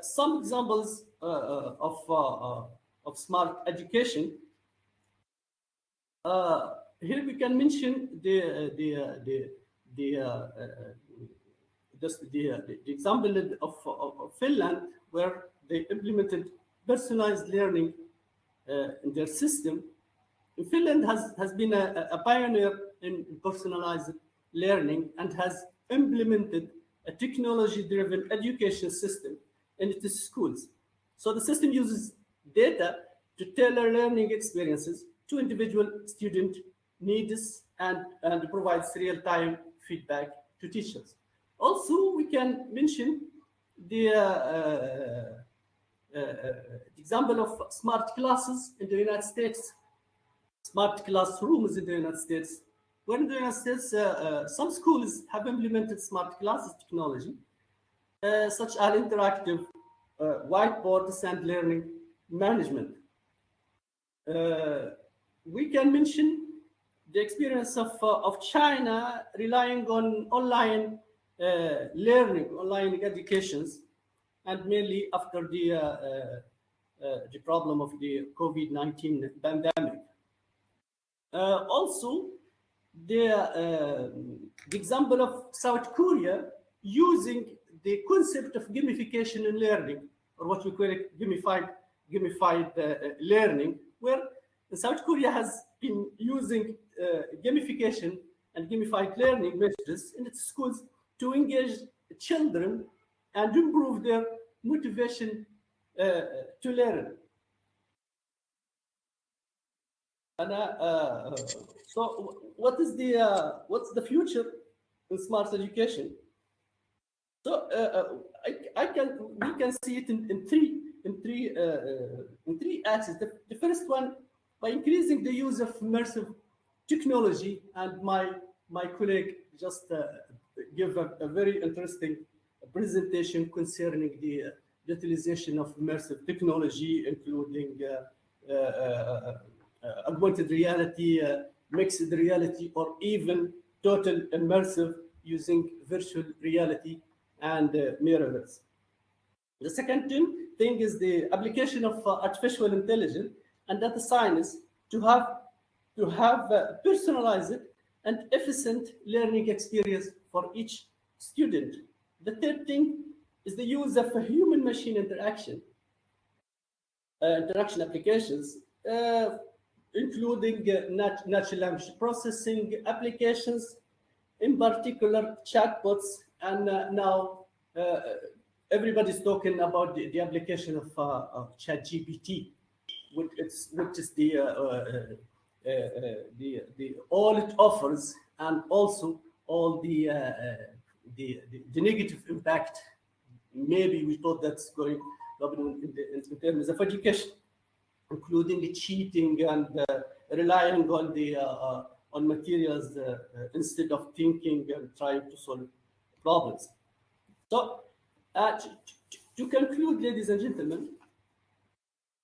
some examples of smart education. Here we can mention the example of Finland, where they implemented personalized learning in their system. Finland has been a pioneer in personalized learning and has implemented a technology-driven education system in its schools. So the system uses data to tailor learning experiences to individual student needs and provides real-time feedback to teachers. Also, we can mention the example of smart classes in the United States, smart classrooms in the United States. When in the United States, some schools have implemented smart classes technology, such as interactive whiteboards and learning management. We can mention the experience of China relying on online learning, online educations, and mainly after the problem of the COVID-19 pandemic. Also, the example of South Korea using the concept of gamification in learning, or what we call it gamified learning, where South Korea has been using gamification and gamified learning methods in its schools to engage children and improve their motivation to learn. And so, what's the future in smart education? So we can see it in three axes. The first one, by increasing the use of immersive technology, and my colleague just gave a very interesting presentation concerning the utilization of immersive technology, including augmented reality, mixed reality, or even total immersive using virtual reality and mirrorverse. The second thing is the application of artificial intelligence and data science to have personalized and efficient learning experience for each student. The third thing is the use of human-machine interaction applications, including natural language processing applications, in particular chatbots, and now everybody's talking about the application of ChatGPT, which is the all it offers, and also all the negative impact. Maybe we thought that's going in terms of education, including the cheating and relying on the on materials instead of thinking and trying to solve problems. So, to conclude, ladies and gentlemen,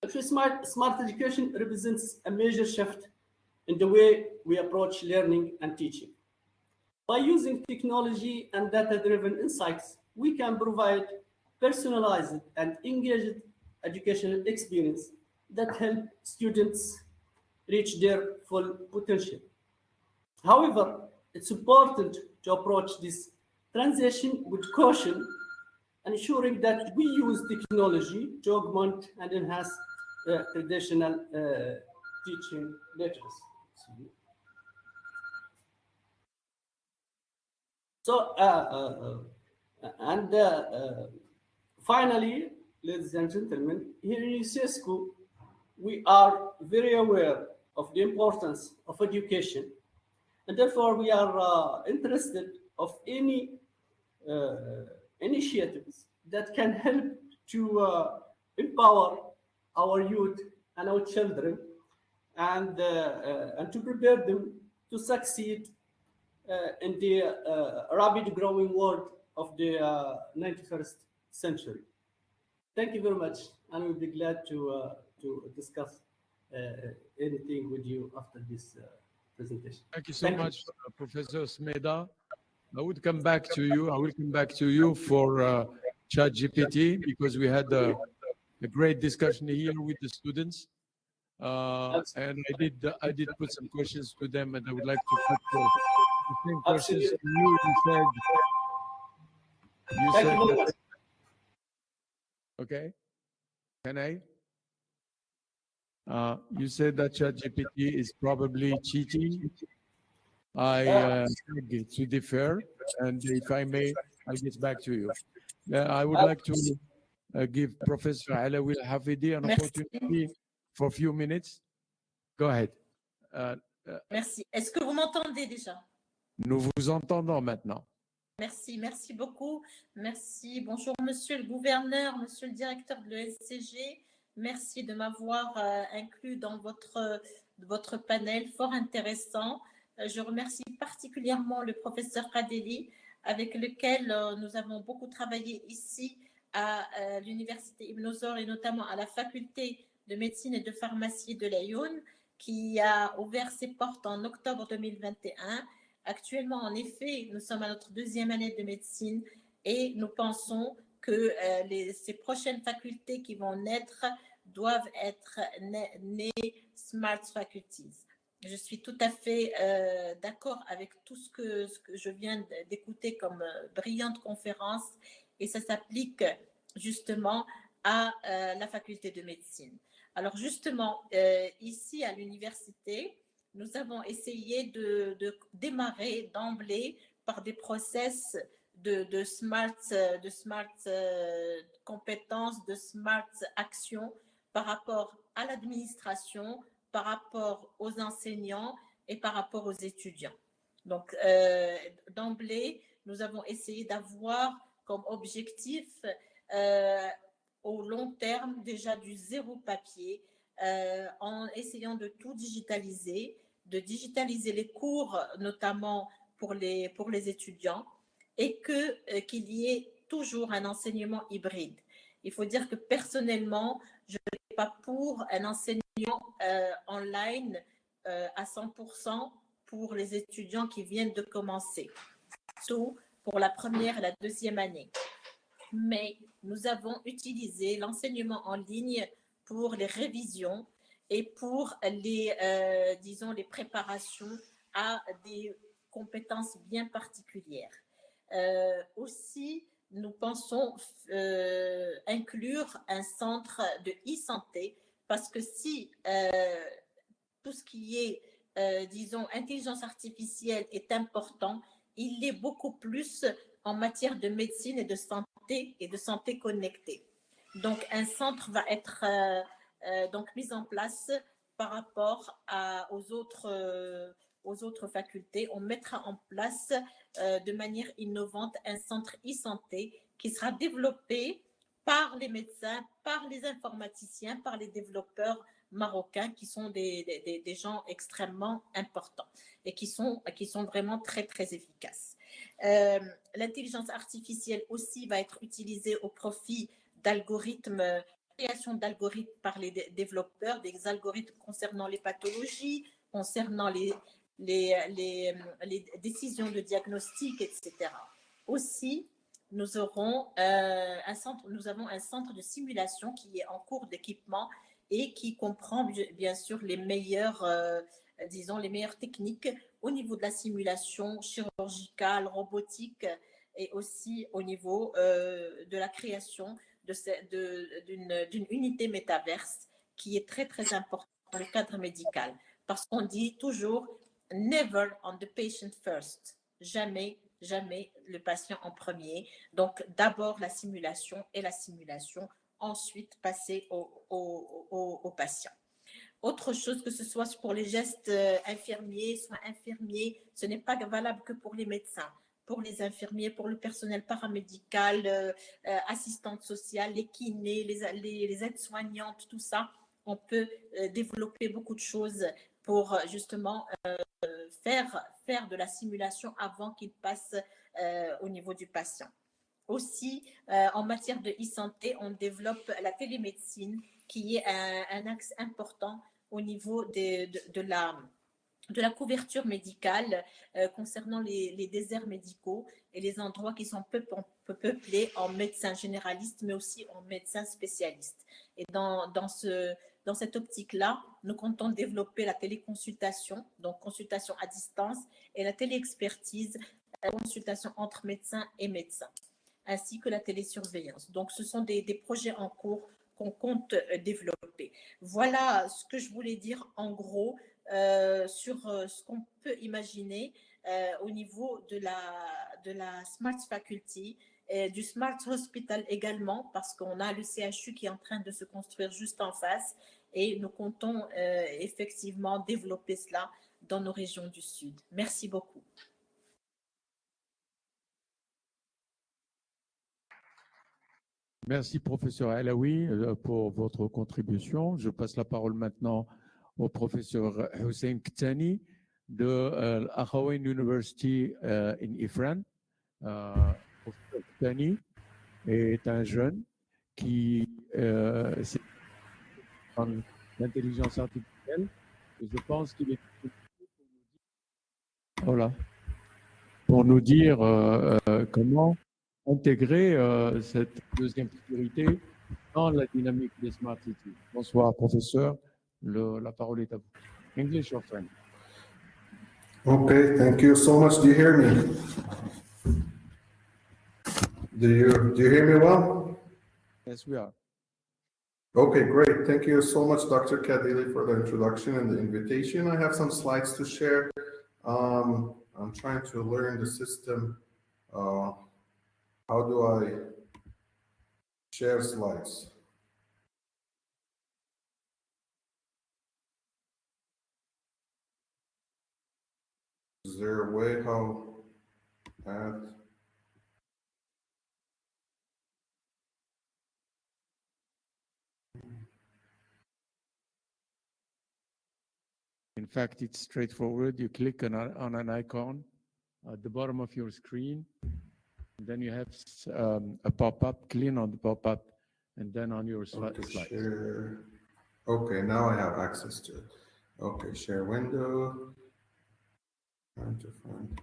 actually smart education represents a major shift in the way we approach learning and teaching. By using technology and data-driven insights, we can provide personalized and engaged educational experience that help students reach their full potential. However, it's important to approach this transition with caution, ensuring that we use technology to augment and enhance traditional teaching literacy. So, finally, ladies and gentlemen, here in UNESCO, we are very aware of the importance of education, and therefore we are interested of any initiatives that can help to empower our youth and our children, and to prepare them to succeed in the rapid growing world of the 21st century. Thank you very much, and we'll be glad to discuss anything with you after this presentation. Thank you so much, Professor Smeda. I would come back to you. I will come back to you for ChatGPT, because we had a great discussion here with the students, and I did put some questions to them, and I would like to put the same questions to you. You said that, okay. Can I? You said that ChatGPT is probably cheating. I beg to differ, and if I may, I'll get back to you. I would like to give Professor Alaoui Hafidi an opportunity for a few minutes. Go ahead. Merci. Est-ce que vous m'entendez déjà? Nous vous entendons maintenant. Merci, merci beaucoup. Merci. Bonjour, monsieur le gouverneur, monsieur le directeur de l'ENCG. Merci de m'avoir inclus dans votre panel fort intéressant. Je remercie particulièrement le professeur Kadeli, avec lequel nous avons beaucoup travaillé ici à l'université Ibn Zor et notamment à la faculté de médecine et de pharmacie de l'Ayoun, qui a ouvert ses portes en octobre 2021. Actuellement, en effet, nous sommes à notre deuxième année de médecine et nous pensons que ces prochaines facultés qui vont naître doivent être nées Smart Faculties. Je suis tout à fait d'accord avec tout ce que je viens d'écouter comme brillante conférence, et ça s'applique justement à la faculté de médecine. Alors justement, ici à l'université, nous avons essayé de démarrer d'emblée par des process de smart compétences, de smart actions par rapport à l'administration, par rapport aux enseignants et par rapport aux étudiants. Donc, d'emblée, nous avons essayé d'avoir comme objectif au long terme déjà du zéro papier, en essayant de tout digitaliser, de digitaliser les cours, notamment pour les étudiants, et qu'il y ait toujours un enseignement hybride. Il faut dire que personnellement, je ne suis pas pour un enseignement online à 100% pour les étudiants qui viennent de commencer, surtout pour la première et la deuxième année. Mais nous avons utilisé l'enseignement en ligne pour les révisions et pour les préparations à des compétences bien particulières. Aussi, nous pensons inclure un centre de e-santé, parce que si tout ce qui est, intelligence artificielle est important, il l'est beaucoup plus en matière de médecine et de santé. santé et de santé connectée. Donc, un centre va être donc mis en place par rapport aux autres facultés. On mettra en place de manière innovante un centre e-santé qui sera développé par les médecins, par les informaticiens, par les développeurs marocains qui sont des gens extrêmement importants et qui sont vraiment très, très efficaces. L'intelligence artificielle aussi va être utilisée au profit d'algorithmes, création d'algorithmes par les développeurs, des algorithmes concernant les pathologies, concernant les décisions de diagnostic, etc. Aussi, nous avons un centre de simulation qui est en cours d'équipement et qui comprend bien sûr les meilleures techniques au niveau de la simulation chirurgicale, robotique et aussi au niveau de la création d'une unité métaverse qui est très, très importante dans le cadre médical. Parce qu'on dit toujours « never on the patient first », jamais le patient en premier. Donc, d'abord la simulation et la simulation, ensuite passer au patient. Autre chose, que ce soit pour les gestes infirmiers, soins infirmiers, ce n'est pas valable que pour les médecins. Pour les infirmiers, pour le personnel paramédical, assistantes sociales, les kinés, les aides-soignantes, tout ça, on peut développer beaucoup de choses pour justement faire de la simulation avant qu'il passe au niveau du patient. Aussi, en matière de e-santé, on développe la télémédecine qui est un axe important au niveau de la couverture médicale concernant les déserts médicaux et les endroits qui sont peu peuplés en médecins généralistes, mais aussi en médecins spécialistes. Et dans cette optique-là, nous comptons développer la téléconsultation, donc consultation à distance, et la téléexpertise, consultation entre médecins et médecins, ainsi que la télésurveillance. Donc, ce sont des projets en cours qu'on compte développer. Voilà ce que je voulais dire en gros sur ce qu'on peut imaginer au niveau de la Smart Faculty, et du Smart Hospital également, parce qu'on a le CHU qui est en train de se construire juste en face et nous comptons effectivement développer cela dans nos régions du Sud. Merci beaucoup. Merci, professeur Alaoui, pour votre contribution. Je passe la parole maintenant au professeur Hussein Ktani de Akhawain University in Ifran. Professeur Ktani est un jeune qui s'est en intelligence artificielle et je pense qu'il est pour nous dire comment intégrer cette deuxième priorité dans la dynamique des Smart Cities. Bonsoir, professeur. La parole est à vous. English or French? Okay, thank you so much. Do you hear me? Do you hear me well? Yes, we are. Okay, great. Thank you so much, Dr. Kadili, for the introduction and the invitation. I have some slides to share. I'm trying to learn the system. How do I share slides? Is there a way how add? In fact, it's straightforward. You click on an icon at the bottom of your screen. Then you have a pop-up, click on the pop-up, and then on your slides. Share. Okay, now I have access to it. Okay, share window. Trying to find.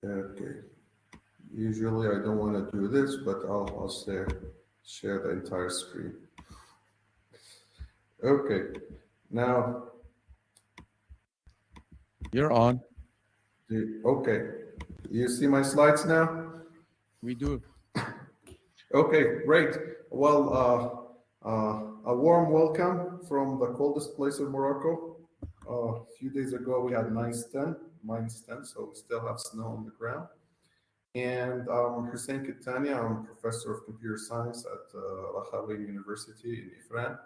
Okay. Usually I don't want to do this, but I'll share the entire screen. Okay, now. You're on. Okay, you see my slides now? We do. Okay, great. Well, a warm welcome from the coldest place in Morocco. A few days ago, we had -10, so we still have snow on the ground. And Hussein Kitania, I'm professor of computer science at Al University in Ifran.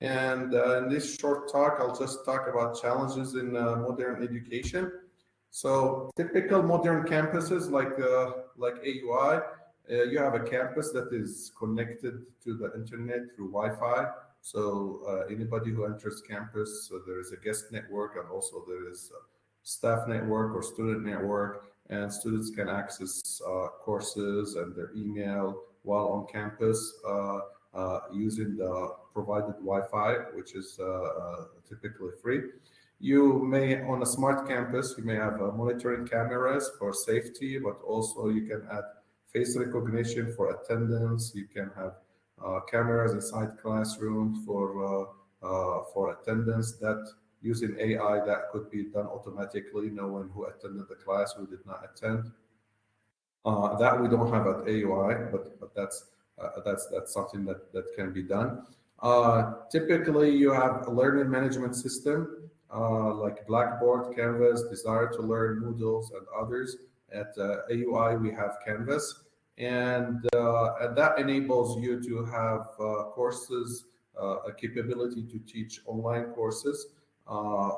And in this short talk, I'll just talk about challenges in modern education. So typical modern campuses like AUI, you have a campus that is connected to the internet through Wi-Fi. So anybody who enters campus, so there is a guest network, and also there is a staff network or student network, and students can access courses and their email while on campus using the provided Wi-Fi, which is typically free. You may, on a smart campus, you may have monitoring cameras for safety, but also you can add face recognition for attendance. You can have cameras inside classrooms for attendance that using AI that could be done automatically, knowing who attended the class, who did not attend. That we don't have at AUI, but that's something that can be done. Typically, you have a learning management system like Blackboard, Canvas, Desire to Learn, Moodles, and others. At AUI, we have Canvas, and that enables you to have courses, a capability to teach online courses,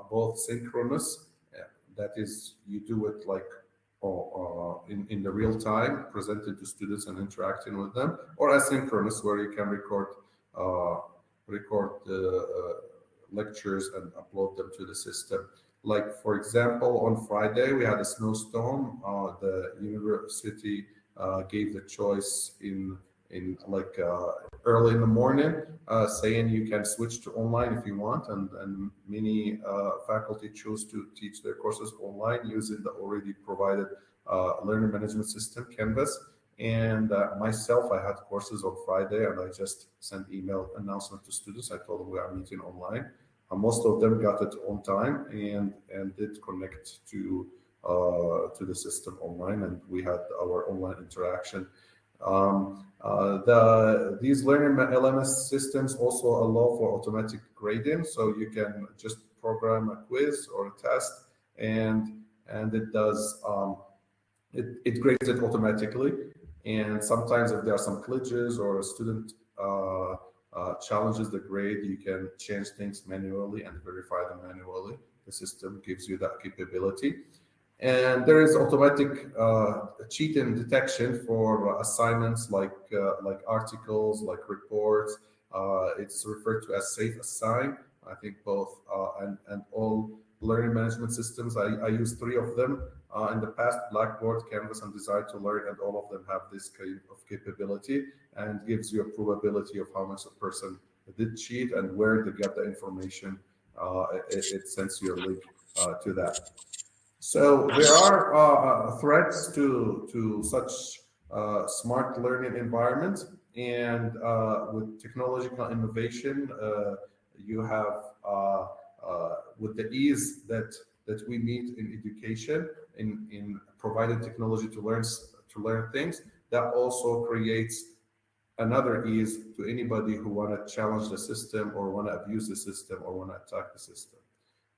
both synchronous, that is, you do it like in the real time, presented to students and interacting with them, or asynchronous, where you can record lectures and upload them to the system. Like, for example, on Friday, we had a snowstorm. The university gave the choice in early in the morning, saying you can switch to online if you want, and many faculty chose to teach their courses online using the already provided learning management system, Canvas. And myself, I had courses on Friday, and I just sent email announcement to students. I told them we are meeting online. Most of them got it on time and did connect to the system online, and we had our online interaction. These learning LMS systems also allow for automatic grading, so you can just program a quiz or a test, and it does it grades it automatically. And sometimes if there are some glitches or a student challenges the grade, you can change things manually and verify them manually. The system gives you that capability. And there is automatic cheating detection for assignments like articles, like reports. It's referred to as Safe Assign. I think both and all learning management systems. I use 3 of them in the past: Blackboard, Canvas, and Desire to Learn, and all of them have this kind of capability and gives you a probability of how much a person did cheat and where to get the information. It sends you a link to that. So there are threats to such smart learning environments, and with technological innovation, you have with the ease that we meet in education, in providing technology to learn things, that also creates another ease to anybody who want to challenge the system or want to abuse the system or want to attack the system.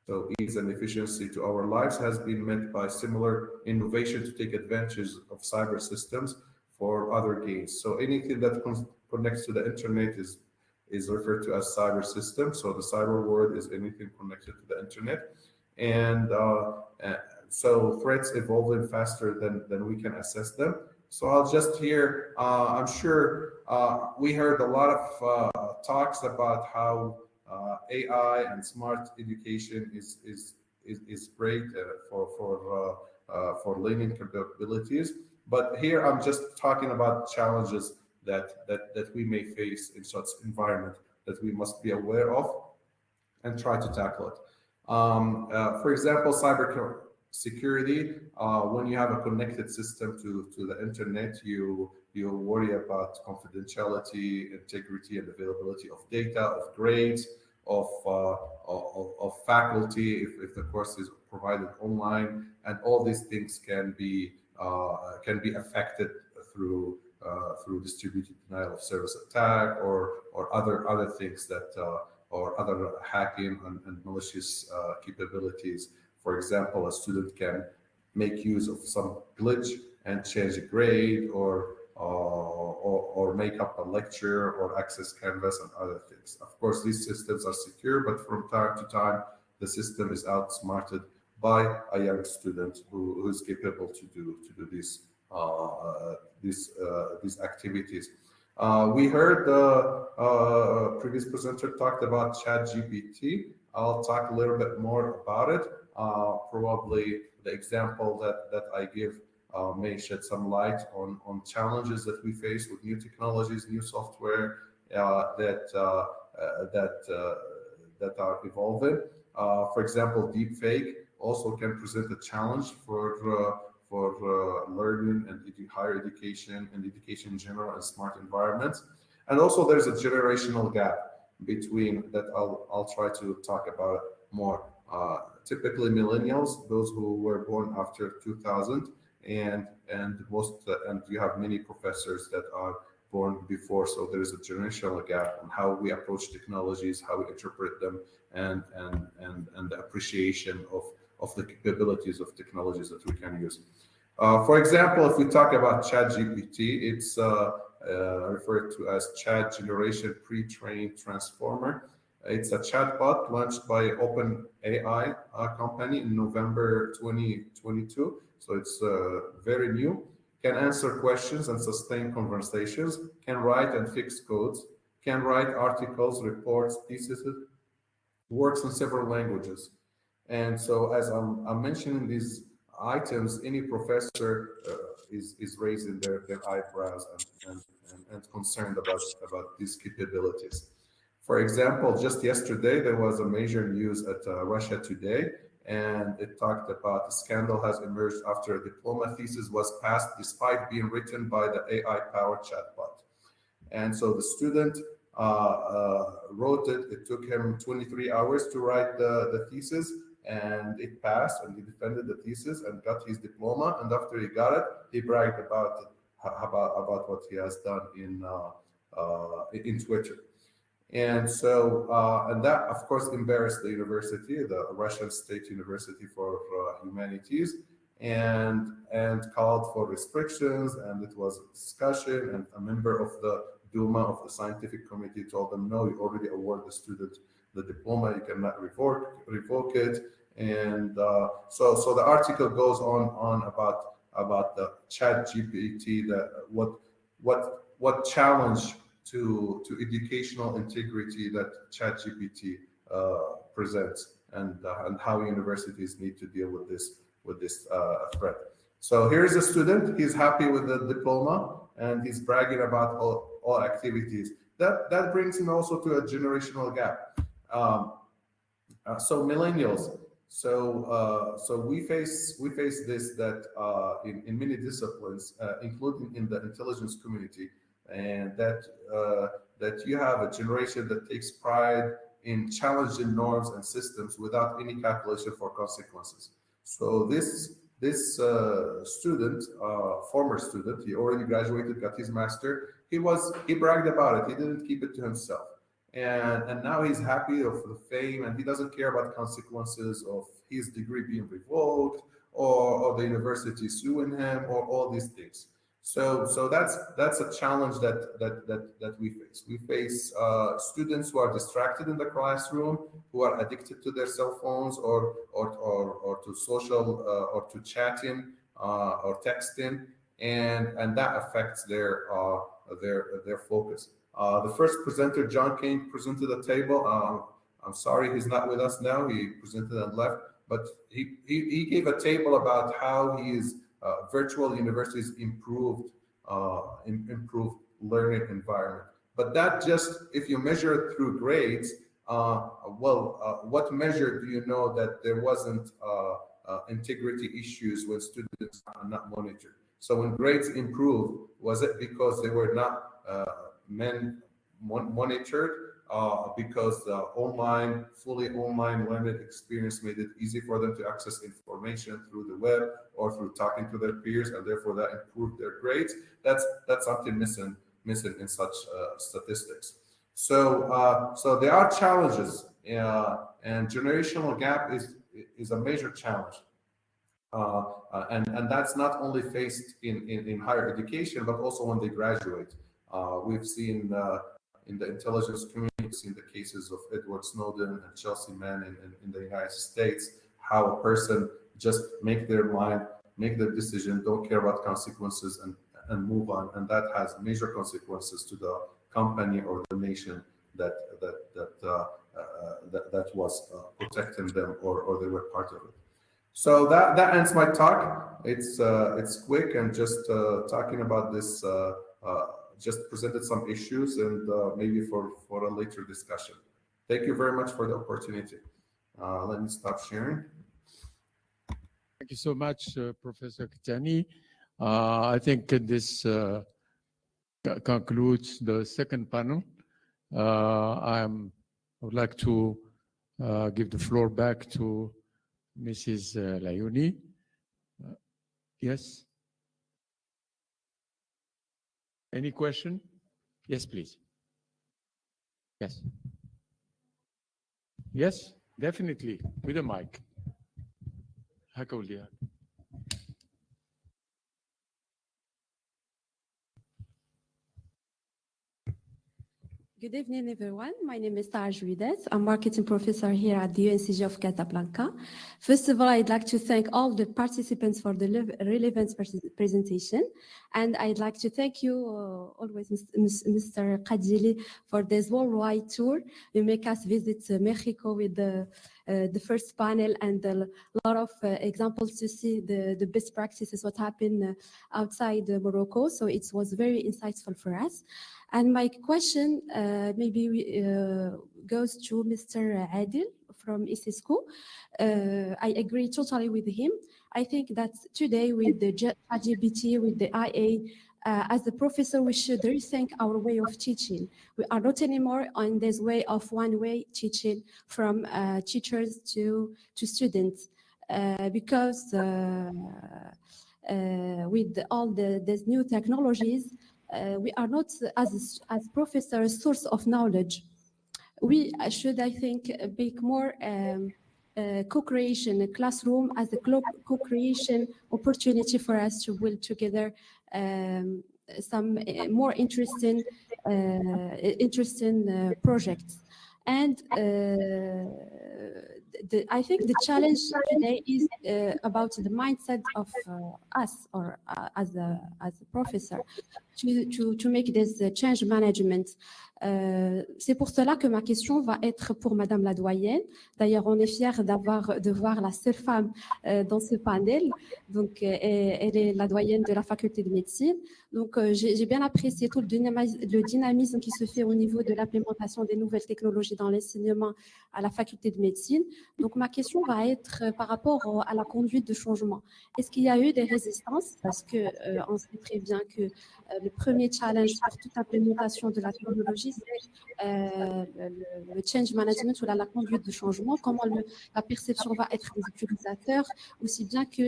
So ease and efficiency to our lives has been met by similar innovation to take advantage of cyber systems for other gains. So anything that connects to the internet is referred to as cyber system. So the cyber world is anything connected to the internet. And so threats evolving faster than we can assess them. So I'll just hear, I'm sure we heard a lot of talks about how AI and smart education is great for learning capabilities. But here I'm just talking about challenges that we may face in such environment that we must be aware of and try to tackle it. For example, cyber security. When you have a connected system to the internet, you worry about confidentiality, integrity, and availability of data, of grades, of faculty if the course is provided online, and all these things can be affected through distributed denial of service attack or other things that or other hacking and malicious capabilities. For example, a student can make use of some glitch and change a grade, or make up a lecture, or access Canvas and other things. Of course, these systems are secure, but from time to time, the system is outsmarted by a young student who is capable to do these activities. We heard the previous presenter talked about ChatGPT. I'll talk a little bit more about it. Probably the example that I give may shed some light on challenges that we face with new technologies, new software that are evolving. For example, deepfake also can present a challenge for learning and higher education and education in general and smart environments. And also there's a generational gap between that I'll try to talk about more. Typically millennials, those who were born after 2000, and you have many professors that are born before, so there is a generational gap on how we approach technologies, how we interpret them, and the appreciation of the capabilities of technologies that we can use. For example, if we talk about ChatGPT, it's referred to as Chat Generation Pre-trained Transformer. It's a chatbot launched by OpenAI company in November 2022. So it's very new. Can answer questions and sustain conversations, can write and fix codes, can write articles, reports, theses, works in several languages. And so as I'm mentioning these items, any professor is raising their eyebrows and concerned about these capabilities. For example, just yesterday, there was a major news at Russia Today, and it talked about a scandal has emerged after a diploma thesis was passed despite being written by the AI-powered chatbot. And so the student wrote it. It took him 23 hours to write the thesis, and it passed, and he defended the thesis and got his diploma. And after he got it, he bragged about what he has done in Twitter. And so, and that, of course, embarrassed the university, the Russian State University for Humanities, and called for restrictions. And it was a discussion, and a member of the Duma of the scientific committee told them, no, you already award the student the diploma, you cannot revoke it. And so the article goes on about the ChatGPT, that what challenge to educational integrity that ChatGPT presents, and how universities need to deal with this threat. So here's a student. He's happy with the diploma, and he's bragging about all activities. That brings him also to a generational gap. So millennials. So we face this that in many disciplines, including in the intelligence community, and that you have a generation that takes pride in challenging norms and systems without any calculation for consequences. So this student, former student, he already graduated, got his master. He bragged about it. He didn't keep it to himself. And now he's happy of the fame, and he doesn't care about consequences of his degree being revoked, or the university suing him, or all these things. So that's a challenge that we face. We face students who are distracted in the classroom, who are addicted to their cell phones, or to social or to chatting or texting, and that affects their focus. The first presenter, John King, presented a table. I'm sorry he's not with us now. He presented and left, but he gave a table about how his virtual universities improved learning environment. But that just, if you measure it through grades, what measure do you know that there wasn't integrity issues when students are not monitored? So when grades improved, was it because they were not monitored, because the fully online learning experience made it easy for them to access information through the web or through talking to their peers, and therefore that improved their grades? That's something missing in such statistics. So there are challenges, and generational gap is a major challenge. And that's not only faced in higher education, but also when they graduate. We've seen in the intelligence community, seen the cases of Edward Snowden and Chelsea Manning in the United States, how a person just make their mind, make their decision, don't care about consequences, and move on. And that has major consequences to the company or the nation that was protecting them, or they were part of it. So that ends my talk. It's quick and just talking about this. Just presented some issues and maybe for a later discussion. Thank you very much for the opportunity. Let me stop sharing. Thank you so much, Professor Kitani. I think this concludes the second panel. I would like to give the floor back to Mrs. Layouni. Yes? Any question? Yes, please. Yes. Yes, definitely, with a mic. Good evening, everyone. My name is Jeudi. I'm marketing professor here at the ENCG of Casablanca. First of all, I'd like to thank all the participants for the relevant presentation. And I'd like to thank you always, Mr. Qadili, for this worldwide tour. You make us visit Mexico with the first panel and a lot of examples to see the best practices, what happened outside Morocco. So it was very insightful for us. And my question maybe goes to Mr. Adil from ISISCO. I agree totally with him. I think that today with the ChatGPT, with the IA, as a professor, we should rethink our way of teaching. We are not anymore on this way of one-way teaching from teachers to students, because with all these new technologies, we are not, as professors, source of knowledge. We should, I think, make more co-creation, a classroom as a co-creation opportunity for us to build together some more interesting projects. And I think the challenge today is about the mindset of us, or as a professor, to make this change management. C'est pour cela que ma question va être pour Madame la doyenne. D'ailleurs, on est fiers de voir la seule femme dans ce panel. Donc, elle est la doyenne de la faculté de médecine. Donc, j'ai bien apprécié tout le dynamisme qui se fait au niveau de l'implémentation des nouvelles technologies dans l'enseignement à la faculté de médecine. Donc, ma question va être par rapport à la conduite de changement. Est-ce qu'il y a eu des résistances? Parce qu'on sait très bien que le premier challenge pour toute implémentation de la technologie, c'est le change management ou la conduite de changement, comment la perception va être des utilisateurs, aussi bien que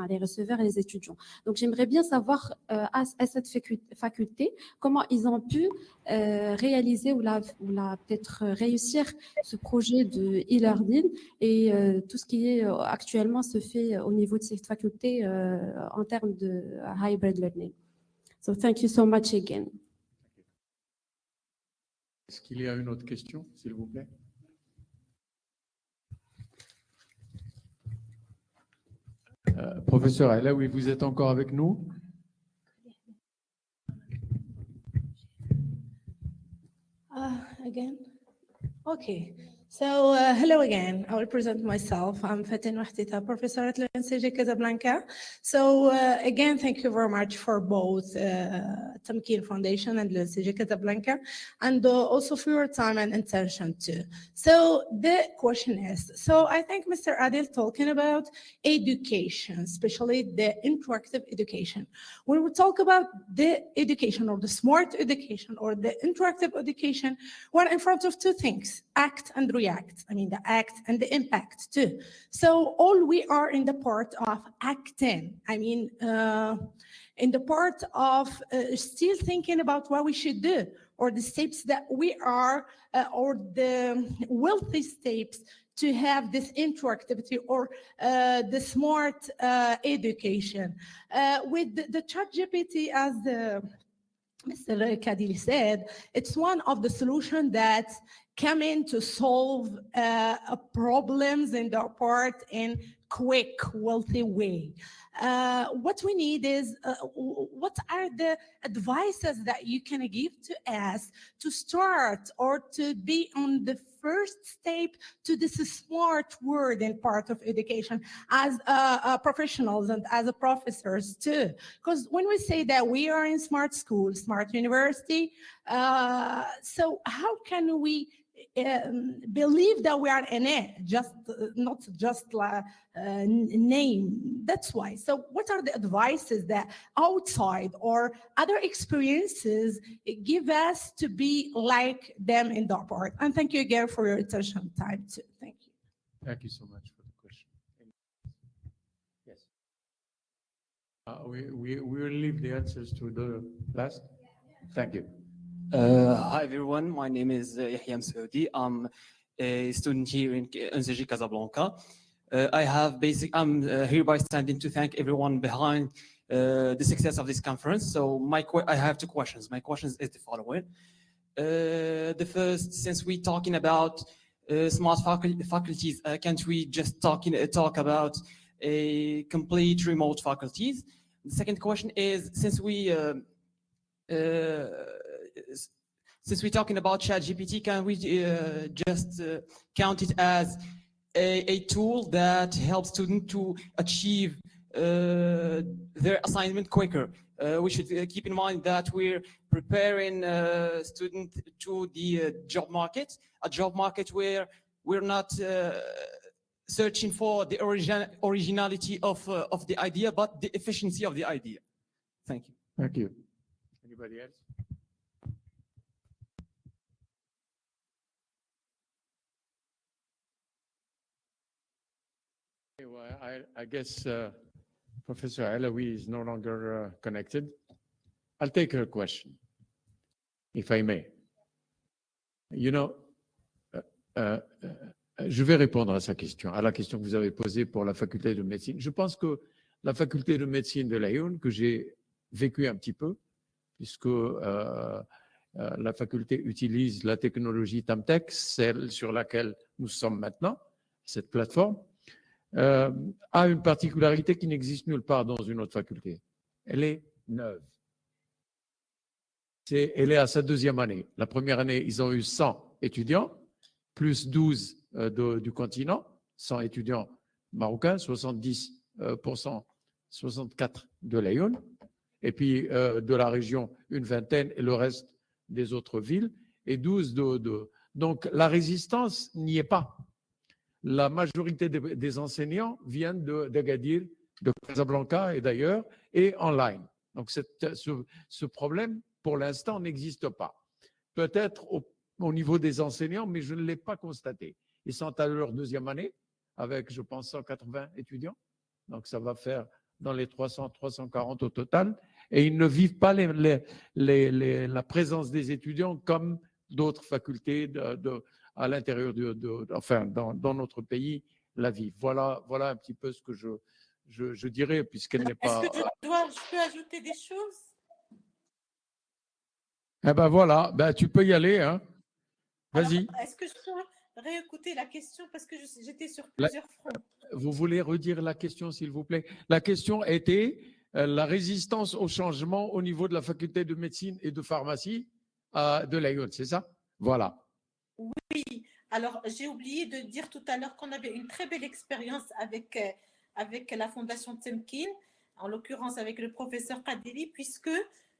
les receveurs et les étudiants. Donc, j'aimerais bien savoir à cette faculté, comment ils ont pu réaliser ou peut-être réussir ce projet de e-learning et tout ce qui est actuellement se fait au niveau de cette faculté en termes de hybrid learning. So thank you so much again. Est-ce qu'il y a une autre question, s'il vous plaît? Professeur Alaoui, vous êtes encore avec nous? Again? Okay. So hello again. I will present myself. I'm Fatin Wahtita, professor at ENCG Casablanca. So again, thank you very much for both Tamkeen Foundation and ENCG Casablanca, and also for your time and attention too. So the question is, so I think Mr. Adil talking about education, especially the interactive education. When we talk about the education or the smart education or the interactive education, we're in front of two things, act and react. I mean, the act and the impact too. So all we are in the part of acting. I mean, in the part of still thinking about what we should do, or the steps that we are, or the wealthy steps to have this interactivity or the smart education. With the ChatGPT, as Mr. Kadili said, it's one of the solutions that come in to solve problems in their part in quick, wealthy way. What we need is, what are the advices that you can give to us to start or to be on the first step to this smart word in part of education as professionals and as professors too? Because when we say that we are in smart school, smart university, so how can we believe that we are in it, just not just like name? That's why. So what are the advices that outside or other experiences give us to be like them in their part? And thank you again for your attention time too. Thank you. Thank you so much for the question. Yes. We will leave the answers to the last. Thank you. Hi everyone, my name is Yahya Msaoudi. I'm a student here in ENCG Casablanca. I'm hereby standing to thank everyone behind the success of this conference. So I have two questions. My question is the following. The first, since we're talking about smart faculties, can't we just talk about a complete remote faculties? The second question is, since we're talking about ChatGPT, can we just count it as a tool that helps students to achieve their assignment quicker? We should keep in mind that we're preparing students to the job market, a job market where we're not searching for the originality of the idea, but the efficiency of the idea. Thank you. Thank you. Anybody else? Well, I guess Professor Alawi is no longer connected. I'll take her question, if I may. You know, je vais répondre à sa question, à la question que vous avez posée pour la faculté de médecine. Je pense que la faculté de médecine de Lyon, que j'ai vécu un petit peu, puisque la faculté utilise la technologie Tamtech, celle sur laquelle nous sommes maintenant, cette plateforme, a une particularité qui n'existe nulle part dans une autre faculté. Elle est neuve. Elle est à sa deuxième année. La première année, ils ont eu 100 étudiants, plus 12 du continent, 100 étudiants marocains, 70%, 64 de Lyon, et puis de la région, une vingtaine, et le reste des autres villes, et 12 Donc, la résistance n'y est pas. La majorité des enseignants viennent d'Agadir, de Casablanca et d'ailleurs, et online. Donc, ce problème, pour l'instant, n'existe pas. Peut-être au niveau des enseignants, mais je ne l'ai pas constaté. Ils sont à leur deuxième année, avec, je pense, 180 étudiants. Donc, ça va faire dans les 300, 340 au total. Et ils ne vivent pas la présence des étudiants comme d'autres facultés à l'intérieur enfin, dans notre pays la vivent. Voilà un petit peu ce que je dirais, puisqu'elle n'est pas... Est-ce que je peux ajouter des choses? Eh ben voilà, tu peux y aller. Hein. Vas-y. Est-ce que je peux réécouter la question parce que j'étais sur plusieurs fronts? Vous voulez redire la question, s'il vous plaît? La question était la résistance au changement au niveau de la faculté de médecine et de pharmacie de Lyon, c'est ça? Voilà. Oui, alors j'ai oublié de dire tout à l'heure qu'on avait une très belle expérience avec la Fondation Temkin, en l'occurrence avec le professeur Kadili, puisque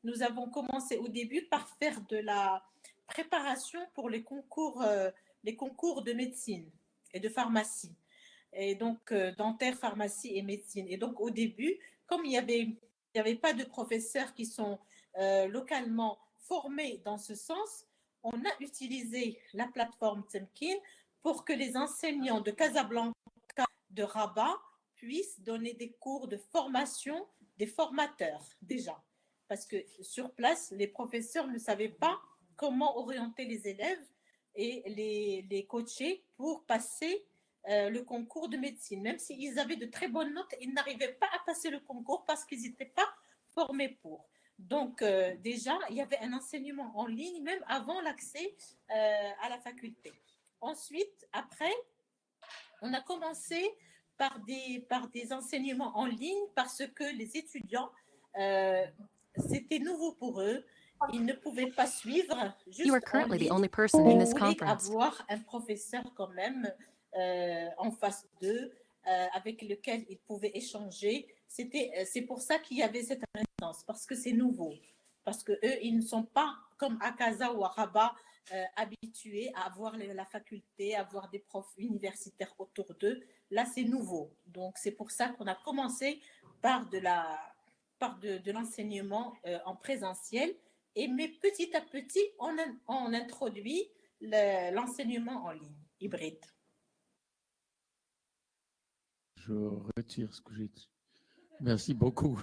nous avons commencé au début par faire de la préparation pour les concours de médecine et de pharmacie, et donc dentaire, pharmacie et médecine. Et donc au début, comme il n'y avait pas de professeurs qui sont localement formés dans ce sens, on a utilisé la plateforme Temkin pour que les enseignants de Casablanca, de Rabat, puissent donner des cours de formation des formateurs déjà. Parce que sur place, les professeurs ne savaient pas comment orienter les élèves et les coacher pour passer le concours de médecine. Même s'ils avaient de très bonnes notes, ils n'arrivaient pas à passer le concours parce qu'ils n'étaient pas formés pour. Donc, déjà, il y avait un enseignement en ligne même avant l'accès à la faculté. Ensuite, après, on a commencé par des enseignements en ligne parce que les étudiants, c'était nouveau pour eux. Ils ne pouvaient pas suivre juste You are currently the en only ligne. person in Ils this voulaient conference. avoir un professeur quand même en face d'eux avec lequel ils pouvaient échanger. C'est pour ça qu'il y avait cette résistance, parce que c'est nouveau. Parce qu'eux, ils ne sont pas comme à Casa ou à Rabat habitués à avoir la faculté, à avoir des profs universitaires autour d'eux. Là, c'est nouveau. Donc, c'est pour ça qu'on a commencé par de l'enseignement en présentiel. Mais petit à petit, on introduit l'enseignement en ligne, hybride. Je retire ce que j'ai dit. Merci beaucoup.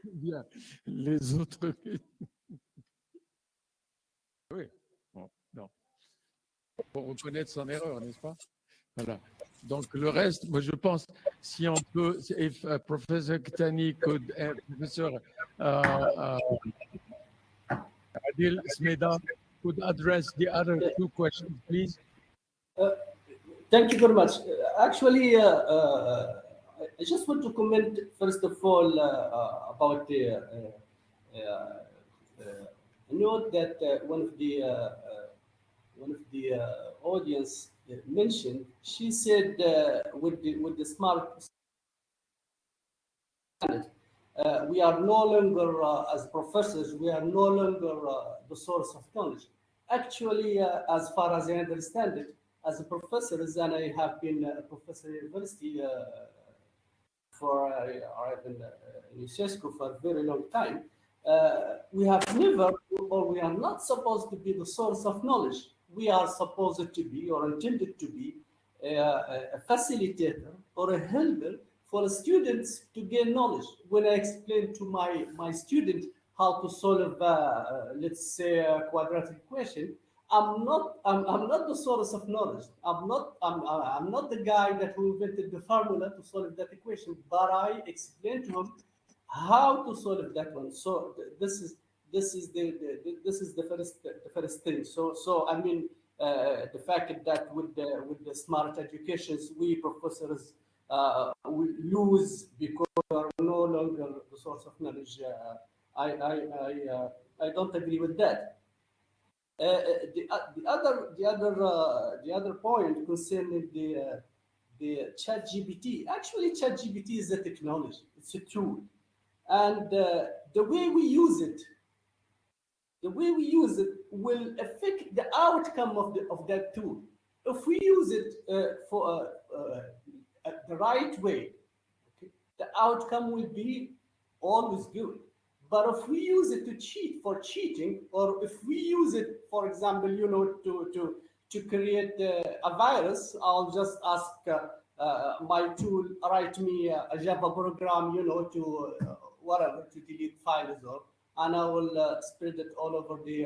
Bien. Les autres. Oui. Bon, non. Pour reconnaître son erreur, n'est-ce pas? Voilà. Donc le reste, moi je pense, si on peut, if Professor Ktani could, Professor Adil Smeda could address the other two questions, please. Thank you very much. Actually, I just want to comment first of all about the note that one of the audience mentioned. She said with the smart we are no longer as professors, we are no longer the source of knowledge. Actually, as far as I understand it, as a professor, and I have been a professor at university I've been in UCESCO for a very long time. We have never, or we are not supposed to be the source of knowledge. We are supposed to be, or intended to be, a facilitator or a helper for students to gain knowledge. When I explain to my student how to solve, let's say, a quadratic equation, I'm not the source of knowledge. I'm not the guy that who invented the formula to solve that equation, but I explain to him how to solve that one. So this is the first thing. So I mean, the fact that with the smart educations, we professors we lose because we are no longer the source of knowledge. I don't agree with that. The other point concerning the ChatGPT. Actually, ChatGPT is a technology. It's a tool, and the way we use it will affect the outcome of that tool. If we use it for the right way, okay, the outcome will be always good. But if we use it to cheat for cheating, or if we use it, for example, to create a virus, I'll just ask my tool write me a Java program, to whatever, to delete files, and I will spread it all over the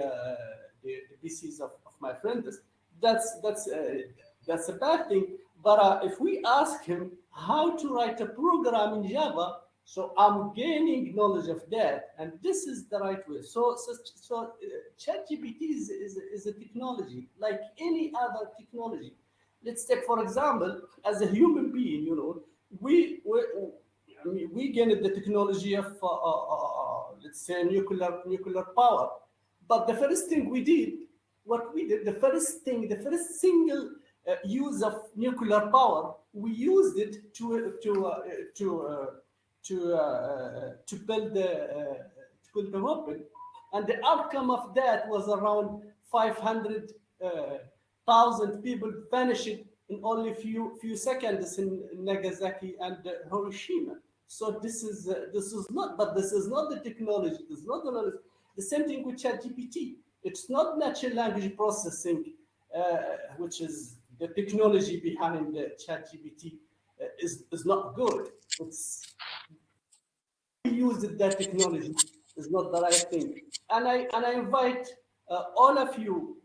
PCs of my friends. That's a bad thing. But if we ask him how to write a program in Java, so I'm gaining knowledge of that, and this is the right way. So ChatGPT is a technology like any other technology. Let's take, for example, as a human being, we gained the technology of let's say nuclear power. But the first thing we did, the first single use of nuclear power, we used it to build the weapon, and the outcome of that was around 500,000 people vanished in only few seconds in Nagasaki and Hiroshima. So this is not the technology. This is not the knowledge. The same thing with ChatGPT. It's not natural language processing, which is the technology behind ChatGPT. Is not good. We used that technology is not the right thing. And I invite all of you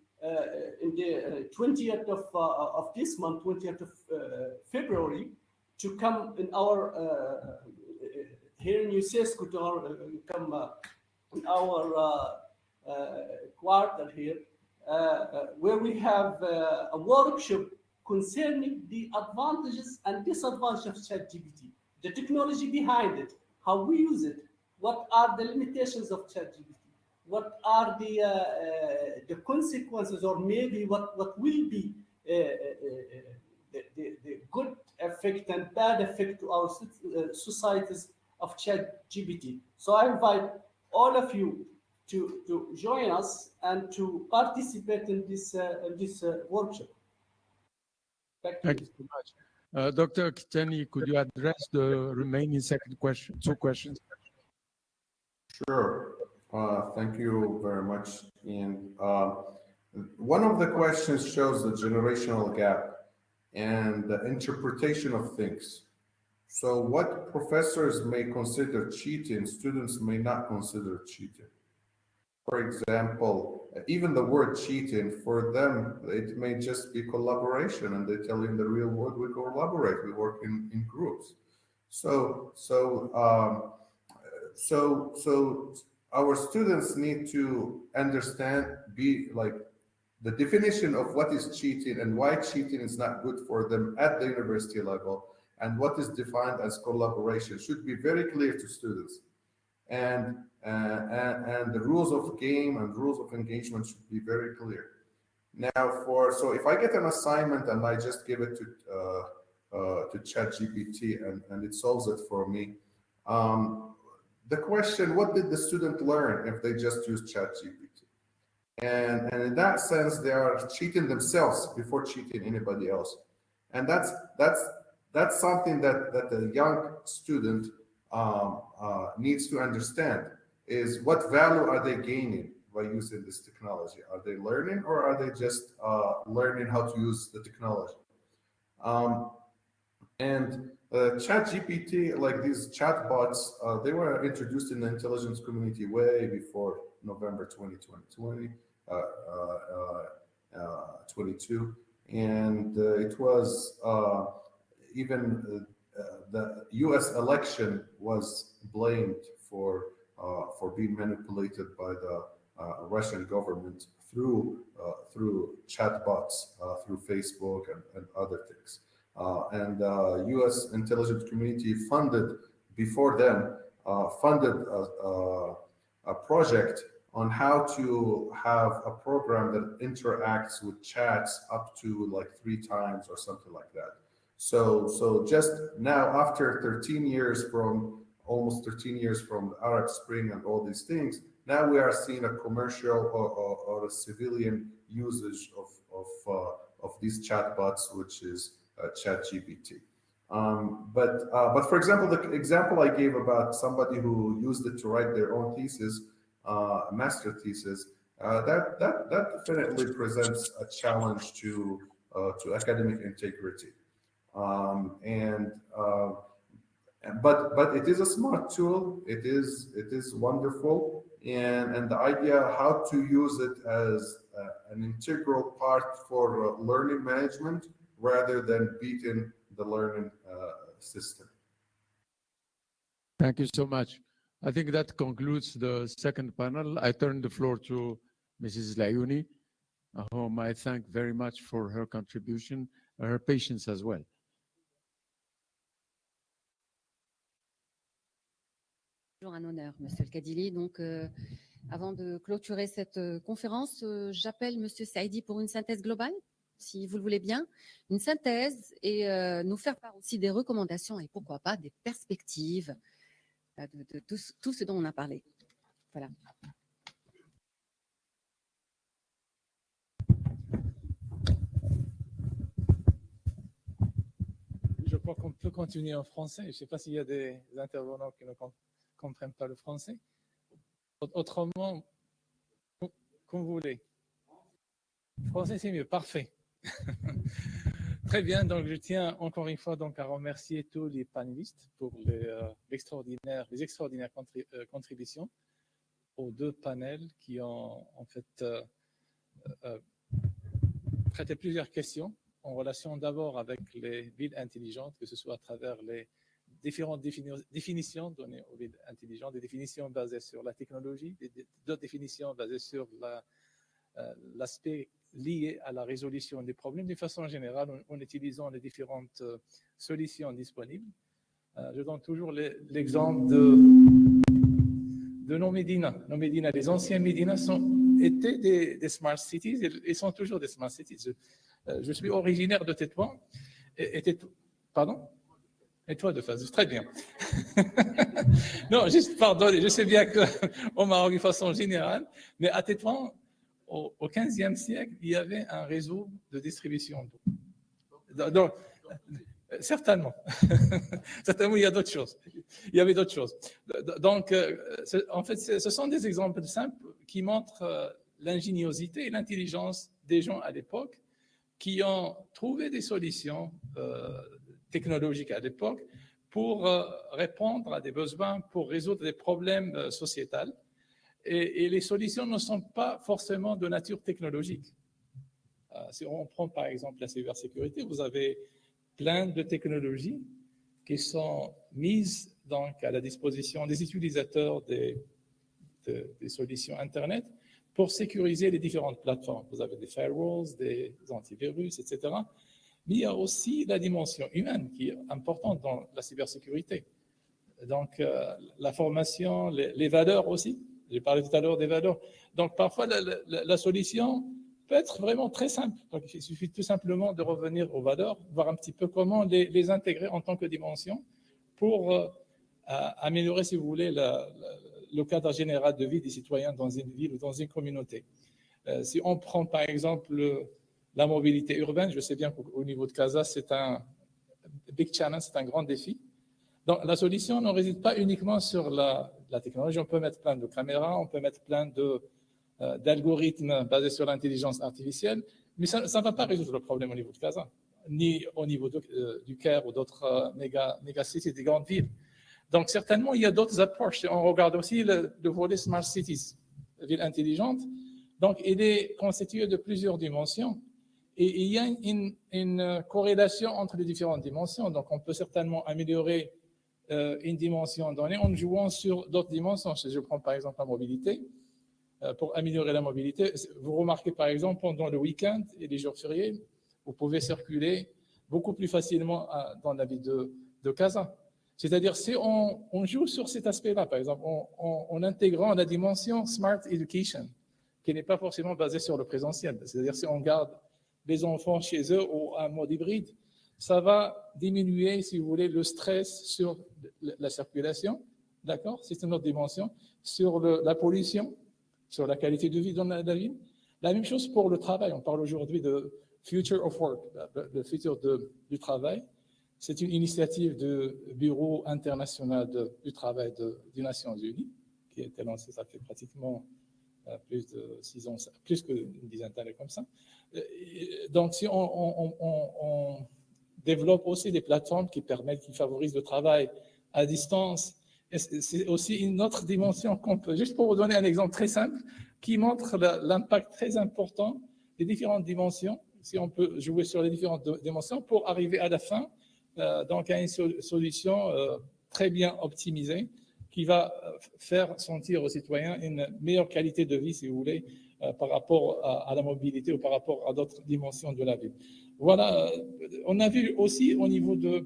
in the 20th of this month, 20th of February, to come in our here in UCESCO to come in our quarter here, where we have a workshop concerning the advantages and disadvantages of ChatGPT, the technology behind it, how we use it, what are the limitations of ChatGPT, what are the consequences, or maybe what will be the good effect and bad effect to our societies of ChatGPT. So I invite all of you to join us and to participate in this workshop. Thank you so much. Dr. Kitani, could you address the remaining two questions? Sure. Thank you very much, Ian. One of the questions shows the generational gap and the interpretation of things. So what professors may consider cheating, students may not consider cheating. For example, even the word cheating, for them, it may just be collaboration, and they tell you in the real world, we collaborate, we work in groups. So our students need to understand, the definition of what is cheating and why cheating is not good for them at the university level, and what is defined as collaboration should be very clear to students. And the rules of game and rules of engagement should be very clear. Now, so if I get an assignment and I just give it to ChatGPT and it solves it for me, the question, what did the student learn if they just use ChatGPT? And in that sense, they are cheating themselves before cheating anybody else. And that's something that the young student needs to understand, is what value are they gaining by using this technology? Are they learning, or are they just learning how to use the technology? And ChatGPT, like these chatbots, they were introduced in the intelligence community way before November 2020, 22. And it was even the US election was blamed for being manipulated by the Russian government through chatbots, through Facebook and other things. And US intelligence community funded a project on how to have a program that interacts with chats up to like 3 times or something like that. So just now, after almost 13 years from the Arab Spring and all these things, now we are seeing a commercial or a civilian usage of these chatbots, which is ChatGPT. But for example, the example I gave about somebody who used it to write their own thesis, master thesis, that definitely presents a challenge to academic integrity. But it is a smart tool. It is wonderful, and the idea how to use it as an integral part for learning management rather than beating the learning system. Thank you so much. I think that concludes the second panel. I turn the floor to Mrs. Layouni, whom I thank very much for her contribution, and her patience as well. Toujours un honneur, Monsieur El Kadili. Donc, avant de clôturer cette conférence, j'appelle Monsieur Saïdi pour une synthèse globale, si vous le voulez bien, une synthèse et nous faire part aussi des recommandations et pourquoi pas des perspectives de tout ce dont on a parlé. Voilà. Je crois qu'on peut continuer en français. Je ne sais pas s'il y a des intervenants qui ne comprennent pas le français. Autrement, comme vous voulez. Français, c'est mieux. Parfait. Très bien. Donc, je tiens encore une fois donc, à remercier tous les panélistes pour les extraordinaires contributions. aux deux panels qui ont en fait traité plusieurs questions en relation d'abord avec les villes intelligentes, que ce soit à travers les différentes définitions données aux villes intelligentes, des définitions basées sur la technologie, d'autres définitions basées sur l'aspect lié à la résolution des problèmes, de façon générale, en utilisant les différentes solutions disponibles. Je donne toujours l'exemple de nos médinas. Nos médinas, les anciens médinas étaient des smart cities et sont toujours des smart cities. Je suis originaire de Tétouan. Pardon? Et toi de Fès, très bien. Non, juste pardonnez, je sais bien qu'au Maroc, de façon générale, mais à Tétouan, au XVe siècle, il y avait un réseau de distribution d'eau. Donc, certainement. Certainement, il y a d'autres choses. Il y avait d'autres choses. Donc, en fait, ce sont des exemples simples qui montrent l'ingéniosité et l'intelligence des gens à l'époque qui ont trouvé des solutions technologiques à l'époque pour répondre à des besoins, pour résoudre des problèmes sociétals. Et les solutions ne sont pas forcément de nature technologique. Si on prend par exemple la cybersécurité, vous avez plein de technologies qui sont mises donc à la disposition des utilisateurs des solutions Internet pour sécuriser les différentes plateformes. Vous avez des firewalls, des antivirus, etc. Mais il y a aussi la dimension humaine qui est importante dans la cybersécurité. Donc, la formation, les valeurs aussi. J'ai parlé tout à l'heure des valeurs. Donc, parfois, la solution peut être vraiment très simple. Donc, il suffit tout simplement de revenir aux valeurs, voir un petit peu comment les intégrer en tant que dimension pour améliorer, si vous voulez, le cadre général de vie des citoyens dans une ville ou dans une communauté. Si on prend, par exemple, la mobilité urbaine, je sais bien qu'au niveau de Casa, c'est un big challenge, c'est un grand défi. Donc, la solution ne réside pas uniquement sur la technologie. On peut mettre plein de caméras, on peut mettre plein d'algorithmes basés sur l'intelligence artificielle, mais ça ne va pas résoudre le problème au niveau de Casa, ni au niveau du Caire ou d'autres méga cities, des grandes villes. Donc, certainement, il y a d'autres approches. On regarde aussi le volet Smart Cities, ville intelligente. Donc, il est constitué de plusieurs dimensions. Et il y a une corrélation entre les différentes dimensions. Donc, on peut certainement améliorer une dimension donnée en jouant sur d'autres dimensions. Si je prends par exemple la mobilité, pour améliorer la mobilité, vous remarquez par exemple pendant le week-end et les jours fériés, vous pouvez circuler beaucoup plus facilement dans la ville de Casa. C'est-à-dire si on joue sur cet aspect-là, par exemple, en intégrant la dimension Smart Education, qui n'est pas forcément basée sur le présentiel. C'est-à-dire si on garde les enfants chez eux ou en mode hybride, ça va diminuer, si vous voulez, le stress sur la circulation, d'accord? C'est une autre dimension. Sur la pollution, sur la qualité de vie dans la ville. La même chose pour le travail. On parle aujourd'hui de Future of Work, le futur du travail. C'est une initiative du Bureau international du travail des Nations Unies qui a été lancée, ça fait pratiquement plus de 6 ans, plus qu'une dizaine d'années comme ça. Donc, si on développe aussi des plateformes qui favorisent le travail à distance, c'est aussi une autre dimension qu'on peut, juste pour vous donner un exemple très simple, qui montre l'impact très important des différentes dimensions, si on peut jouer sur les différentes dimensions pour arriver à la fin donc à une solution très bien optimisée qui va faire sentir aux citoyens une meilleure qualité de vie, si vous voulez, par rapport à la mobilité ou par rapport à d'autres dimensions de la ville. Voilà, on a vu aussi au niveau du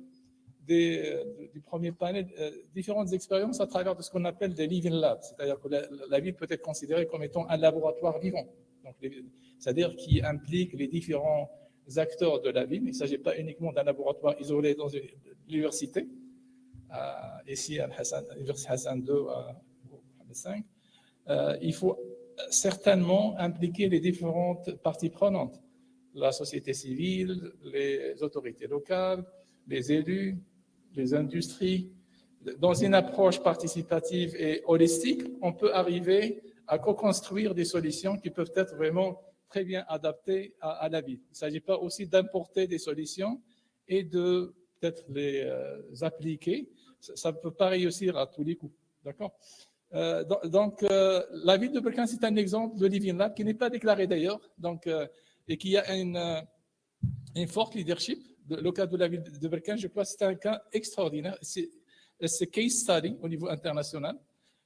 premier panel différentes expériences à travers de ce qu'on appelle des living labs, c'est-à-dire que la ville peut être considérée comme étant un laboratoire vivant, c'est-à-dire qui implique les différents acteurs de la ville. Il ne s'agit pas uniquement d'un laboratoire isolé dans une université, ici à l'Université Hassan II ou Hassan V. Il faut certainement impliquer les différentes parties prenantes, la société civile, les autorités locales, les élus, les industries. Dans une approche participative et holistique, on peut arriver à co-construire des solutions qui peuvent être vraiment très bien adaptées à la ville. Il ne s'agit pas aussi d'importer des solutions et de peut-être les appliquer. Ça ne peut pas réussir à tous les coups. D'accord ? La ville de Berkane, c'est un exemple de Living Lab qui n'est pas déclaré d'ailleurs, et qui a une forte leadership. Le cas de la ville de Berkane, je crois que c'est un cas extraordinaire. C'est case study au niveau international.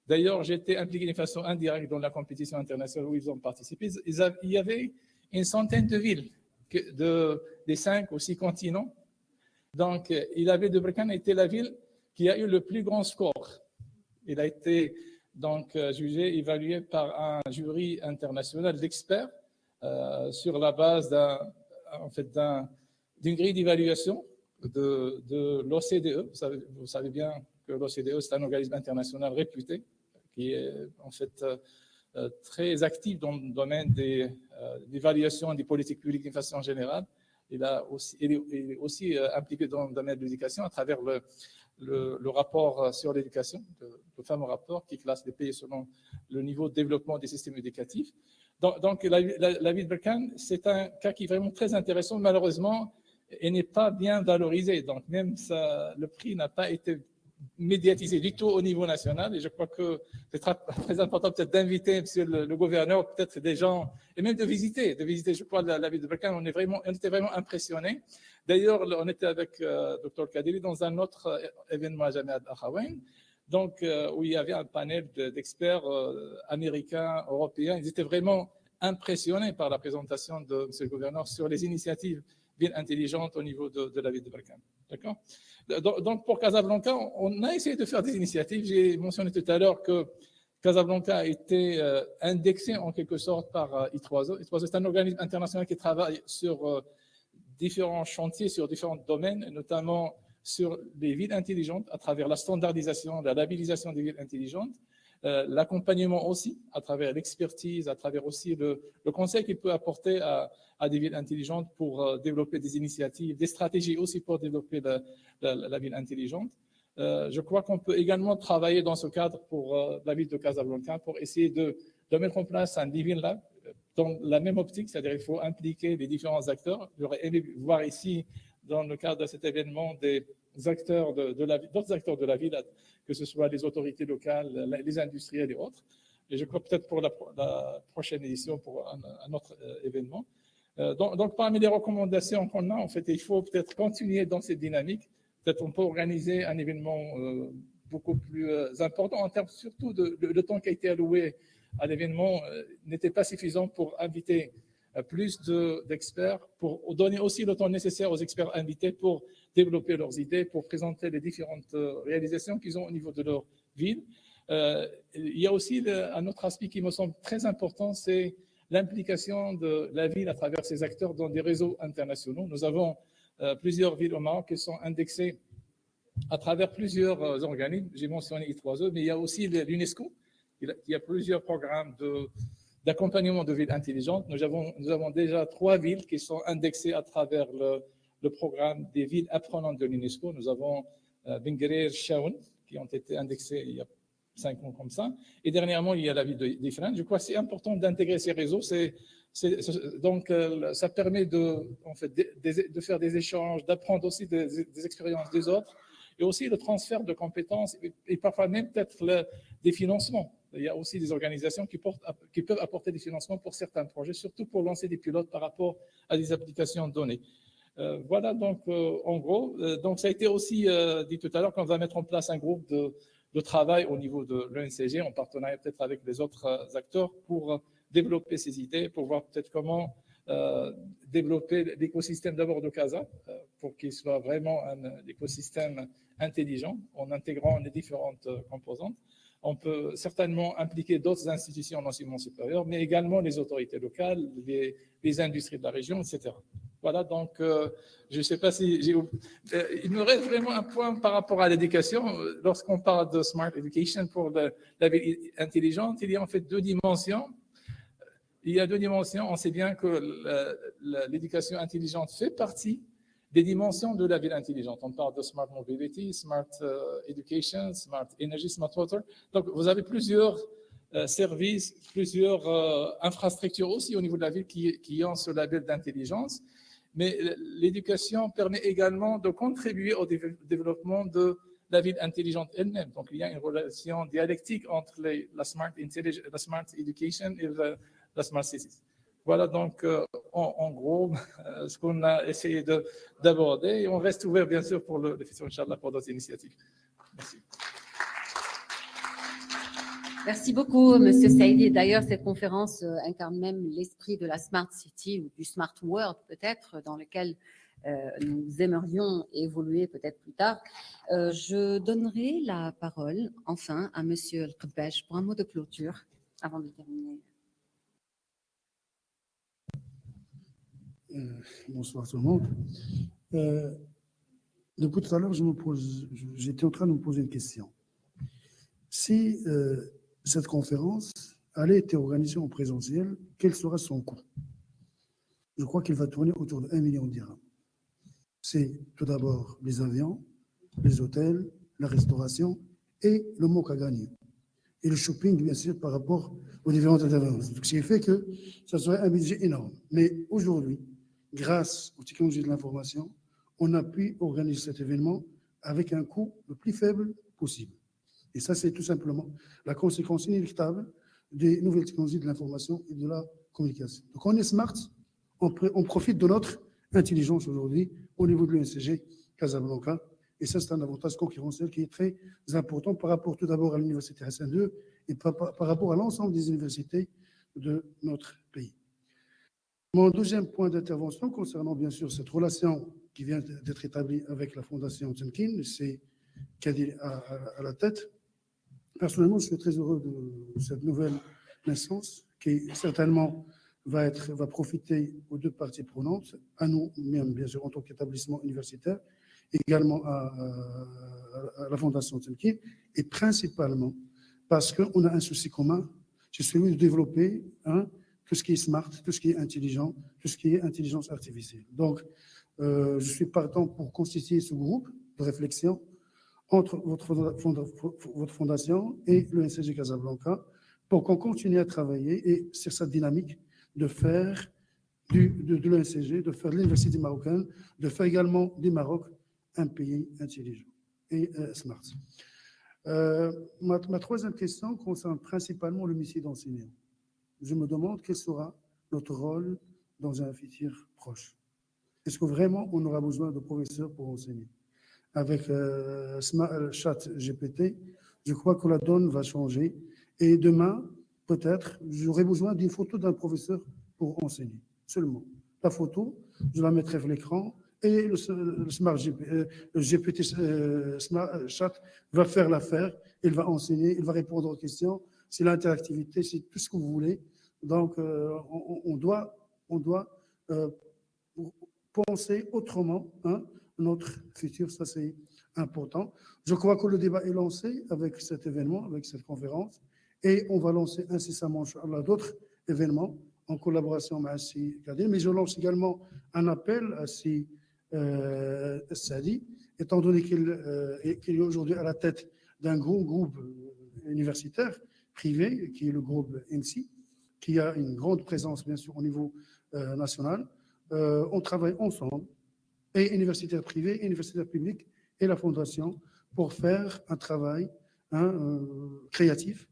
D'ailleurs, j'ai été impliqué de façon indirecte dans la compétition internationale où ils ont participé. Il y avait une centaine de villes des 5 ou 6 continents. Donc, la ville de Berkane a été la ville qui a eu le plus grand score. Il a été jugé, évalué par un jury international d'experts sur la base d'une grille d'évaluation de l'OCDE. Vous savez bien que l'OCDE, c'est un organisme international réputé qui est en fait très actif dans le domaine des d'évaluation des politiques publiques d'une façon générale. Il est aussi impliqué dans le domaine de l'éducation à travers le rapport sur l'éducation, le fameux rapport qui classe les pays selon le niveau de développement des systèmes éducatifs. Donc la ville de Berkane, c'est un cas qui est vraiment très intéressant. Malheureusement, il n'est pas bien valorisé. Donc même le prix n'a pas été médiatisé du tout au niveau national. Et je crois que c'est très important peut-être d'inviter monsieur le gouverneur, peut-être des gens, et même de visiter. Je crois, la ville de Berkane. On était vraiment impressionnés. D'ailleurs, on était avec Dr Kadiri dans un autre événement à Jamiat Akhawain, où il y avait un panel d'experts américains, européens. Ils étaient vraiment impressionnés par la présentation de monsieur le gouverneur sur les initiatives villes intelligentes au niveau de la ville de Berkane. D'accord ? Donc, pour Casablanca, on a essayé de faire des initiatives. J'ai mentionné tout à l'heure que Casablanca a été indexé en quelque sorte par I3E. I3E, c'est un organisme international qui travaille sur différents chantiers, sur différents domaines, notamment sur les villes intelligentes à travers la standardisation, la labellisation des villes intelligentes, l'accompagnement aussi à travers l'expertise, à travers aussi le conseil qu'il peut apporter à des villes intelligentes pour développer des initiatives, des stratégies aussi pour développer la ville intelligente. Je crois qu'on peut également travailler dans ce cadre pour la ville de Casablanca pour essayer de mettre en place un Living Lab dans la même optique, c'est-à-dire il faut impliquer les différents acteurs. J'aurais aimé voir ici, dans le cadre de cet événement, des acteurs d'autres acteurs de la ville, que ce soit les autorités locales, les industriels et autres. Et je crois peut-être pour la prochaine édition, pour un autre événement. Donc, parmi les recommandations qu'on a, en fait, il faut peut-être continuer dans cette dynamique. Peut-être on peut organiser un événement beaucoup plus important en termes surtout le temps qui a été alloué à l'événement n'était pas suffisant pour inviter plus d'experts, pour donner aussi le temps nécessaire aux experts invités pour développer leurs idées, pour présenter les différentes réalisations qu'ils ont au niveau de leur ville. Il y a aussi un autre aspect qui me semble très important, c'est l'implication de la ville à travers ses acteurs dans des réseaux internationaux. Nous avons plusieurs villes au Maroc qui sont indexées à travers plusieurs organismes. J'ai mentionné I3E, mais il y a aussi l'UNESCO. Il y a plusieurs programmes d'accompagnement de villes intelligentes. Nous avons déjà 3 villes qui sont indexées à travers le programme des villes apprenantes de l'UNESCO. Nous avons Benguerir, Chaoun, qui ont été indexées il y a 5 ans comme ça. Et dernièrement, il y a la ville d'Ifrane. Je crois que c'est important d'intégrer ces réseaux. Donc, ça permet de faire des échanges, d'apprendre aussi des expériences des autres, et aussi le transfert de compétences, et parfois même peut-être des financements. Il y a aussi des organisations qui peuvent apporter des financements pour certains projets, surtout pour lancer des pilotes par rapport à des applications données. Voilà donc en gros. Donc ça a été aussi dit tout à l'heure qu'on va mettre en place un groupe de travail au niveau de l'ENCG en partenariat peut-être avec les autres acteurs pour développer ces idées, pour voir peut-être comment développer l'écosystème d'abord de Casa pour qu'il soit vraiment un écosystème intelligent en intégrant les différentes composantes. On peut certainement impliquer d'autres institutions d'enseignement supérieur, mais également les autorités locales, les industries de la région, etc. Voilà, donc je ne sais pas si il me reste vraiment un point par rapport à l'éducation. Lorsqu'on parle de Smart Education pour la ville intelligente, il y a en fait 2 dimensions. Il y a 2 dimensions. On sait bien que l'éducation intelligente fait partie des dimensions de la ville intelligente. On parle de Smart Mobility, Smart Education, Smart Energy, Smart Water. Donc, vous avez plusieurs services, plusieurs infrastructures aussi au niveau de la ville qui ont ce label d'intelligence. Mais l'éducation permet également de contribuer au développement la ville intelligente elle-même. Donc, il y a une relation dialectique entre la smart education et la smart cities. Voilà donc en gros ce qu'on a essayé d'aborder et on reste ouvert bien sûr pour le futur, Inch'Allah, pour d'autres initiatives. Merci. Merci beaucoup, Monsieur Saïdi. D'ailleurs, cette conférence incarne même l'esprit de la Smart City ou du Smart World, peut-être, dans lequel nous aimerions évoluer peut-être plus tard. Je donnerai la parole, enfin, à Monsieur El-Khabbaj pour un mot de clôture avant de terminer. Bonsoir tout le monde. Depuis tout à l'heure, j'étais en train de me poser une question. Si cette conférence allait être organisée en présentiel, quel sera son coût? Je crois qu'il va tourner autour de 1 million de dirhams. C'est tout d'abord les avions, les hôtels, la restauration et le manque à gagner. Et le shopping, bien sûr, par rapport aux différentes interventions. Ce qui fait que ça serait un budget énorme. Mais aujourd'hui, grâce aux technologies de l'information, on a pu organiser cet événement avec un coût le plus faible possible. Et ça, c'est tout simplement la conséquence inéluctable des nouvelles technologies de l'information et de la communication. Donc, on est smart, on profite de notre intelligence aujourd'hui au niveau de l'ENCG Casablanca. Et ça, c'est un avantage concurrentiel qui est très important par rapport tout d'abord à l'université Hassan II et par rapport à l'ensemble des universités de notre pays. Mon deuxième point d'intervention concernant bien sûr cette relation qui vient d'être établie avec la Fondation Tamkin, c'est Kadil à la tête. Personnellement, je suis très heureux de cette nouvelle naissance qui certainement va profiter aux deux parties prenantes, à nous, même bien sûr en tant qu'établissement universitaire, également à la Fondation Tamkin, et principalement parce qu'on a un souci commun, c'est celui de développer tout ce qui est smart, tout ce qui est intelligent, tout ce qui est intelligence artificielle. Donc, je suis partant pour constituer ce groupe de réflexion entre votre fondation et le ENCG Casablanca pour qu'on continue à travailler et sur cette dynamique de faire de l'ENCG, de faire de l'université marocaine, de faire également du Maroc un pays intelligent et smart. Ma troisième question concerne principalement le métier d'enseignant. Je me demande quel sera notre rôle dans un futur proche. Est-ce que vraiment on aura besoin de professeurs pour enseigner? Avec chat GPT, je crois que la donne va changer. Et demain, peut-être, j'aurai besoin d'une photo d'un professeur pour enseigner. Seulement. La photo, je la mettrai sur l'écran et le GPT Smart Chat va faire l'affaire. Il va enseigner, il va répondre aux questions. C'est l'interactivité, c'est tout ce que vous voulez. Donc, on doit penser autrement notre futur, ça c'est important. Je crois que le débat est lancé avec cet événement, avec cette conférence, et on va lancer incessamment d'autres événements en collaboration avec Si Kadir, mais je lance également un appel à Si Sadi, étant donné qu'il est aujourd'hui à la tête d'un gros groupe universitaire privé, qui est le groupe MC, qui a une grande présence bien sûr au niveau national. On travaille ensemble, et universitaires privés, universitaires publics et la Fondation, pour faire un travail créatif,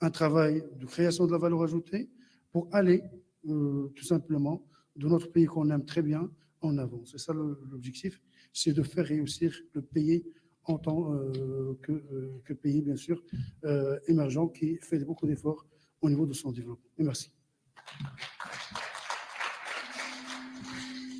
un travail de création de la valeur ajoutée, pour aller tout simplement de notre pays qu'on aime très bien en avant. C'est ça l'objectif, c'est de faire réussir le pays en tant que pays, bien sûr, émergent, qui fait beaucoup d'efforts au niveau de son développement. Et merci.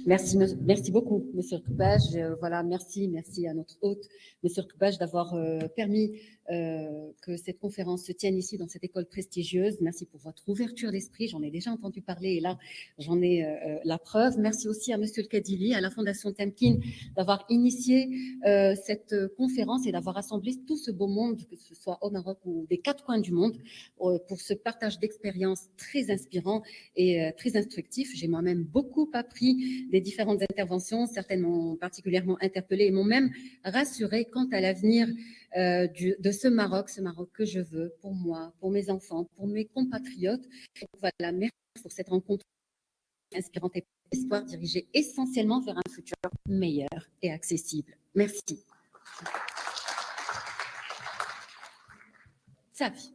Merci beaucoup, Monsieur Khabbaj. Voilà, merci à notre hôte, Monsieur Khabbaj, d'avoir permis que cette conférence se tienne ici dans cette école prestigieuse. Merci pour votre ouverture d'esprit. J'en ai déjà entendu parler et là, j'en ai la preuve. Merci aussi à Monsieur Kadili, à la Fondation Tamkin, d'avoir initié cette conférence et d'avoir rassemblé tout ce beau monde, que ce soit au Maroc ou des quatre coins du monde, pour ce partage d'expériences très inspirant et très instructif. J'ai moi-même beaucoup appris des différentes interventions, certainement particulièrement interpellées, et m'ont même rassuré quant à l'avenir de ce Maroc que je veux pour moi, pour mes enfants, pour mes compatriotes. Voilà, merci pour cette rencontre inspirante et espoir dirigée essentiellement vers un futur meilleur et accessible. Merci. صافي